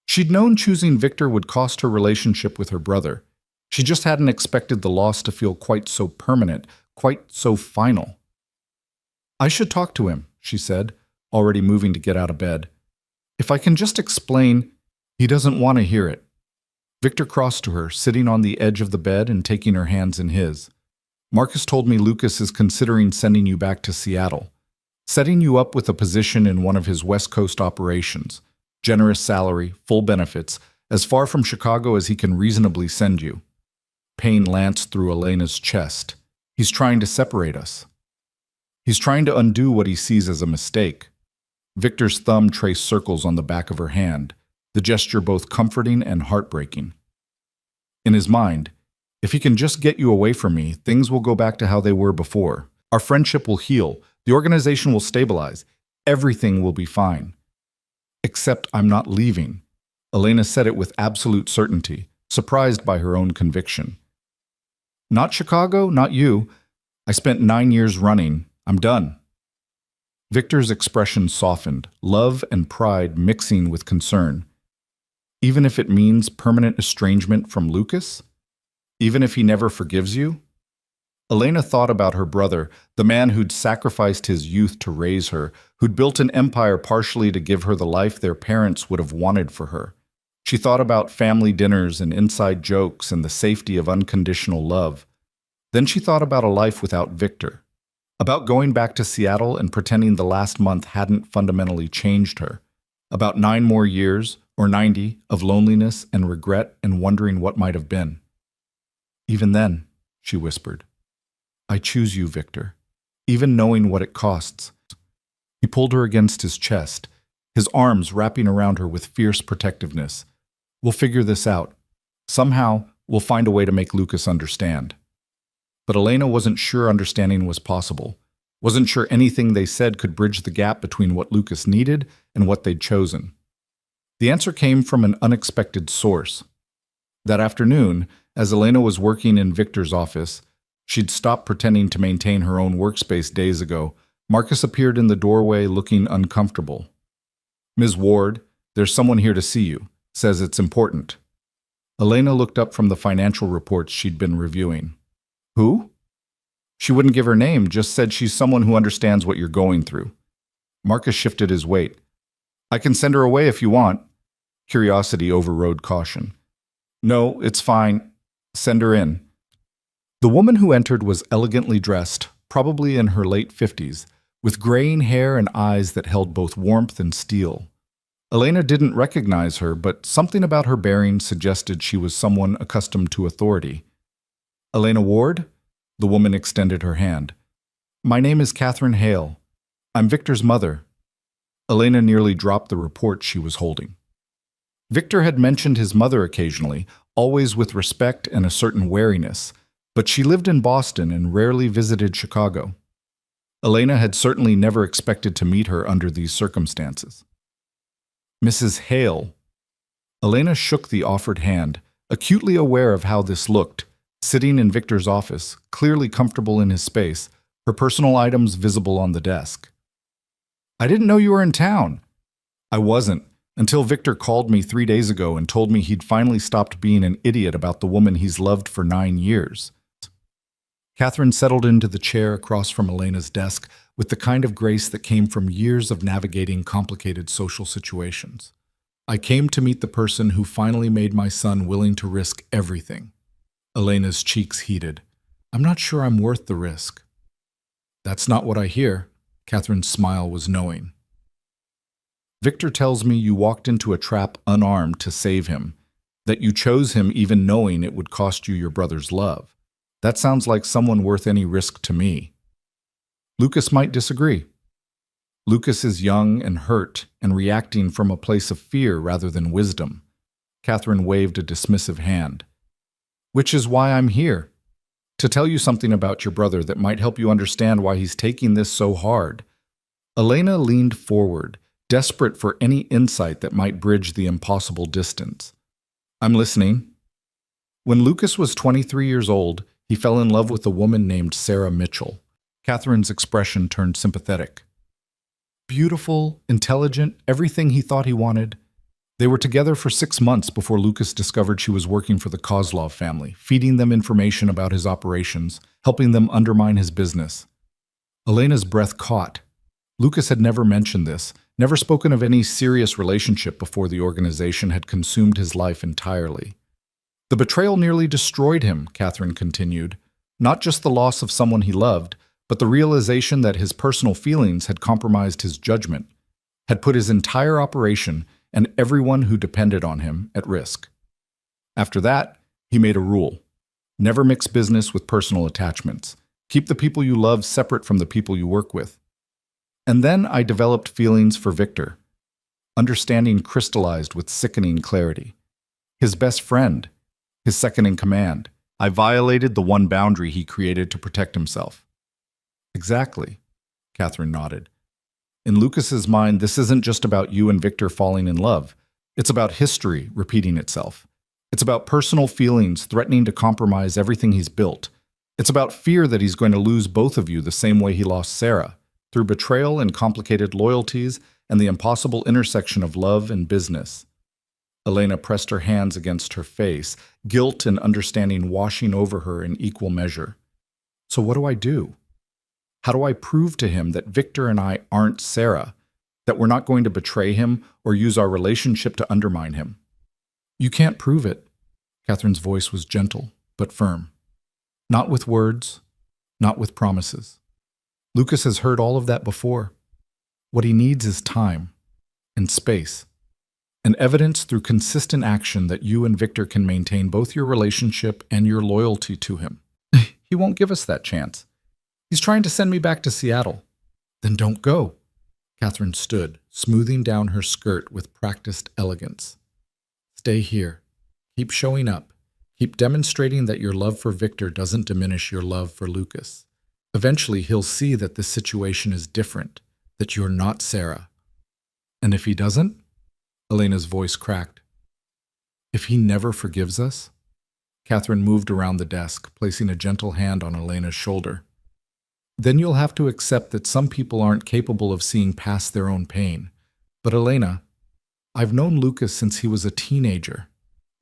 She'd known choosing Victor would cost her relationship with her brother. She just hadn't expected the loss to feel quite so permanent, quite so final. "I should talk to him," she said, already moving to get out of bed. "If I can just explain—" "He doesn't want to hear it." Victor crossed to her, sitting on the edge of the bed and taking her hands in his. "Marcus told me Lucas is considering sending you back to Seattle, setting you up with a position in one of his West Coast operations. Generous salary, full benefits, as far from Chicago as he can reasonably send you. Pain lanced through Elena's chest. He's trying to separate us. He's trying to undo what he sees as a mistake. Victor's thumb traced circles on the back of her hand, the gesture both comforting and heartbreaking. In his mind, if he can just get you away from me, things will go back to how they were before. Our friendship will heal. The organization will stabilize. Everything will be fine. Except I'm not leaving. Elena said it with absolute certainty, surprised by her own conviction. Not Chicago, not you. I spent 9 years running. I'm done. Victor's expression softened, love and pride mixing with concern. Even if it means permanent estrangement from Lucas? Even if he never forgives you? Elena thought about her brother, the man who'd sacrificed his youth to raise her, who'd built an empire partially to give her the life their parents would have wanted for her. She thought about family dinners and inside jokes and the safety of unconditional love. Then she thought about a life without Victor, about going back to Seattle and pretending the last month hadn't fundamentally changed her, about 9 more years, or 90, of loneliness and regret and wondering what might have been. Even then, she whispered, I choose you, Victor, even knowing what it costs. He pulled her against his chest, his arms wrapping around her with fierce protectiveness. We'll figure this out. Somehow, we'll find a way to make Lucas understand. But Elena wasn't sure understanding was possible, wasn't sure anything they said could bridge the gap between what Lucas needed and what they'd chosen. The answer came from an unexpected source. That afternoon, as Elena was working in Victor's office, she'd stopped pretending to maintain her own workspace days ago. Marcus appeared in the doorway looking uncomfortable. Ms. Ward, there's someone here to see you. Says it's important. Elena looked up from the financial reports she'd been reviewing. Who? She wouldn't give her name, just said she's someone who understands what you're going through. Marcus shifted his weight. I can send her away if you want. Curiosity overrode caution. No, it's fine. Send her in. The woman who entered was elegantly dressed, probably in her late 50s, with graying hair and eyes that held both warmth and steel. Elena didn't recognize her, but something about her bearing suggested she was someone accustomed to authority. Elena Ward? The woman extended her hand. My name is Catherine Hale. I'm Victor's mother. Elena nearly dropped the report she was holding. Victor had mentioned his mother occasionally, always with respect and a certain wariness, but she lived in Boston and rarely visited Chicago. Elena had certainly never expected to meet her under these circumstances. Mrs. Hale. Elena shook the offered hand, acutely aware of how this looked, sitting in Victor's office, clearly comfortable in his space, her personal items visible on the desk. I didn't know you were in town. I wasn't, until Victor called me 3 days ago and told me he'd finally stopped being an idiot about the woman he's loved for 9 years. Catherine settled into the chair across from Elena's desk with the kind of grace that came from years of navigating complicated social situations. I came to meet the person who finally made my son willing to risk everything. Elena's cheeks heated. I'm not sure I'm worth the risk. That's not what I hear. Catherine's smile was knowing. Victor tells me you walked into a trap unarmed to save him, that you chose him even knowing it would cost you your brother's love. That sounds like someone worth any risk to me. Lucas might disagree. Lucas is young and hurt and reacting from a place of fear rather than wisdom. Catherine waved a dismissive hand. Which is why I'm here. To tell you something about your brother that might help you understand why he's taking this so hard. Elena leaned forward, desperate for any insight that might bridge the impossible distance. I'm listening. When Lucas was 23 years old, he fell in love with a woman named Sarah Mitchell. Catherine's expression turned sympathetic. Beautiful, intelligent, everything he thought he wanted. They were together for 6 months before Lucas discovered she was working for the Kozlov family, feeding them information about his operations, helping them undermine his business. Elena's breath caught. Lucas had never mentioned this, never spoken of any serious relationship before the organization had consumed his life entirely. The betrayal nearly destroyed him, Catherine continued. Not just the loss of someone he loved, but the realization that his personal feelings had compromised his judgment, had put his entire operation, and everyone who depended on him at risk. After that, he made a rule. Never mix business with personal attachments. Keep the people you love separate from the people you work with. And then I developed feelings for Victor. Understanding crystallized with sickening clarity. His best friend, his second in command. I violated the one boundary he created to protect himself. Exactly, Catherine nodded. In Lucas's mind, this isn't just about you and Victor falling in love. It's about history repeating itself. It's about personal feelings threatening to compromise everything he's built. It's about fear that he's going to lose both of you the same way he lost Sarah, through betrayal and complicated loyalties and the impossible intersection of love and business. Elena pressed her hands against her face, guilt and understanding washing over her in equal measure. So what do I do? How do I prove to him that Victor and I aren't Sarah, that we're not going to betray him or use our relationship to undermine him? You can't prove it. Catherine's voice was gentle, but firm. Not with words, not with promises. Lucas has heard all of that before. What he needs is time and space, and evidence through consistent action that you and Victor can maintain both your relationship and your loyalty to him. He won't give us that chance. He's trying to send me back to Seattle. Then don't go. Catherine stood, smoothing down her skirt with practiced elegance. Stay here. Keep showing up. Keep demonstrating that your love for Victor doesn't diminish your love for Lucas. Eventually, he'll see that this situation is different, that you're not Sarah. And if he doesn't? Elena's voice cracked. If he never forgives us? Catherine moved around the desk, placing a gentle hand on Elena's shoulder. Then you'll have to accept that some people aren't capable of seeing past their own pain. But Elena, I've known Lucas since he was a teenager.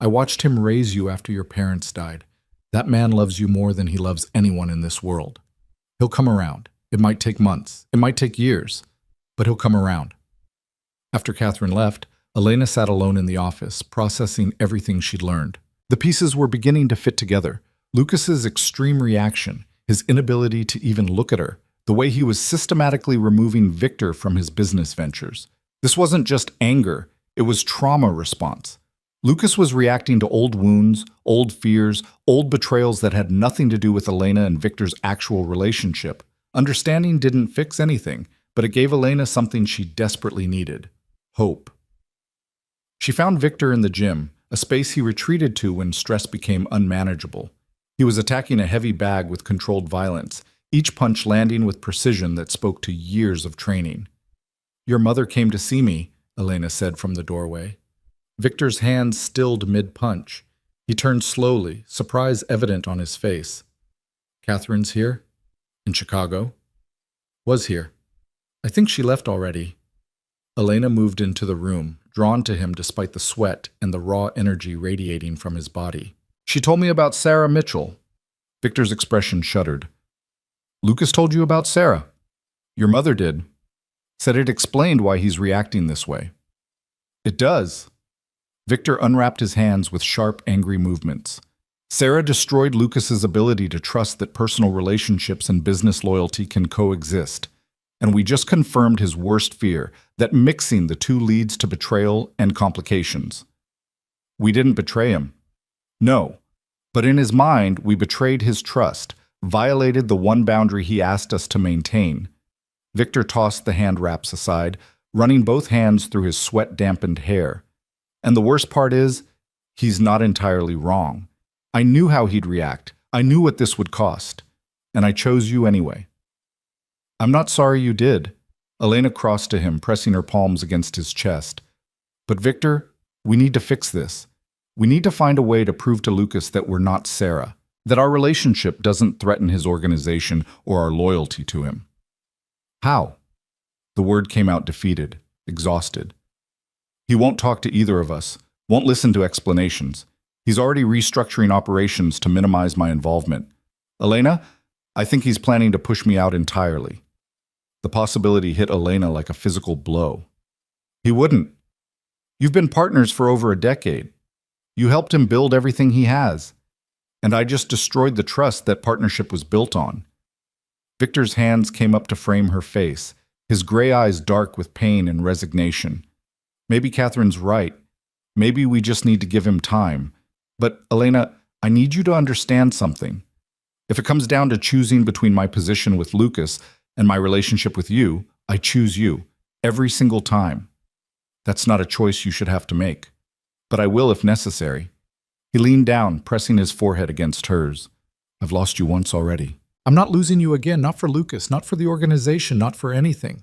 I watched him raise you after your parents died. That man loves you more than he loves anyone in this world. He'll come around. It might take months. It might take years. But he'll come around. After Catherine left, Elena sat alone in the office, processing everything she'd learned. The pieces were beginning to fit together. Lucas's extreme reaction, his inability to even look at her, the way he was systematically removing Victor from his business ventures. This wasn't just anger, it was trauma response. Lucas was reacting to old wounds, old fears, old betrayals that had nothing to do with Elena and Victor's actual relationship. Understanding didn't fix anything, but it gave Elena something she desperately needed: hope. She found Victor in the gym, a space he retreated to when stress became unmanageable. He was attacking a heavy bag with controlled violence, each punch landing with precision that spoke to years of training. Your mother came to see me, Elena said from the doorway. Victor's hands stilled mid-punch. He turned slowly, surprise evident on his face. Catherine's here? In Chicago? Was here. I think she left already. Elena moved into the room, drawn to him despite the sweat and the raw energy radiating from his body. She told me about Sarah Mitchell. Victor's expression shuddered. Lucas told you about Sarah. Your mother did. Said it explained why he's reacting this way. It does. Victor unwrapped his hands with sharp, angry movements. Sarah destroyed Lucas's ability to trust that personal relationships and business loyalty can coexist. And we just confirmed his worst fear, that mixing the two leads to betrayal and complications. We didn't betray him. No. But in his mind, we betrayed his trust, violated the one boundary he asked us to maintain. Victor tossed the hand wraps aside, running both hands through his sweat-dampened hair. And the worst part is, he's not entirely wrong. I knew how he'd react. I knew what this would cost. And I chose you anyway. I'm not sorry you did. Elena crossed to him, pressing her palms against his chest. But Victor, we need to fix this. We need to find a way to prove to Lucas that we're not Sarah, that our relationship doesn't threaten his organization or our loyalty to him. How? The word came out defeated, exhausted. He won't talk to either of us, won't listen to explanations. He's already restructuring operations to minimize my involvement. Elena, I think he's planning to push me out entirely. The possibility hit Elena like a physical blow. He wouldn't. You've been partners for over a decade. You helped him build everything he has. And I just destroyed the trust that partnership was built on. Victor's hands came up to frame her face, his gray eyes dark with pain and resignation. Maybe Catherine's right. Maybe we just need to give him time. But, Elena, I need you to understand something. If it comes down to choosing between my position with Lucas and my relationship with you, I choose you. Every single time. That's not a choice you should have to make. But I will if necessary. He leaned down, pressing his forehead against hers. I've lost you once already. I'm not losing you again, not for Lucas, not for the organization, not for anything.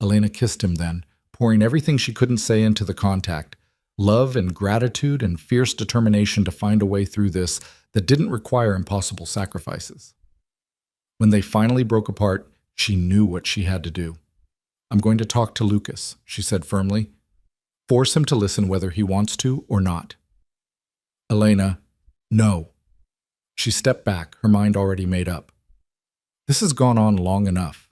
Elena kissed him then, pouring everything she couldn't say into the contact. Love and gratitude and fierce determination to find a way through this that didn't require impossible sacrifices. When they finally broke apart, she knew what she had to do. I'm going to talk to Lucas, she said firmly. Force him to listen whether he wants to or not. Elena, no. She stepped back, her mind already made up. This has gone on long enough.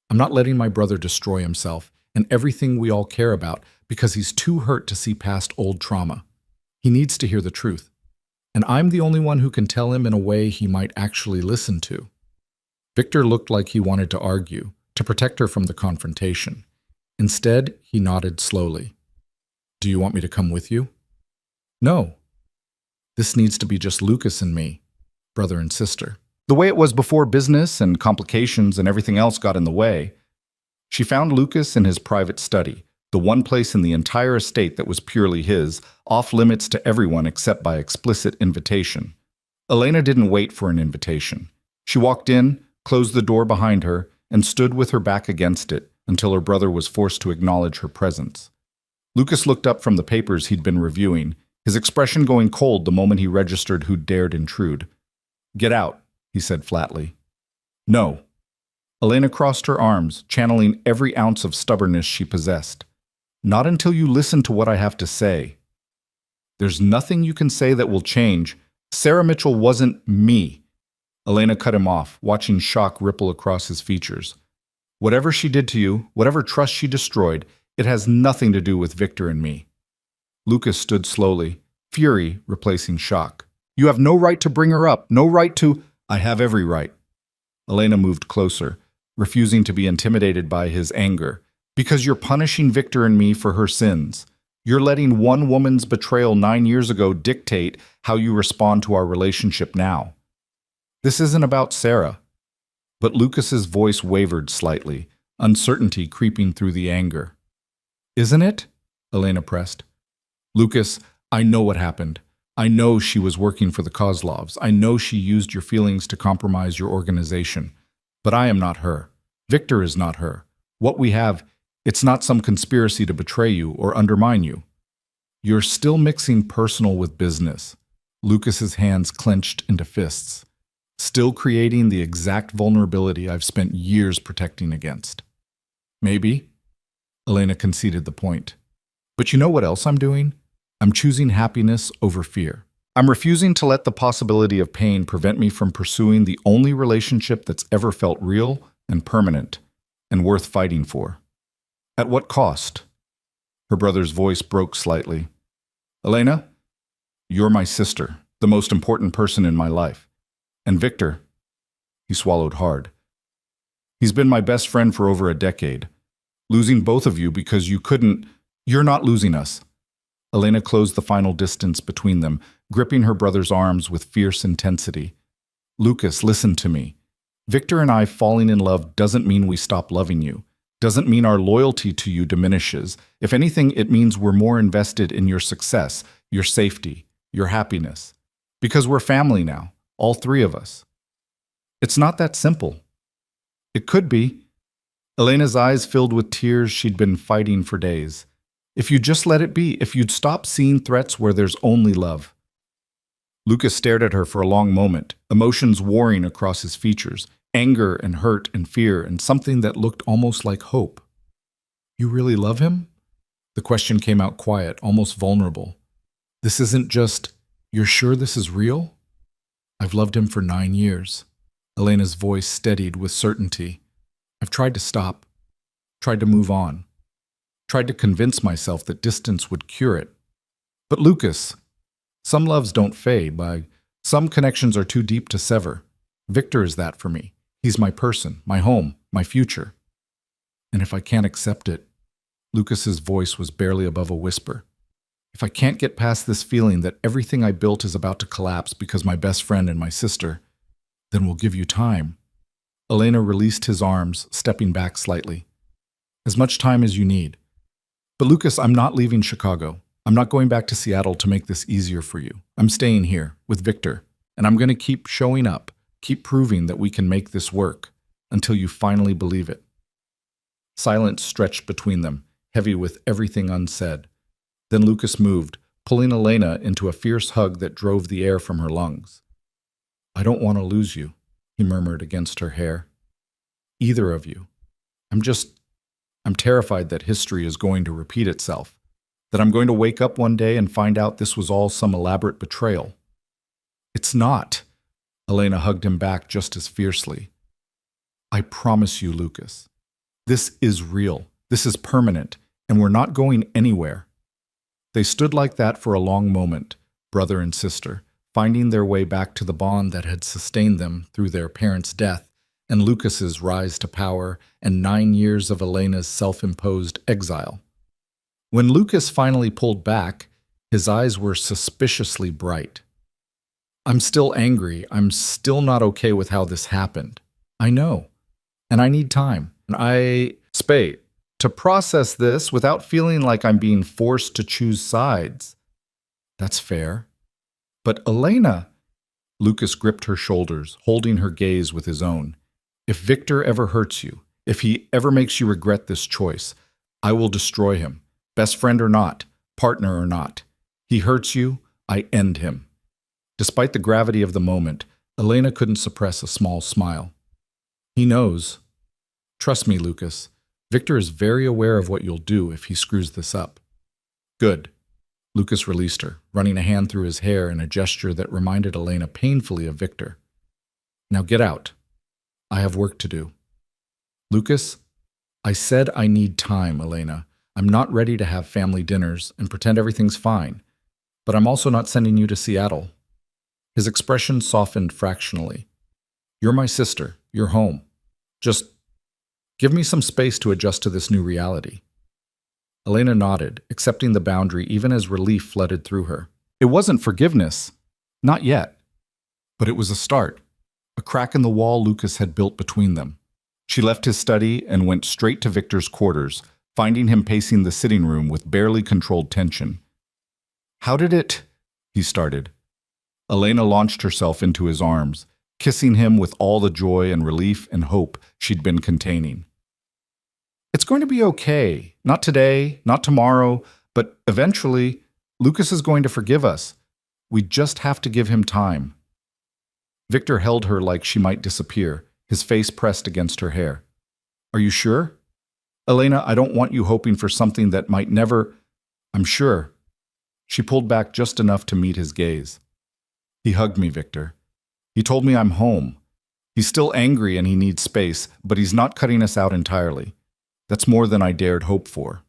I'm not letting my brother destroy himself and everything we all care about because he's too hurt to see past old trauma. He needs to hear the truth. And I'm the only one who can tell him in a way he might actually listen to. Victor looked like he wanted to argue, to protect her from the confrontation. Instead, he nodded slowly. Do you want me to come with you? No. This needs to be just Lucas and me, brother and sister. The way it was before business and complications and everything else got in the way, she found Lucas in his private study, the one place in the entire estate that was purely his, off limits to everyone except by explicit invitation. Elena didn't wait for an invitation. She walked in, closed the door behind her, and stood with her back against it until her brother was forced to acknowledge her presence. Lucas looked up from the papers he'd been reviewing, his expression going cold the moment he registered who dared intrude. Get out, he said flatly. No. Elena crossed her arms, channeling every ounce of stubbornness she possessed. Not until you listen to what I have to say. There's nothing you can say that will change. Sarah Mitchell wasn't me. Elena cut him off, watching shock ripple across his features. Whatever she did to you, whatever trust she destroyed, it has nothing to do with Victor and me. Lucas stood slowly, fury replacing shock. You have no right to bring her up, no right to— I have every right. Elena moved closer, refusing to be intimidated by his anger. Because you're punishing Victor and me for her sins. You're letting one woman's betrayal 9 years ago dictate how you respond to our relationship now. This isn't about Sarah. But Lucas's voice wavered slightly, uncertainty creeping through the anger. Isn't it? Elena pressed. Lucas, I know what happened. I know she was working for the Kozlovs. I know she used your feelings to compromise your organization. But I am not her. Victor is not her. What we have, it's not some conspiracy to betray you or undermine you. You're still mixing personal with business. Lucas's hands clenched into fists. Still creating the exact vulnerability I've spent years protecting against. Maybe. Elena conceded the point. But you know what else I'm doing? I'm choosing happiness over fear. I'm refusing to let the possibility of pain prevent me from pursuing the only relationship that's ever felt real and permanent and worth fighting for. At what cost? Her brother's voice broke slightly. Elena, you're my sister, the most important person in my life. And Victor, he swallowed hard. He's been my best friend for over a decade. Losing both of you because you're not losing us. Elena closed the final distance between them, gripping her brother's arms with fierce intensity. Lucas, listen to me. Victor and I falling in love doesn't mean we stop loving you. Doesn't mean our loyalty to you diminishes. If anything, it means we're more invested in your success, your safety, your happiness. Because we're family now, all three of us. It's not that simple. It could be. Elena's eyes filled with tears she'd been fighting for days. If you'd just let it be, if you'd stop seeing threats where there's only love. Lucas stared at her for a long moment, emotions warring across his features, anger and hurt and fear and something that looked almost like hope. You really love him? The question came out quiet, almost vulnerable. This isn't just, you're sure this is real? I've loved him for 9 years. Elena's voice steadied with certainty. I've tried to stop, tried to move on, tried to convince myself that distance would cure it. But Lucas, some loves don't fade. Some connections are too deep to sever. Victor is that for me. He's my person, my home, my future. And if I can't accept it, Lucas's voice was barely above a whisper. If I can't get past this feeling that everything I built is about to collapse because my best friend and my sister, then we'll give you time. Elena released his arms, stepping back slightly. As much time as you need. But Lucas, I'm not leaving Chicago. I'm not going back to Seattle to make this easier for you. I'm staying here with Victor, and I'm going to keep showing up, keep proving that we can make this work, until you finally believe it. Silence stretched between them, heavy with everything unsaid. Then Lucas moved, pulling Elena into a fierce hug that drove the air from her lungs. I don't want to lose you, he murmured against her hair. Either of you. I'm terrified that history is going to repeat itself, that I'm going to wake up one day and find out this was all some elaborate betrayal. It's not. Elena hugged him back just as fiercely. I promise you, Lucas. This is real. This is permanent, and we're not going anywhere. They stood like that for a long moment, brother and sister, finding their way back to the bond that had sustained them through their parents' death and Lucas's rise to power and 9 years of Elena's self-imposed exile. When Lucas finally pulled back, his eyes were suspiciously bright. I'm still angry. I'm still not okay with how this happened. I know. And I need time. And space to process this without feeling like I'm being forced to choose sides. That's fair. But Elena, Lucas gripped her shoulders, holding her gaze with his own. If Victor ever hurts you, if he ever makes you regret this choice, I will destroy him, best friend or not, partner or not. He hurts you, I end him. Despite the gravity of the moment, Elena couldn't suppress a small smile. He knows. Trust me, Lucas. Victor is very aware of what you'll do if he screws this up. Good. Lucas released her, running a hand through his hair in a gesture that reminded Elena painfully of Victor. Now get out. I have work to do. Lucas, I said I need time, Elena. I'm not ready to have family dinners and pretend everything's fine, but I'm also not sending you to Seattle. His expression softened fractionally. You're my sister. You're home. Just give me some space to adjust to this new reality. Elena nodded, accepting the boundary even as relief flooded through her. It wasn't forgiveness. Not yet. But it was a start. A crack in the wall Lucas had built between them. She left his study and went straight to Victor's quarters, finding him pacing the sitting room with barely controlled tension. How did it? He started. Elena launched herself into his arms, kissing him with all the joy and relief and hope she'd been containing. It's going to be okay. Not today, not tomorrow, but eventually, Lucas is going to forgive us. We just have to give him time. Victor held her like she might disappear, his face pressed against her hair. Are you sure? Elena, I don't want you hoping for something that might never... I'm sure. She pulled back just enough to meet his gaze. He hugged me, Victor. He told me I'm home. He's still angry and he needs space, but he's not cutting us out entirely. That's more than I dared hope for.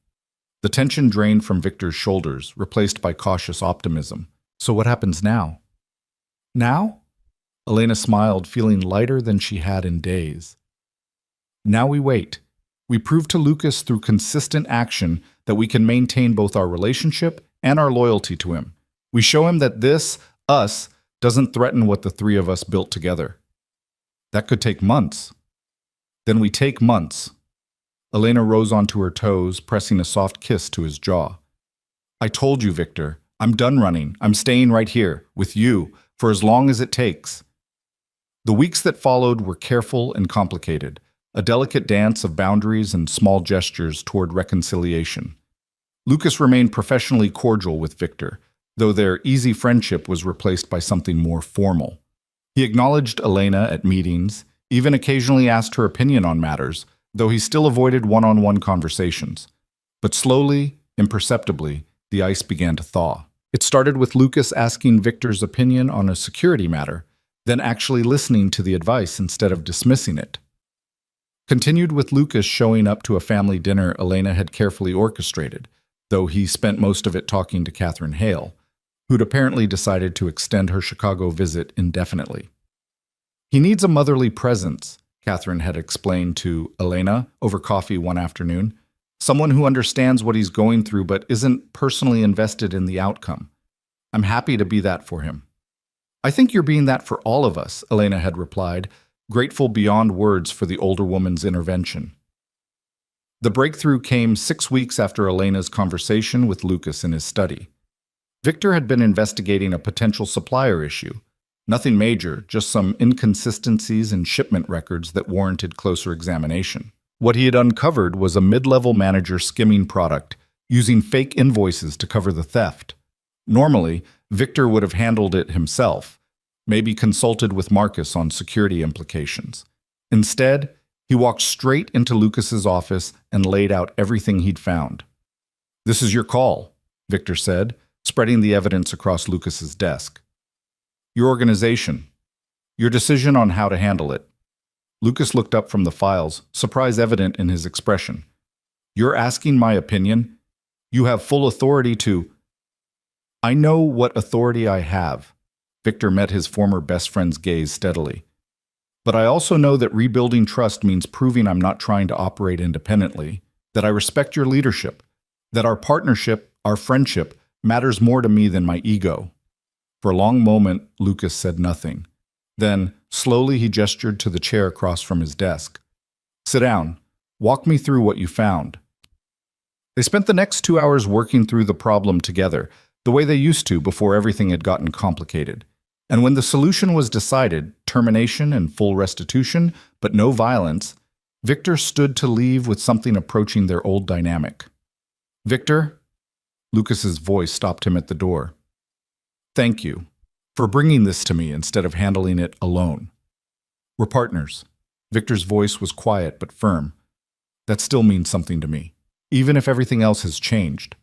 The tension drained from Victor's shoulders, replaced by cautious optimism. So what happens now? Now? Elena smiled, feeling lighter than she had in days. Now we wait. We prove to Lucas through consistent action that we can maintain both our relationship and our loyalty to him. We show him that this, us, doesn't threaten what the three of us built together. That could take months. Then we take months. Elena rose onto her toes, pressing a soft kiss to his jaw. I told you, Victor. I'm done running. I'm staying right here, with you, for as long as it takes. The weeks that followed were careful and complicated, a delicate dance of boundaries and small gestures toward reconciliation. Lucas remained professionally cordial with Victor, though their easy friendship was replaced by something more formal. He acknowledged Elena at meetings, even occasionally asked her opinion on matters, though he still avoided one-on-one conversations. But slowly, imperceptibly, the ice began to thaw. It started with Lucas asking Victor's opinion on a security matter, then actually listening to the advice instead of dismissing it. Continued with Lucas showing up to a family dinner Elena had carefully orchestrated, though he spent most of it talking to Catherine Hale, who'd apparently decided to extend her Chicago visit indefinitely. He needs a motherly presence, Catherine had explained to Elena over coffee one afternoon. Someone who understands what he's going through but isn't personally invested in the outcome. I'm happy to be that for him. I think you're being that for all of us, Elena had replied, grateful beyond words for the older woman's intervention. The breakthrough came 6 weeks after Elena's conversation with Lucas in his study. Victor had been investigating a potential supplier issue. Nothing major, just some inconsistencies in shipment records that warranted closer examination. What he had uncovered was a mid-level manager skimming product, using fake invoices to cover the theft. Normally, Victor would have handled it himself, maybe consulted with Marcus on security implications. Instead, he walked straight into Lucas's office and laid out everything he'd found. "This is your call," Victor said, spreading the evidence across Lucas's desk. "Your organization. Your decision on how to handle it." Lucas looked up from the files, surprise evident in his expression. "You're asking my opinion? You have full authority to—" "I know what authority I have." Victor met his former best friend's gaze steadily. "But I also know that rebuilding trust means proving I'm not trying to operate independently, that I respect your leadership, that our partnership, our friendship, matters more to me than my ego." For a long moment, Lucas said nothing. Then, slowly he gestured to the chair across from his desk. "Sit down. Walk me through what you found." They spent the next 2 hours working through the problem together, the way they used to before everything had gotten complicated. And when the solution was decided, termination and full restitution, but no violence, Victor stood to leave with something approaching their old dynamic. "Victor?" Lucas's voice stopped him at the door. "Thank you for bringing this to me instead of handling it alone. We're partners." Victor's voice was quiet but firm. "That still means something to me, even if everything else has changed."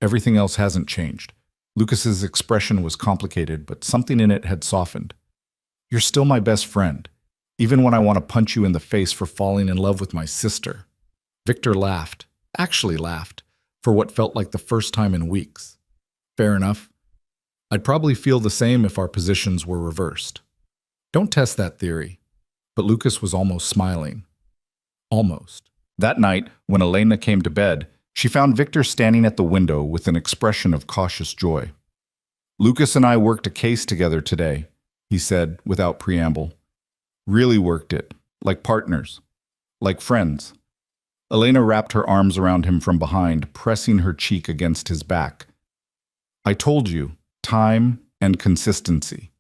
Everything else hasn't changed. Lucas's expression was complicated, but something in it had softened. "You're still my best friend, even when I want to punch you in the face for falling in love with my sister." Victor laughed, actually laughed, for what felt like the first time in weeks. "Fair enough. I'd probably feel the same if our positions were reversed." "Don't test that theory." But Lucas was almost smiling. Almost. That night, when Elena came to bed, she found Victor standing at the window with an expression of cautious joy. "Lucas and I worked a case together today," he said without preamble. "Really worked it, like partners, like friends." Elena wrapped her arms around him from behind, pressing her cheek against his back. "I told you, time and consistency."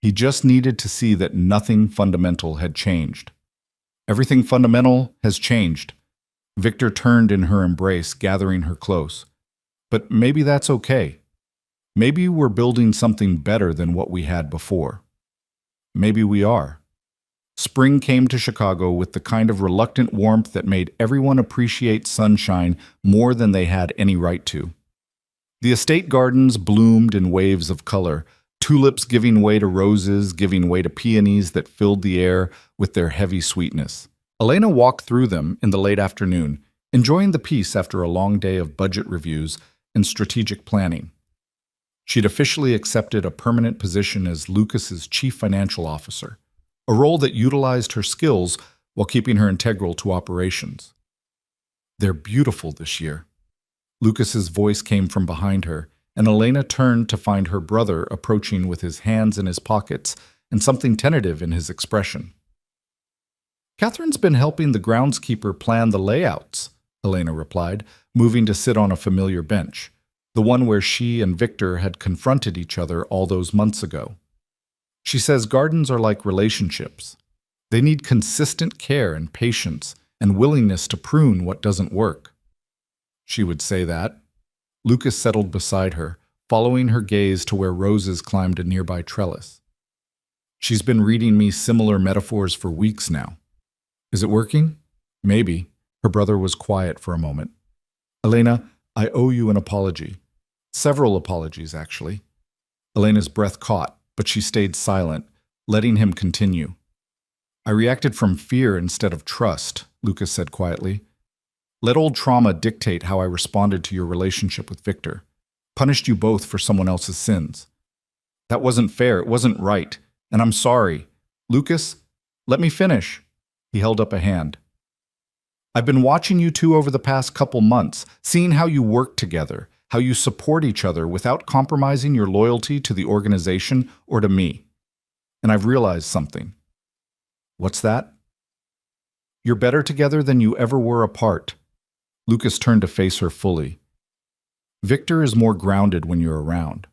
He just needed to see that nothing fundamental had changed. "Everything fundamental has changed." Victor turned in her embrace, gathering her close. "But maybe that's okay. Maybe we're building something better than what we had before. Maybe we are." Spring came to Chicago with the kind of reluctant warmth that made everyone appreciate sunshine more than they had any right to. The estate gardens bloomed in waves of color, tulips giving way to roses, giving way to peonies that filled the air with their heavy sweetness. Elena walked through them in the late afternoon, enjoying the peace after a long day of budget reviews and strategic planning. She'd officially accepted a permanent position as Lucas's chief financial officer, a role that utilized her skills while keeping her integral to operations. "They're beautiful this year." Lucas's voice came from behind her, and Elena turned to find her brother approaching with his hands in his pockets and something tentative in his expression. "Catherine's been helping the groundskeeper plan the layouts," Elena replied, moving to sit on a familiar bench, the one where she and Victor had confronted each other all those months ago. "She says gardens are like relationships. They need consistent care and patience and willingness to prune what doesn't work." She would say that. Lucas settled beside her, following her gaze to where roses climbed a nearby trellis. "She's been reading me similar metaphors for weeks now. Is it working?" "Maybe." Her brother was quiet for a moment. "Elena, I owe you an apology. Several apologies, actually." Elena's breath caught, but she stayed silent, letting him continue. "I reacted from fear instead of trust," Lucas said quietly. "Let old trauma dictate how I responded to your relationship with Victor. Punished you both for someone else's sins. That wasn't fair, it wasn't right, and I'm sorry. Lucas, let me finish." He held up a hand. I've been watching you two over the past couple months, seeing how you work together, how you support each other without compromising your loyalty to the organization or to me. And I've realized something. What's that? You're better together than you ever were apart. Lucas turned to face her fully. Victor is more grounded when you're around,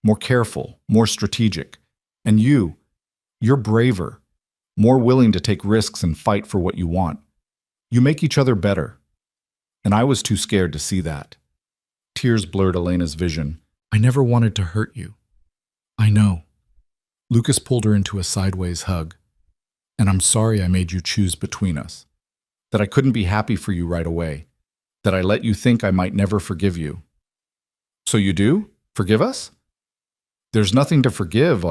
more careful, more strategic. And you're braver, more willing to take risks and fight for what you want. You make each other better. And I was too scared to see that. Tears blurred Elena's vision. I never wanted to hurt you. I know. Lucas pulled her into a sideways hug. And I'm sorry I made you choose between us. That I couldn't be happy for you right away. That I let you think I might never forgive you. So you do? Forgive us? There's nothing to forgive,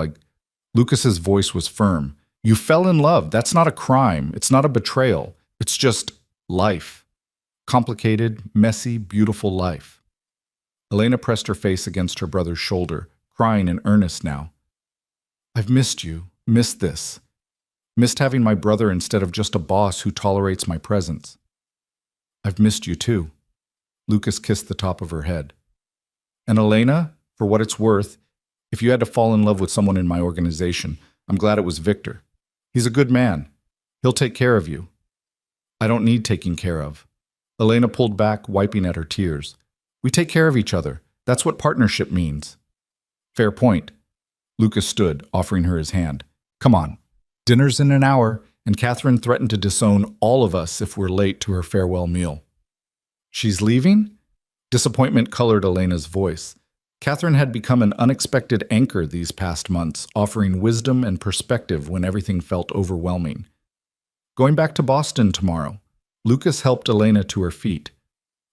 Lucas's voice was firm. You fell in love. That's not a crime. It's not a betrayal. It's just life. Complicated, messy, beautiful life. Elena pressed her face against her brother's shoulder, crying in earnest now. I've missed you, missed this. Missed having my brother instead of just a boss who tolerates my presence. I've missed you too. Lucas kissed the top of her head. And Elena, for what it's worth, if you had to fall in love with someone in my organization, I'm glad it was Victor. He's a good man. He'll take care of you. I don't need taking care of. Elena pulled back, wiping at her tears. We take care of each other. That's what partnership means. Fair point. Lucas stood, offering her his hand. Come on. Dinner's in an hour, and Catherine threatened to disown all of us if we're late to her farewell meal. She's leaving? Disappointment colored Elena's voice. Catherine had become an unexpected anchor these past months, offering wisdom and perspective when everything felt overwhelming. Going back to Boston tomorrow. Lucas helped Elena to her feet.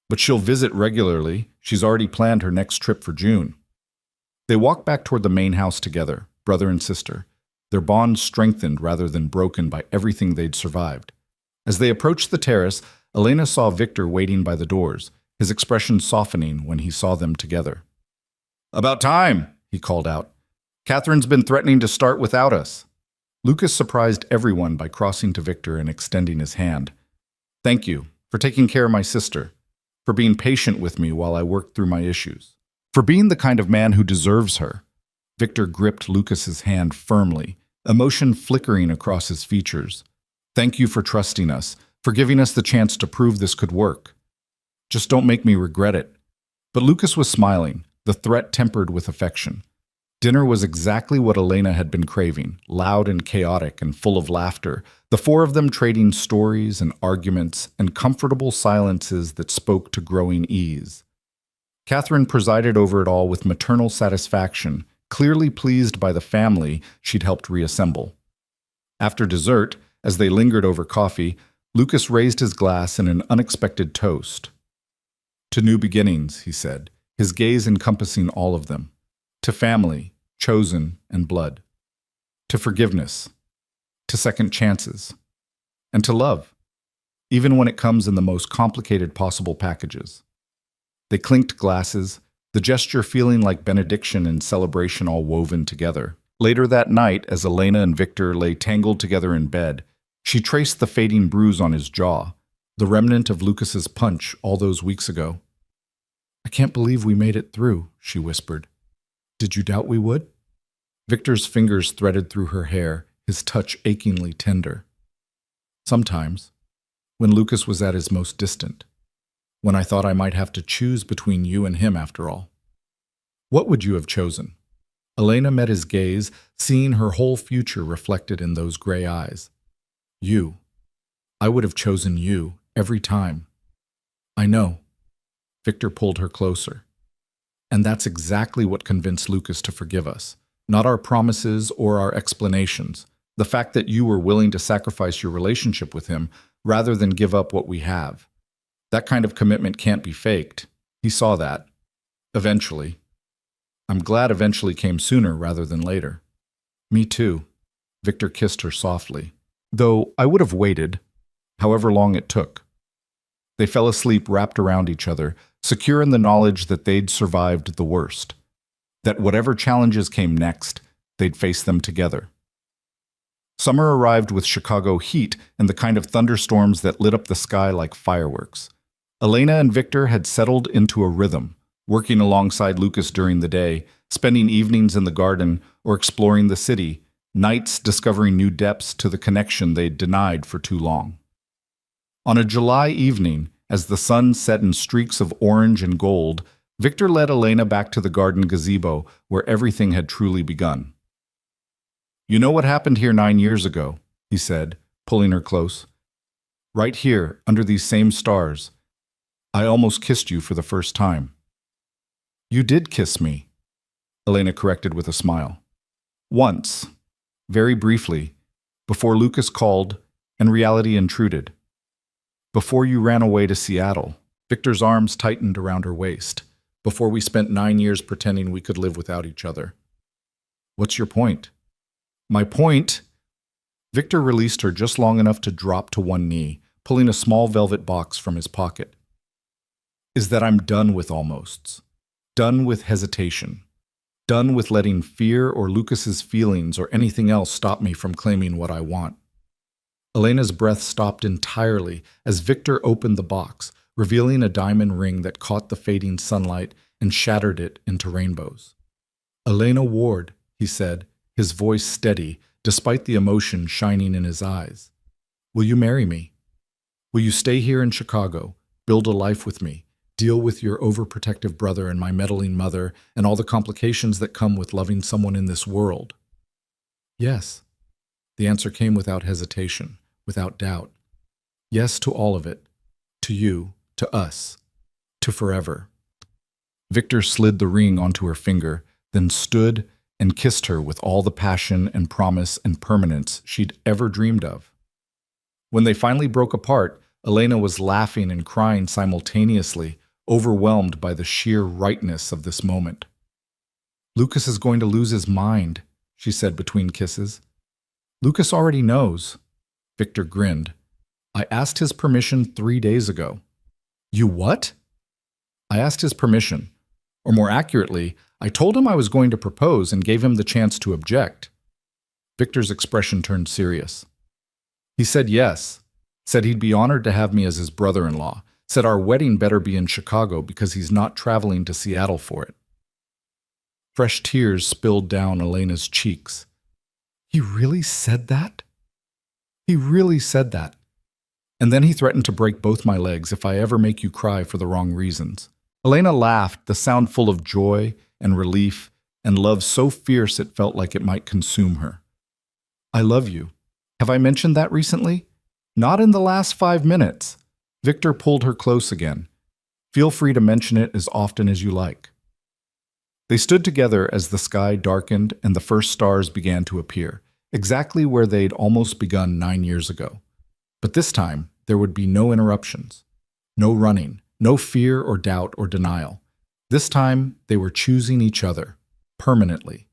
But she'll visit regularly. She's already planned her next trip for June. They walked back toward the main house together, brother and sister, their bond strengthened rather than broken by everything they'd survived. As they approached the terrace, Elena saw Victor waiting by the doors, his expression softening when he saw them together. About time, he called out. Catherine's been threatening to start without us. Lucas surprised everyone by crossing to Victor and extending his hand. Thank you for taking care of my sister, for being patient with me while I worked through my issues, for being the kind of man who deserves her. Victor gripped Lucas's hand firmly, emotion flickering across his features. Thank you for trusting us, for giving us the chance to prove this could work. Just don't make me regret it. But Lucas was smiling, the threat tempered with affection. Dinner was exactly what Elena had been craving, loud and chaotic and full of laughter, the four of them trading stories and arguments and comfortable silences that spoke to growing ease. Catherine presided over it all with maternal satisfaction, clearly pleased by the family she'd helped reassemble. After dessert, as they lingered over coffee, Lucas raised his glass in an unexpected toast. To new beginnings, he said, his gaze encompassing all of them. To family, chosen, and blood. To forgiveness. To second chances. And to love, even when it comes in the most complicated possible packages. They clinked glasses, the gesture feeling like benediction and celebration all woven together. Later that night, as Elena and Victor lay tangled together in bed, she traced the fading bruise on his jaw, the remnant of Lucas's punch all those weeks ago. I can't believe we made it through, she whispered. Did you doubt we would? Victor's fingers threaded through her hair, his touch achingly tender. Sometimes, when Lucas was at his most distant, when I thought I might have to choose between you and him after all. What would you have chosen? Elena met his gaze, seeing her whole future reflected in those gray eyes. You. I would have chosen you every time. I know. Victor pulled her closer. And that's exactly what convinced Lucas to forgive us. Not our promises or our explanations. The fact that you were willing to sacrifice your relationship with him rather than give up what we have. That kind of commitment can't be faked. He saw that. Eventually. I'm glad eventually came sooner rather than later. Me too. Victor kissed her softly. Though I would have waited, however long it took. They fell asleep wrapped around each other, secure in the knowledge that they'd survived the worst. That whatever challenges came next, they'd face them together. Summer arrived with Chicago heat and the kind of thunderstorms that lit up the sky like fireworks. Elena and Victor had settled into a rhythm, working alongside Lucas during the day, spending evenings in the garden or exploring the city, nights discovering new depths to the connection they'd denied for too long. On a July evening, as the sun set in streaks of orange and gold, Victor led Elena back to the garden gazebo where everything had truly begun. "You know what happened here 9 years ago," he said, pulling her close. "Right here, under these same stars. I almost kissed you for the first time." "You did kiss me," Elena corrected with a smile. "Once, very briefly, before Lucas called and reality intruded. Before you ran away to Seattle." Victor's arms tightened around her waist. "Before we spent 9 years pretending we could live without each other." "What's your point?" "My point—" Victor released her just long enough to drop to one knee, pulling a small velvet box from his pocket. "Is that I'm done with almosts. Done with hesitation. Done with letting fear or Lucas's feelings or anything else stop me from claiming what I want." Elena's breath stopped entirely as Victor opened the box, revealing a diamond ring that caught the fading sunlight and shattered it into rainbows. "Elena Ward," he said, his voice steady, despite the emotion shining in his eyes. "Will you marry me? Will you stay here in Chicago, build a life with me, deal with your overprotective brother and my meddling mother and all the complications that come with loving someone in this world?" "Yes." The answer came without hesitation, without doubt. "Yes to all of it. To you, to us, to forever." Victor slid the ring onto her finger, then stood and kissed her with all the passion and promise and permanence she'd ever dreamed of. When they finally broke apart, Elena was laughing and crying simultaneously, overwhelmed by the sheer rightness of this moment. "Lucas is going to lose his mind," she said between kisses. "Lucas already knows." Victor grinned. "I asked his permission 3 days ago." "You what?" "I asked his permission. Or more accurately, I told him I was going to propose and gave him the chance to object." Victor's expression turned serious. "He said yes, said he'd be honored to have me as his brother-in-law, said our wedding better be in Chicago because he's not traveling to Seattle for it." Fresh tears spilled down Elena's cheeks. "He really said that? He really said that. And then he threatened to break both my legs if I ever make you cry for the wrong reasons." Elena laughed, the sound full of joy and relief and love so fierce it felt like it might consume her. "I love you. Have I mentioned that recently?" "Not in the last 5 minutes." Victor pulled her close again. "Feel free to mention it as often as you like." They stood together as the sky darkened and the first stars began to appear, exactly where they'd almost begun 9 years ago. But this time, there would be no interruptions, no running, no fear or doubt or denial. This time, they were choosing each other, permanently,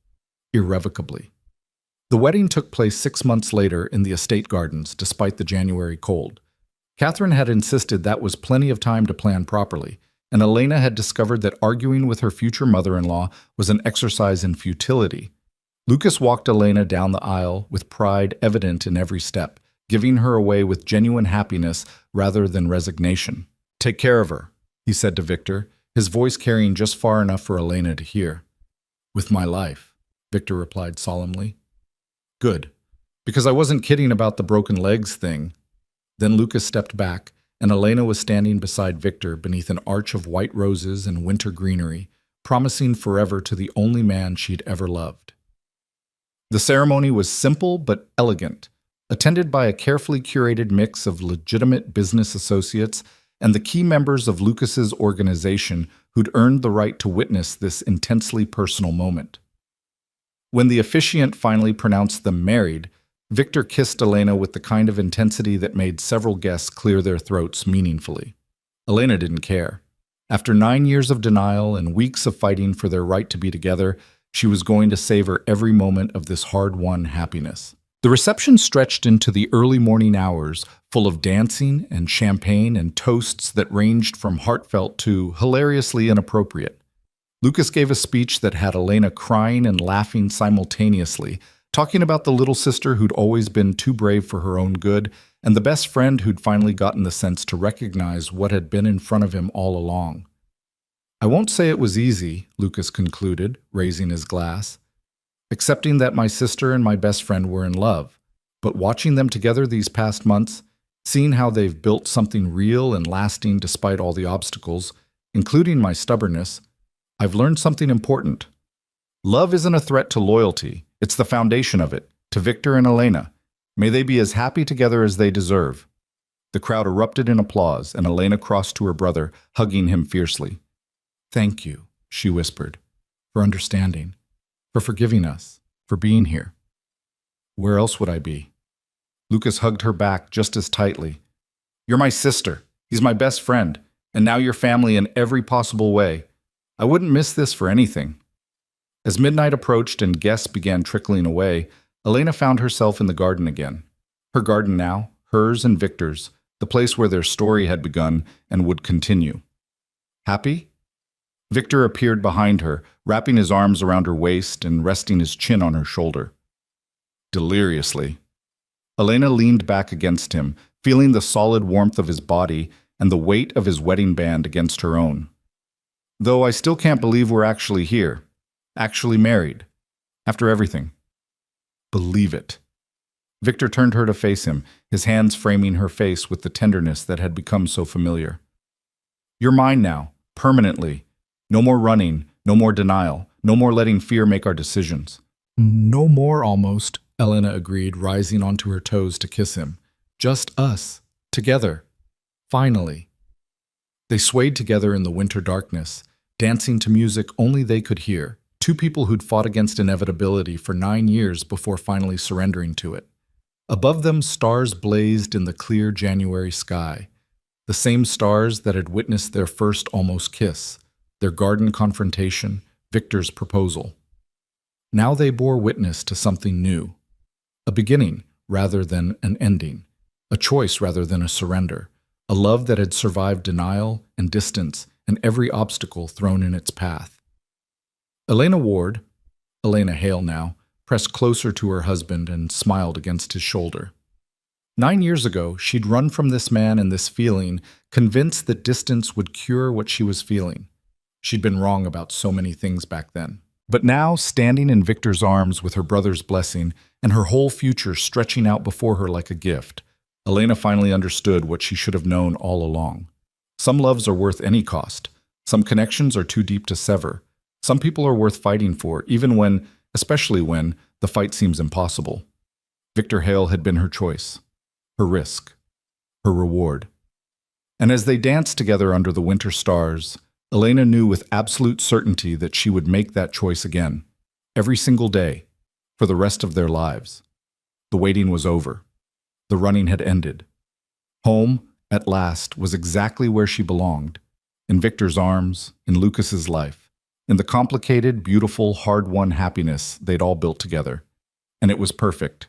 irrevocably. The wedding took place 6 months later in the estate gardens, despite the January cold. Catherine had insisted that was plenty of time to plan properly, and Elena had discovered that arguing with her future mother-in-law was an exercise in futility. Lucas walked Elena down the aisle with pride evident in every step, giving her away with genuine happiness rather than resignation. "Take care of her," he said to Victor, his voice carrying just far enough for Elena to hear. "With my life," Victor replied solemnly. "Good, because I wasn't kidding about the broken legs thing." Then Lucas stepped back, and Elena was standing beside Victor beneath an arch of white roses and winter greenery, promising forever to the only man she'd ever loved. The ceremony was simple but elegant, attended by a carefully curated mix of legitimate business associates and the key members of Lucas's organization who'd earned the right to witness this intensely personal moment. When the officiant finally pronounced them married, Victor kissed Elena with the kind of intensity that made several guests clear their throats meaningfully. Elena didn't care. After 9 years of denial and weeks of fighting for their right to be together, she was going to savor every moment of this hard-won happiness. The reception stretched into the early morning hours, full of dancing and champagne and toasts that ranged from heartfelt to hilariously inappropriate. Lucas gave a speech that had Elena crying and laughing simultaneously, talking about the little sister who'd always been too brave for her own good, and the best friend who'd finally gotten the sense to recognize what had been in front of him all along. I won't say it was easy, Lucas concluded, raising his glass, accepting that my sister and my best friend were in love, but watching them together these past months, seeing how they've built something real and lasting despite all the obstacles, including my stubbornness, I've learned something important. Love isn't a threat to loyalty, it's the foundation of it. To Victor and Elena, may they be as happy together as they deserve. The crowd erupted in applause, and Elena crossed to her brother, hugging him fiercely. Thank you, she whispered, for understanding, for forgiving us, for being here. Where else would I be? Lucas hugged her back just as tightly. You're my sister. He's my best friend, and now you're family in every possible way. I wouldn't miss this for anything. As midnight approached and guests began trickling away, Elena found herself in the garden again. Her garden now, hers and Victor's, the place where their story had begun and would continue. Happy? Victor appeared behind her, wrapping his arms around her waist and resting his chin on her shoulder. Deliriously. Elena leaned back against him, feeling the solid warmth of his body and the weight of his wedding band against her own. Though I still can't believe we're actually here, actually married, after everything. Believe it. Victor turned her to face him, his hands framing her face with the tenderness that had become so familiar. You're mine now, permanently. No more running, no more denial, no more letting fear make our decisions. No more, almost, Elena agreed, rising onto her toes to kiss him. Just us, together. Finally. They swayed together in the winter darkness, dancing to music only they could hear, two people who'd fought against inevitability for 9 years before finally surrendering to it. Above them, stars blazed in the clear January sky, the same stars that had witnessed their first almost kiss, their garden confrontation, Victor's proposal. Now they bore witness to something new, a beginning rather than an ending, a choice rather than a surrender, a love that had survived denial and distance and every obstacle thrown in its path. Elena Ward, Elena Hale now, pressed closer to her husband and smiled against his shoulder. 9 years ago, she'd run from this man and this feeling, convinced that distance would cure what she was feeling. She'd been wrong about so many things back then. But now, standing in Victor's arms with her brother's blessing and her whole future stretching out before her like a gift, Elena finally understood what she should have known all along. Some loves are worth any cost. Some connections are too deep to sever. Some people are worth fighting for, even when, especially when, the fight seems impossible. Victor Hale had been her choice, her risk, her reward. And as they danced together under the winter stars, Elena knew with absolute certainty that she would make that choice again, every single day, for the rest of their lives. The waiting was over. The running had ended. Home, at last, was exactly where she belonged, in Victor's arms, in Lucas's life, in the complicated, beautiful, hard-won happiness they'd all built together. And it was perfect.